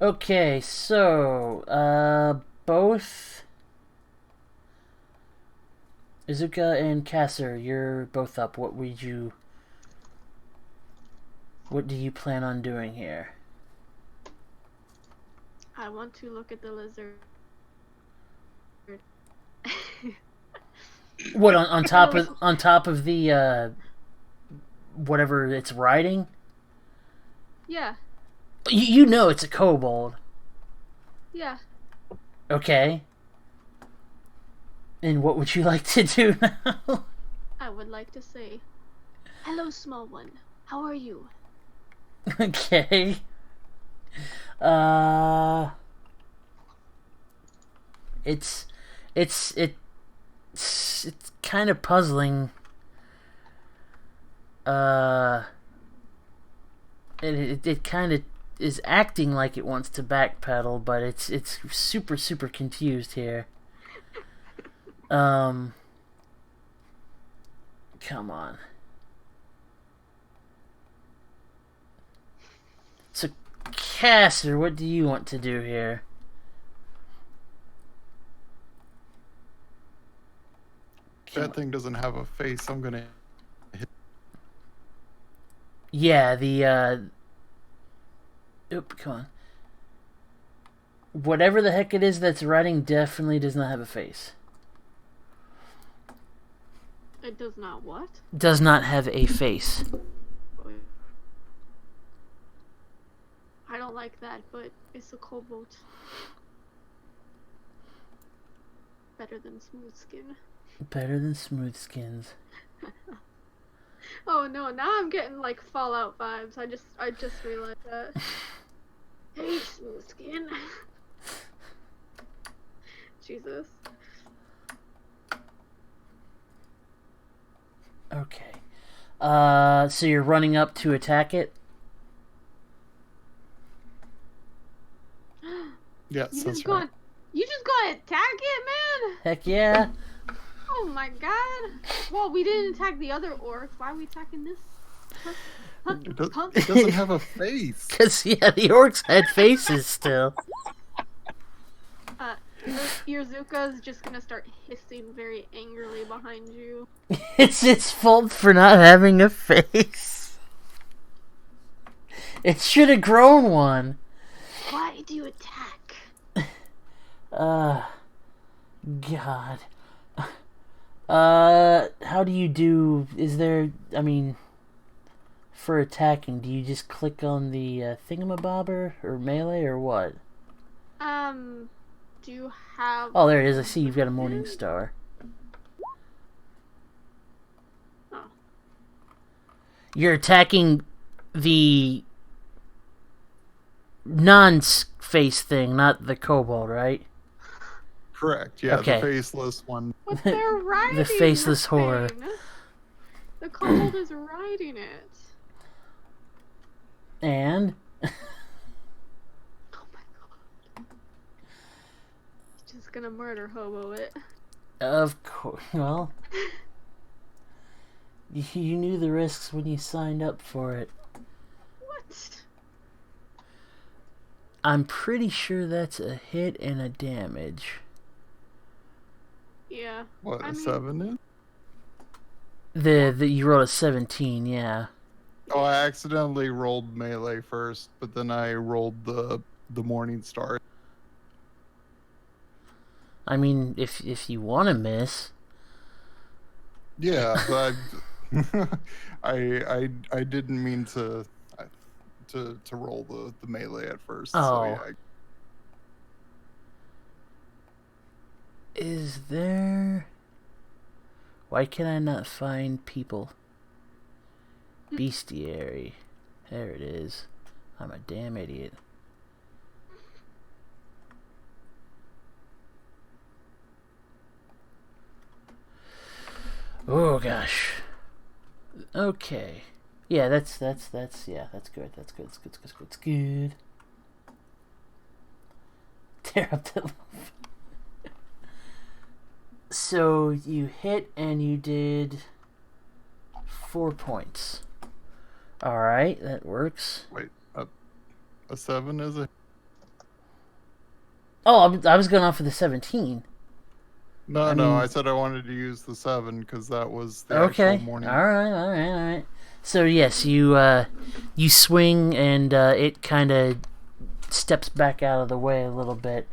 Speaker 1: Okay, so both Izuka and Kasser, you're both up. What do you plan on doing here?
Speaker 2: I want to look at the lizard.
Speaker 1: What on top of the whatever it's riding?
Speaker 2: Yeah.
Speaker 1: You know it's a kobold.
Speaker 2: Yeah.
Speaker 1: Okay. And what would you like to do now?
Speaker 2: I would like to say, "Hello, small one. How are you?"
Speaker 1: Okay. It's kind of puzzling. It kind of is acting like it wants to backpedal, but it's super confused here. Come on. So, Casser, what do you want to do here?
Speaker 3: That thing doesn't have a face. I'm gonna hit.
Speaker 1: Yeah, the oop, come on. Whatever the heck it is that's riding definitely does not have a face.
Speaker 2: It does not what?
Speaker 1: Does not have a face.
Speaker 2: I don't like that, but it's a kobold. Better than smooth skin.
Speaker 1: Better than smooth skins.
Speaker 2: Oh no, now I'm getting like Fallout vibes. I just realized that. Hey, smooth skin. Jesus.
Speaker 1: Okay. So you're running up to attack it?
Speaker 3: Yes,
Speaker 2: You
Speaker 3: that's
Speaker 2: just
Speaker 3: right.
Speaker 2: gonna attack it, man?
Speaker 1: Heck yeah.
Speaker 2: Oh my god. Well, we didn't attack the other orcs. Why are we attacking this?
Speaker 3: It doesn't have a face.
Speaker 1: Because, yeah, the orcs had faces still.
Speaker 2: Irzuka's just gonna start hissing very angrily behind you.
Speaker 1: It's its fault for not having a face. It should have grown one.
Speaker 2: Why do you attack?
Speaker 1: God. How do you do... Is there... I mean... For attacking, do you just click on the thingamabobber? Or melee, or what?
Speaker 2: Do you have...
Speaker 1: Oh, there it is. I see you've got a morning star.
Speaker 2: Oh.
Speaker 1: You're attacking the non-face thing, not the kobold, right?
Speaker 3: Correct. Yeah,
Speaker 1: Okay.
Speaker 3: the faceless one.
Speaker 2: But they're riding
Speaker 1: The faceless
Speaker 2: this
Speaker 1: horror.
Speaker 2: thing. The kobold is riding it.
Speaker 1: And...
Speaker 2: Oh my god. He's just gonna murder hobo it.
Speaker 1: Of course. Well... You knew the risks when you signed up for it.
Speaker 2: What?
Speaker 1: I'm pretty sure that's a hit and a damage.
Speaker 2: Yeah.
Speaker 3: What,
Speaker 2: I
Speaker 3: a
Speaker 2: mean-
Speaker 3: 7 is?
Speaker 1: The you rolled a 17, yeah.
Speaker 3: Oh, I accidentally rolled melee first, but then I rolled the morning star.
Speaker 1: I mean, if you want to miss,
Speaker 3: Yeah, but I didn't mean to roll the melee at first. So
Speaker 1: Oh.
Speaker 3: yeah.
Speaker 1: is there? Why can I not find people? Bestiary. There it is. I'm a damn idiot. Oh gosh. Okay. Yeah, that's good. That's good. That's good. Tear up the love. So you hit and you did 4 points. All right, that works.
Speaker 3: Wait, a 7 is a...
Speaker 1: Oh, I was going off of the 17.
Speaker 3: No,
Speaker 1: I
Speaker 3: no,
Speaker 1: mean-
Speaker 3: I said I wanted to use the 7 because that was the
Speaker 1: Okay.
Speaker 3: actual morning.
Speaker 1: All right. So yes, you swing and it kind of steps back out of the way a little bit.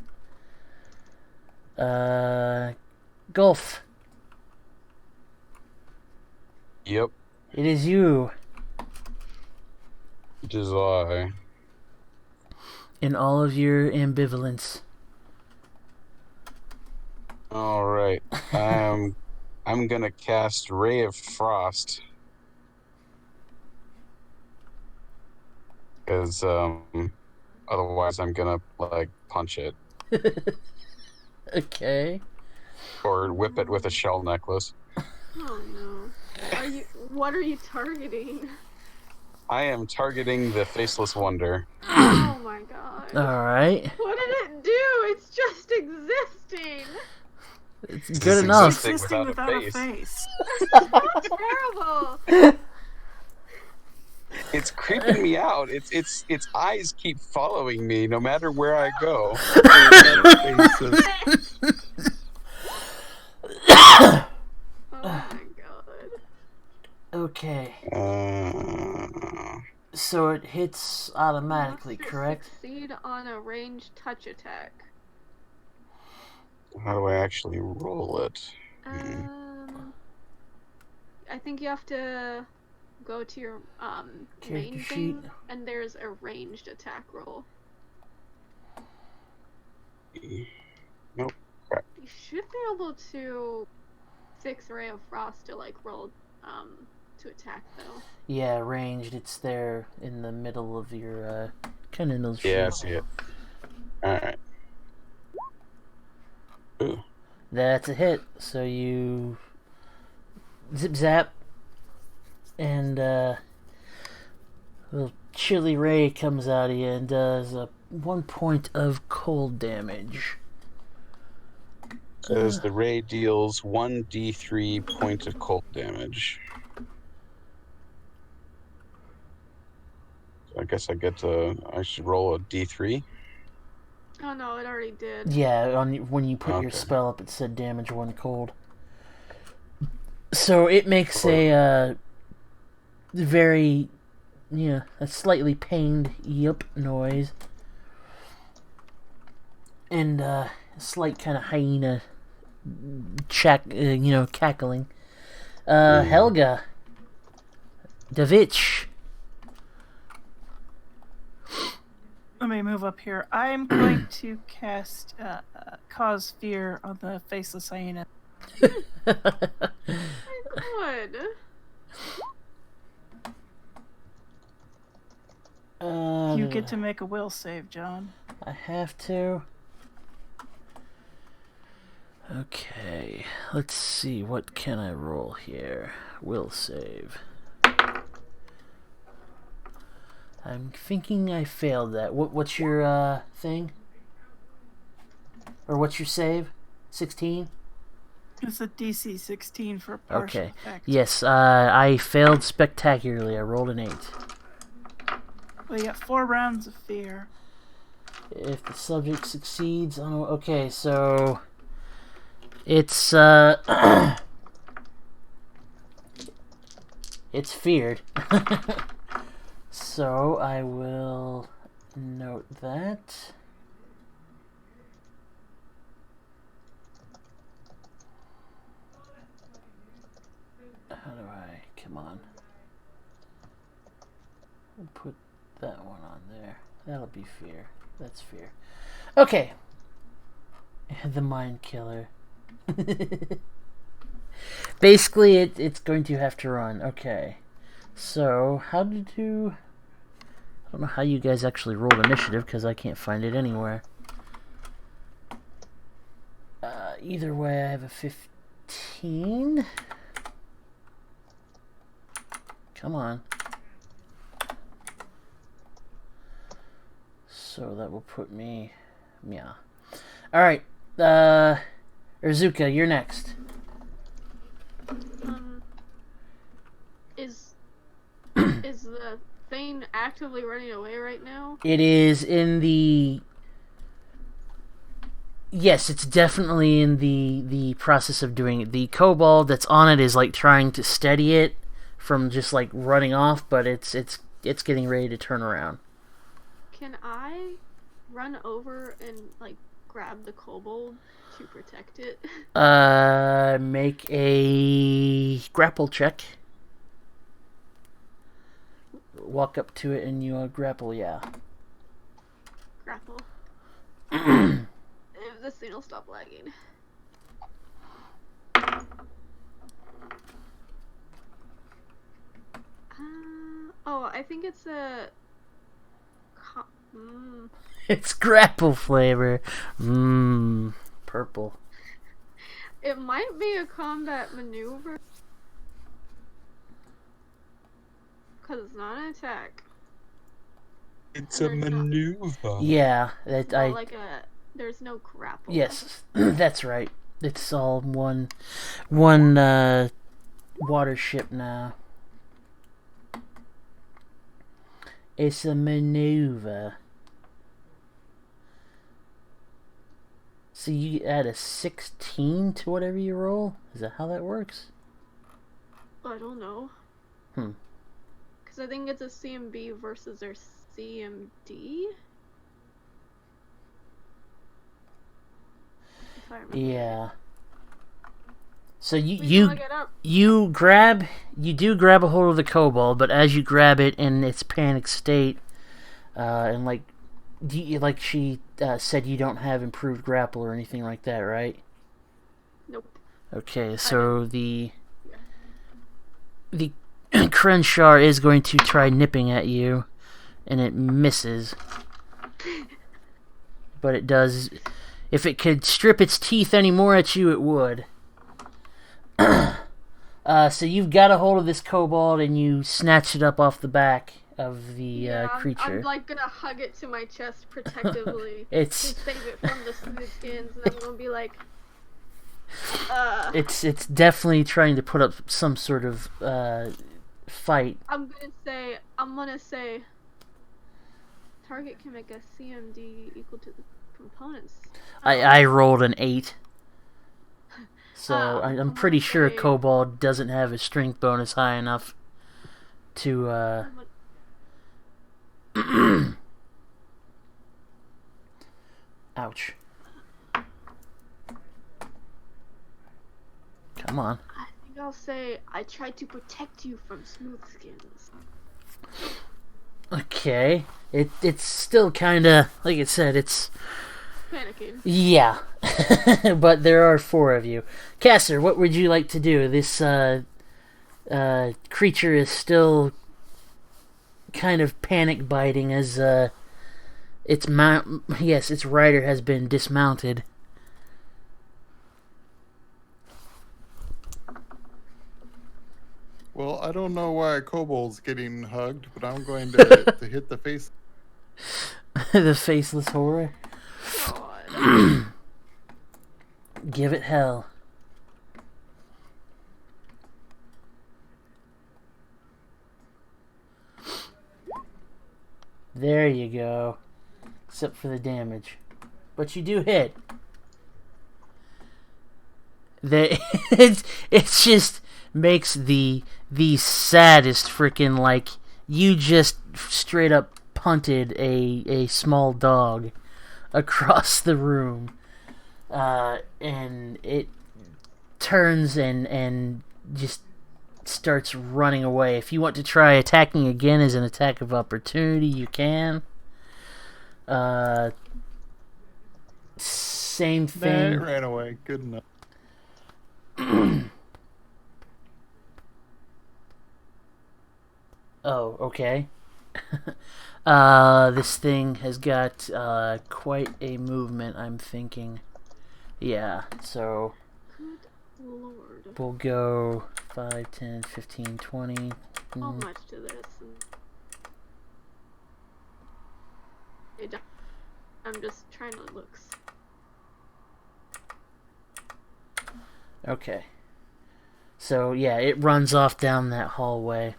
Speaker 1: Golf.
Speaker 5: Yep.
Speaker 1: It is you
Speaker 5: It is I.
Speaker 1: in all of your ambivalence.
Speaker 5: All right. I'm gonna cast Ray of Frost. Because otherwise I'm gonna like punch it
Speaker 1: Okay.
Speaker 5: or whip it with a shell necklace.
Speaker 2: Oh no. What are you targeting?
Speaker 5: I am targeting the Faceless Wonder.
Speaker 2: Oh my god.
Speaker 1: All right.
Speaker 2: What did it do? It's just existing.
Speaker 1: It's
Speaker 5: This
Speaker 1: good
Speaker 5: is
Speaker 1: enough.
Speaker 5: existing
Speaker 4: Existing
Speaker 5: without a face.
Speaker 2: That's terrible.
Speaker 5: It's creeping me out. Its eyes keep following me no matter where I go.
Speaker 3: Faces.
Speaker 2: Oh my god.
Speaker 1: Okay. So it hits automatically,
Speaker 2: Must
Speaker 1: correct?
Speaker 2: Succeed on a ranged touch attack.
Speaker 5: How do I actually roll it?
Speaker 2: I think you have to go to your main
Speaker 1: sheet.
Speaker 2: thing, and there's a ranged attack roll.
Speaker 5: Nope.
Speaker 2: You should be able to fix Ray of Frost to like roll to attack though.
Speaker 1: Yeah, ranged. It's there in the middle of your kind of middle sheet.
Speaker 5: Yeah, I see it. Alright. Ooh.
Speaker 1: That's a hit. So you zip zap, and little chilly ray comes out of you and does 1 point of cold damage.
Speaker 5: Says the ray deals 1d3 points of cold damage. So I guess I should roll a d3.
Speaker 2: Oh no, it already did.
Speaker 1: Yeah, when you put your spell up, it said damage 1 cold. So it makes a very, a slightly pained yip noise. And a slight kind of hyena cackling. Helga. Davich.
Speaker 4: Let me move up here. I'm going to cast Cause Fear on the faceless hyena.
Speaker 2: Good.
Speaker 4: You get to make a will save, John.
Speaker 1: I have to. Okay, let's see. What can I roll here? Will save. I'm thinking I failed that. What's your thing? Or what's your save? 16?
Speaker 4: It's a DC 16 for partial effect.
Speaker 1: Yes, I failed spectacularly. I rolled an 8.
Speaker 4: Well, you got 4 rounds of fear.
Speaker 1: If the subject succeeds on... Okay, so... It's, it's feared. So, I will note that. How do I... Come on. I'll put that one on there. That'll be fear. That's fear. Okay. The mind killer. Basically, it's going to have to run. Okay. So, how did you... I don't know how you guys actually rolled initiative, because I can't find it anywhere. Either way, I have a 15. Come on. So that will put me... Yeah. Alright. Urzuka, you're next.
Speaker 2: Is the thing actively running away right now?
Speaker 1: It is in the... Yes, it's definitely in the process of doing it. The kobold that's on it is like trying to steady it from just like running off, but it's getting ready to turn around.
Speaker 2: Can I run over and like grab the kobold to protect it?
Speaker 1: Make a grapple check. Walk up to it and you grapple, yeah.
Speaker 2: Grapple. If this thing will stop lagging. Oh, I think it's a...
Speaker 1: It's grapple flavor. Purple.
Speaker 2: It might be a combat maneuver. Because it's not an attack.
Speaker 5: It's a maneuver.
Speaker 1: Yeah,
Speaker 2: there's no grapple.
Speaker 1: Yes, that's right. It's all one water ship now. It's a maneuver. So you add a 16 to whatever you roll? Is that how that works?
Speaker 2: I don't know.
Speaker 1: Because
Speaker 2: because I think it's a CMB versus their CMD. If I remember.
Speaker 1: Yeah. So you do grab a hold of the kobold, but as you grab it in its panic state, and like she said, you don't have improved grapple or anything like that, right?
Speaker 2: Nope.
Speaker 1: Okay, so the Crenshaw is going to try nipping at you, and it misses. But it does. If it could strip its teeth any more at you, it would. So you've got a hold of this kobold and you snatch it up off the back of the creature.
Speaker 2: I'm like gonna hug it to my chest protectively
Speaker 1: to
Speaker 2: save it from the smooth skins, and I'm gonna be like,
Speaker 1: It's definitely trying to put up some sort of fight.
Speaker 2: I'm gonna say target can make a CMD equal to the components.
Speaker 1: I rolled an 8. So I'm pretty sure
Speaker 2: say...
Speaker 1: Kobold doesn't have a strength bonus high enough to Ouch. Come on.
Speaker 2: I think I'll say I tried to protect you from smooth skins.
Speaker 1: Okay. It's still kinda, like I said, it's
Speaker 2: panicking.
Speaker 1: Yeah. But there are 4 of you. Caster, what would you like to do? This creature is still kind of panic biting as its rider has been dismounted.
Speaker 3: Well, I don't know why a kobold's getting hugged, but I'm going to hit the face.
Speaker 1: The faceless horror.
Speaker 2: God.
Speaker 1: Give it hell. There you go. Except for the damage. But you do hit. It just makes the saddest freaking, like, you just straight up punted a small dog across the room. And it turns and just starts running away. If you want to try attacking again as an attack of opportunity, you can. Same thing.
Speaker 3: Nah, it ran away. Good enough.
Speaker 1: Oh, okay. This thing has got quite a movement, I'm thinking. Yeah, so
Speaker 2: Good lord.
Speaker 1: we'll go 5, 10, 15, 20.
Speaker 2: How much to this? I'm just trying to look.
Speaker 1: Okay. So, yeah, it runs off down that hallway.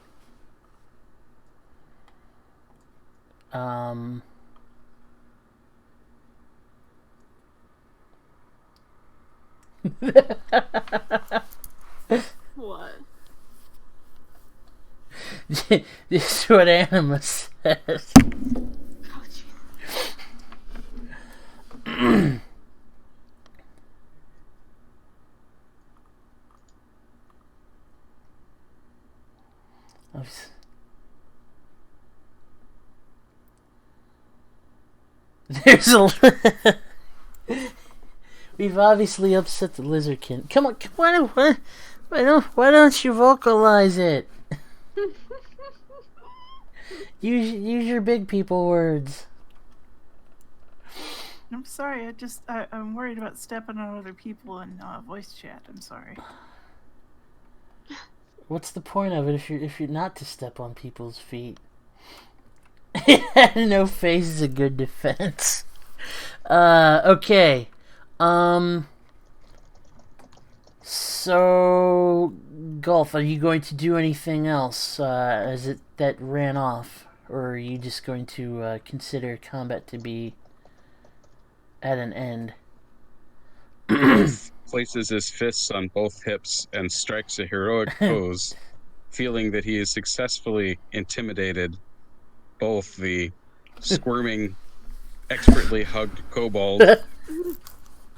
Speaker 2: What?
Speaker 1: This is what Anima says.
Speaker 2: Oh, jeez.
Speaker 1: There's a... We've obviously upset the lizardkin. Come on, why don't you vocalize it? Use your big people words.
Speaker 4: I'm sorry, I'm worried about stepping on other people in voice chat. I'm sorry.
Speaker 1: What's the point of it if you're not to step on people's feet? No face is a good defense. Okay. So, Golf, are you going to do anything else? Is it that ran off? Or are you just going to consider combat to be at an end?
Speaker 5: Places his fists on both hips and strikes a heroic pose feeling that he has successfully intimidated both the squirming, expertly hugged kobold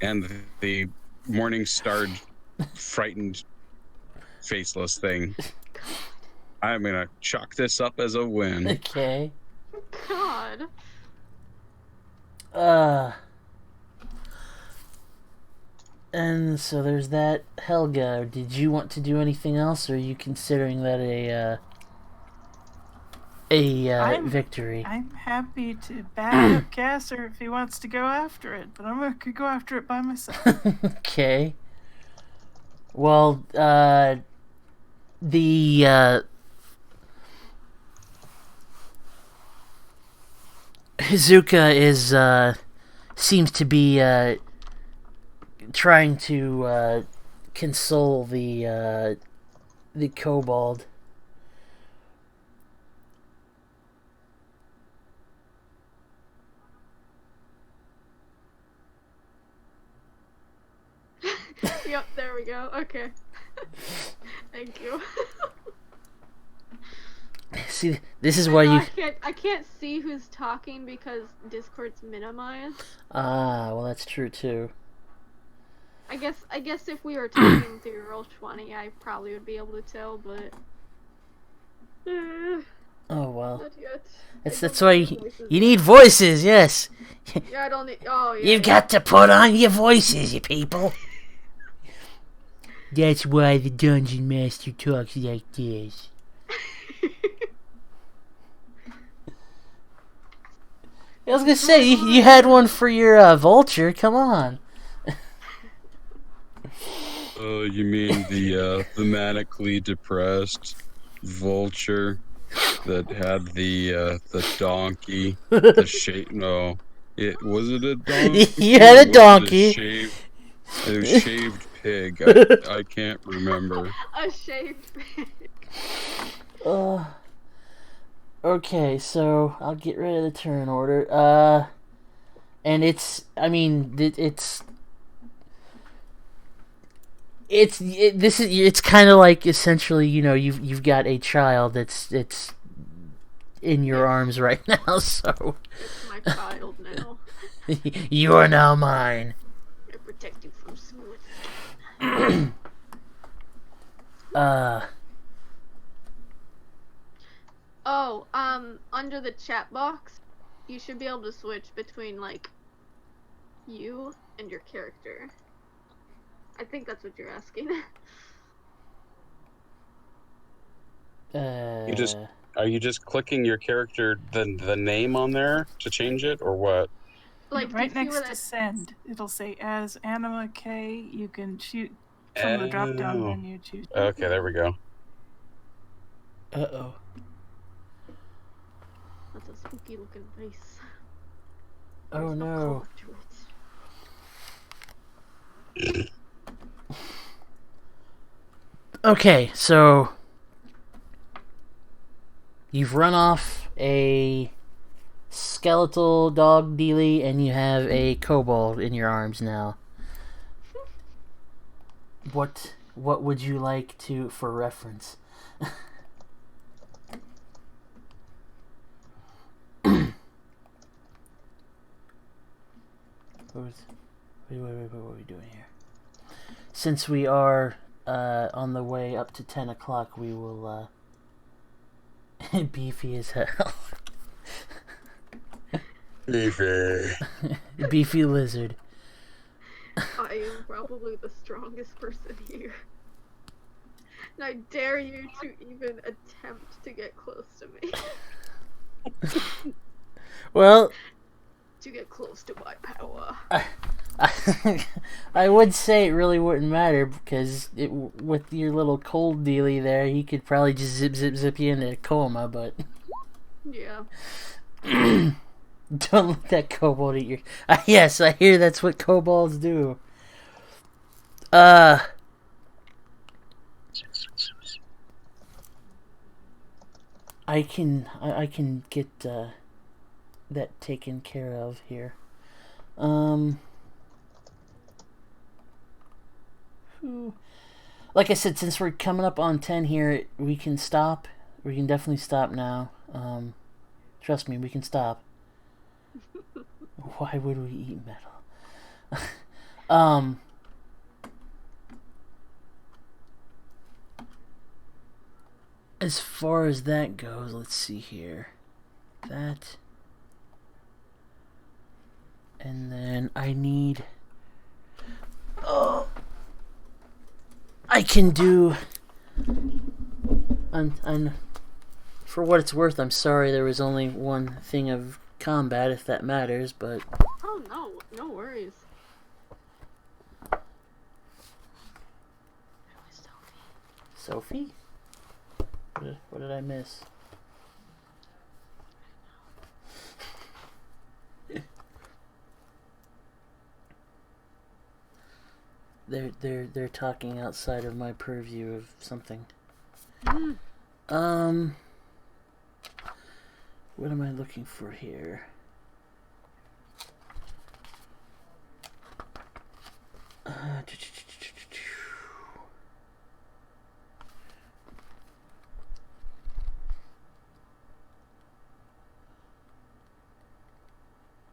Speaker 5: and the morning-starred, frightened, faceless thing. I'm gonna chalk this up as a win.
Speaker 1: Okay.
Speaker 2: God.
Speaker 1: And so there's that. Helga, did you want to do anything else, or are you considering that a victory?
Speaker 4: I'm happy to back up Casser if he wants to go after it, but I'm going to go after it by myself.
Speaker 1: Okay. Well, the Hizuka is seems to be trying to console the kobold.
Speaker 2: Yep, there we go. Okay. Thank you.
Speaker 1: See, this is why you.
Speaker 2: I can't see who's talking because Discord's minimized.
Speaker 1: Ah, well, that's true too.
Speaker 2: I guess if we were talking through Roll20, I probably would be able to tell, but.
Speaker 1: Oh well.
Speaker 2: Not yet.
Speaker 1: That's why you need voices. Yes.
Speaker 2: Yeah, I don't need. Oh yeah.
Speaker 1: You've got to put on your voices, you people. That's why the dungeon master talks like this. I was gonna say you had one for your vulture. Come on.
Speaker 5: You mean the manically depressed vulture that had the donkey, the shape? No, was it a donkey?
Speaker 1: You had a donkey.
Speaker 5: A shaved pig. I can't remember.
Speaker 2: A shaved pig.
Speaker 1: Okay, so I'll get rid of the turn order. And it's kind of like essentially, you've got a child that's in your arms right now, so
Speaker 2: It's my child now.
Speaker 1: you are now mine.
Speaker 2: I protect you from smooth. Oh, under the chat box, you should be able to switch between, like, you and your character. I think that's what you're asking.
Speaker 5: Are you just clicking your character, the name on there to change it, or what?
Speaker 2: Like,
Speaker 4: right next to send, it'll say as Anima K. You can shoot from the drop down menu. Choose.
Speaker 5: Okay, there we go.
Speaker 1: Uh-oh.
Speaker 2: That's a spooky looking face.
Speaker 1: Oh no. Okay, so you've run off a skeletal dog dealie and you have a kobold in your arms now. What would you like to for reference? What are we doing here? Since we are on the way up to 10 o'clock, we will beefy as hell.
Speaker 5: Beefy.
Speaker 1: Beefy lizard.
Speaker 2: I am probably the strongest person here. And I dare you to even attempt to get close to me.
Speaker 1: Well,
Speaker 2: to get close to my power.
Speaker 1: I would say it really wouldn't matter because with your little cold dealie there, he could probably just zip you into a coma, but...
Speaker 2: Yeah.
Speaker 1: Don't let that kobold eat your... yes, I hear that's what kobolds do. I can get that taken care of here. Like I said, since we're coming up on 10 here, we can stop. We can definitely stop now. Trust me, we can stop. Why would we eat metal? As far as that goes, let's see here. That. And then I need... Oh! I can do... For what it's worth, I'm sorry there was only one thing of combat, if that matters, but...
Speaker 2: Oh, no. No worries.
Speaker 1: Sophie? What did I miss? They're talking outside of my purview of something. What am I looking for here?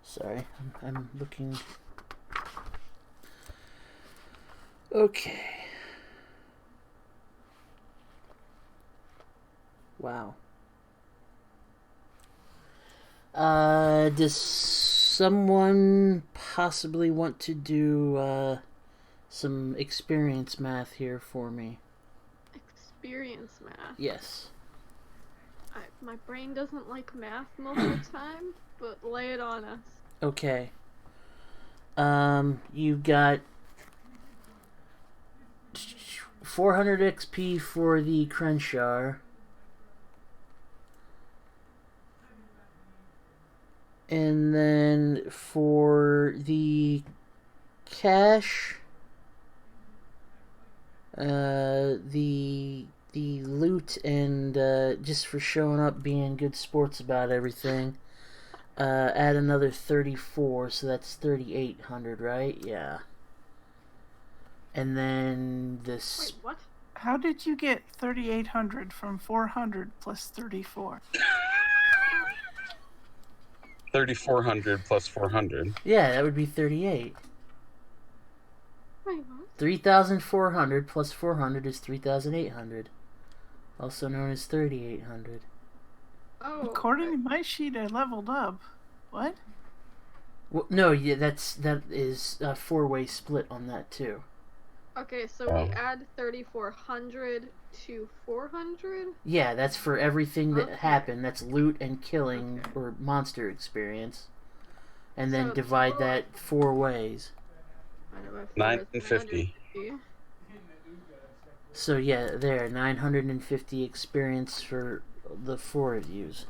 Speaker 1: Sorry, I'm looking. Okay. Wow. Does someone possibly want to do some experience math here for me?
Speaker 2: Experience math?
Speaker 1: Yes.
Speaker 2: My brain doesn't like math most of the time, but lay it on us.
Speaker 1: Okay. You've got 400 XP for the Crenshaw. And then for the cash, the loot, and just for showing up, being good sports about everything, add another 34, so that's 3,800, right? Yeah. And then this...
Speaker 2: Wait, what?
Speaker 4: How did you get 3,800 from 400 plus 34?
Speaker 5: 3,400 plus 400.
Speaker 1: Yeah, that would be 38.
Speaker 2: Wait, what?
Speaker 1: 3,400 plus 400 is 3,800. Also known as 3,800.
Speaker 2: Oh.
Speaker 4: According to my sheet, I leveled up. What?
Speaker 1: Well, no, yeah, that is a 4-way split on that too.
Speaker 2: Okay, so we add 3,400 to 400?
Speaker 1: Yeah, that's for everything that
Speaker 2: Okay.
Speaker 1: happened. That's loot and killing or monster experience. And then
Speaker 2: So
Speaker 1: divide that 4 ways.
Speaker 5: 950.
Speaker 1: So yeah, there, 950 experience for the 4 of yous.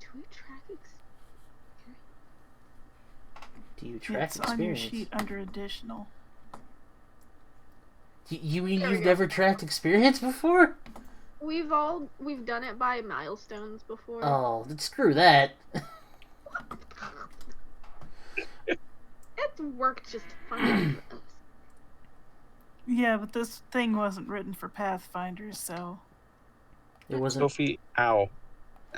Speaker 2: Do we track experience?
Speaker 1: Do you track
Speaker 4: It's
Speaker 1: experience?
Speaker 4: on your sheet under additional.
Speaker 1: You mean
Speaker 2: There we
Speaker 1: you've
Speaker 2: go.
Speaker 1: never tracked experience before?
Speaker 2: We've done it by milestones before.
Speaker 1: Oh, then screw that.
Speaker 2: It's worked just fine for us.
Speaker 4: Yeah, but this thing wasn't written for Pathfinders, so...
Speaker 1: It wasn't.
Speaker 5: Sophie, ow.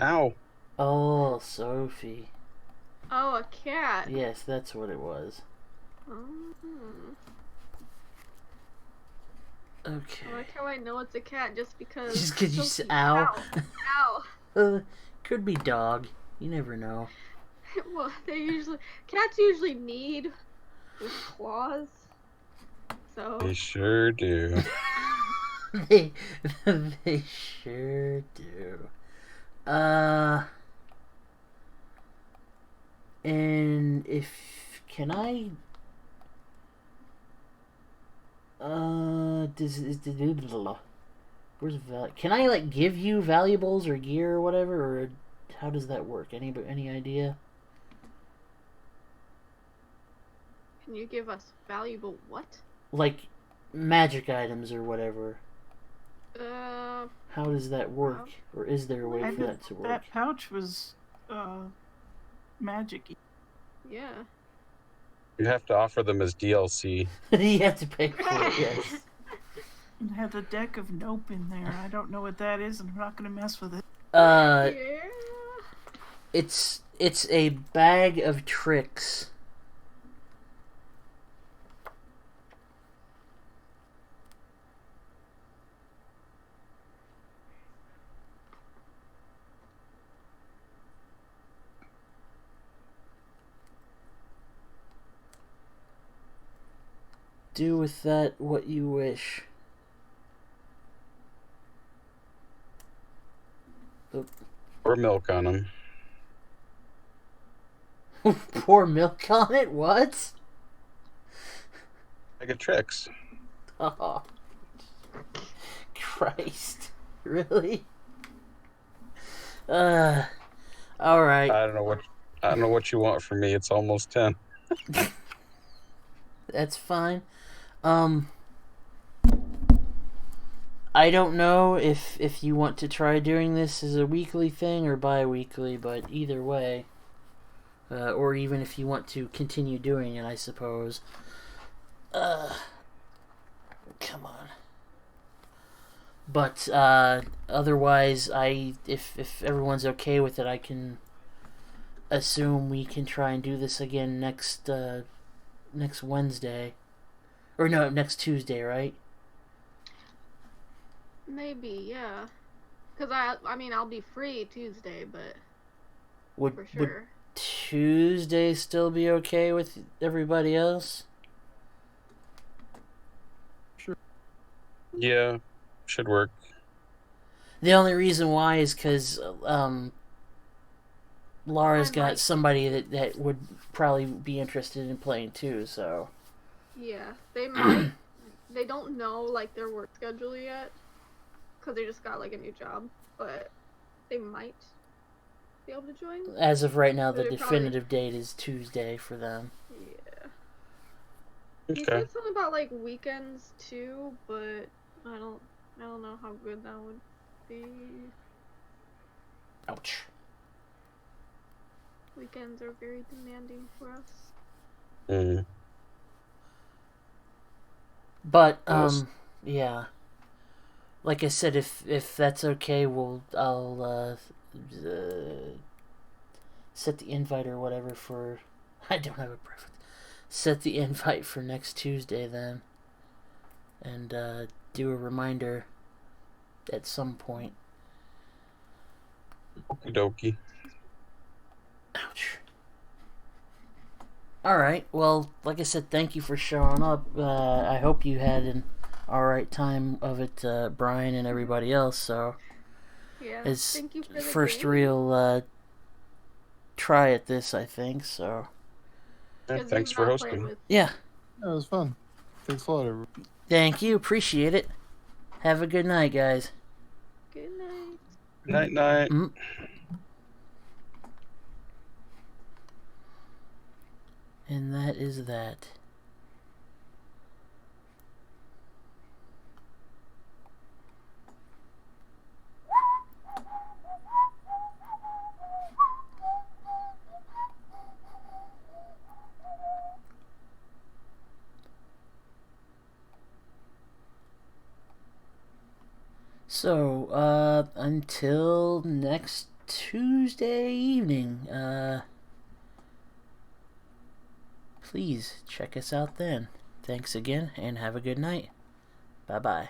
Speaker 5: Ow.
Speaker 1: Oh, Sophie.
Speaker 2: Oh, a cat.
Speaker 1: Yes, that's what it was.
Speaker 2: Oh.
Speaker 1: Okay.
Speaker 2: I like how I know it's a cat just because.
Speaker 1: Just 'cause you said
Speaker 2: Sophie,
Speaker 1: ow.
Speaker 2: Ow.
Speaker 1: Could be dog. You never know.
Speaker 2: Well, cats usually need with claws. So.
Speaker 5: They sure do.
Speaker 1: they sure do. And if can I where's can I like give you valuables or gear or whatever, or how does that work? Any idea?
Speaker 2: Can you give us valuable what?
Speaker 1: Like magic items or whatever.
Speaker 2: How
Speaker 1: How does that work? Or is there a way for that to work?
Speaker 4: That pouch was magic-y.
Speaker 2: Yeah.
Speaker 5: You have to offer them as DLC.
Speaker 1: You have to pay for it, yes.
Speaker 4: And have a deck of Nope in there. I don't know what that is, and I'm not going to mess with it.
Speaker 2: Yeah.
Speaker 1: It's a bag of tricks. Do with that what you wish.
Speaker 5: Or milk on them.
Speaker 1: Pour milk on it? What?
Speaker 5: I get tricks.
Speaker 1: Oh, Christ. Really? All right.
Speaker 5: I don't know what you want from me. It's almost 10.
Speaker 1: That's fine. I don't know if you want to try doing this as a weekly thing or bi-weekly, but either way, or even if you want to continue doing it, I suppose. Come on. But otherwise, if everyone's okay with it, I can assume we can try and do this again next Wednesday, or no, next Tuesday, right?
Speaker 2: Maybe, yeah. Because I mean, I'll be free Tuesday, but
Speaker 1: Would
Speaker 2: for sure.
Speaker 1: Tuesday still be okay with everybody else?
Speaker 3: Sure.
Speaker 5: Yeah, should work.
Speaker 1: The only reason why is because Laura's
Speaker 2: I
Speaker 1: got
Speaker 2: might.
Speaker 1: somebody that would probably be interested in playing too, so...
Speaker 2: Yeah, they might. They don't know, like, their work schedule yet. Because they just got, like, a new job. But they might be able to join.
Speaker 1: As of right now, the
Speaker 2: But it
Speaker 1: definitive date is Tuesday for them.
Speaker 2: Yeah. He
Speaker 5: Okay.
Speaker 2: said something about, like, weekends, too, but I don't know how good that would be.
Speaker 1: Ouch.
Speaker 2: Weekends are very demanding for us.
Speaker 5: Mm.
Speaker 1: But,
Speaker 5: Yes.
Speaker 1: yeah. Like I said, if that's okay, I'll set the invite or whatever for... I don't have a preference. Set the invite for next Tuesday then. And do a reminder at some point.
Speaker 5: Okie dokie.
Speaker 1: Ouch. Alright, well, like I said, thank you for showing up. I hope you had an alright time of it, Brian and everybody else, so...
Speaker 2: Yeah,
Speaker 1: It's
Speaker 2: thank you for the
Speaker 1: first
Speaker 2: game.
Speaker 1: real try at this, I think, so...
Speaker 5: Yeah,
Speaker 2: 'Cause
Speaker 5: thanks
Speaker 2: you've
Speaker 5: for
Speaker 2: not played
Speaker 5: hosting.
Speaker 2: with-
Speaker 1: Yeah,
Speaker 3: Yeah, it was fun. Thanks a lot, everyone.
Speaker 1: thank you, appreciate it. Have a good night, guys.
Speaker 2: Good night.
Speaker 5: Night, night.
Speaker 1: Mm. And that is that. So, until next Tuesday evening, please check us out then. Thanks again, and have a good night. Bye-bye.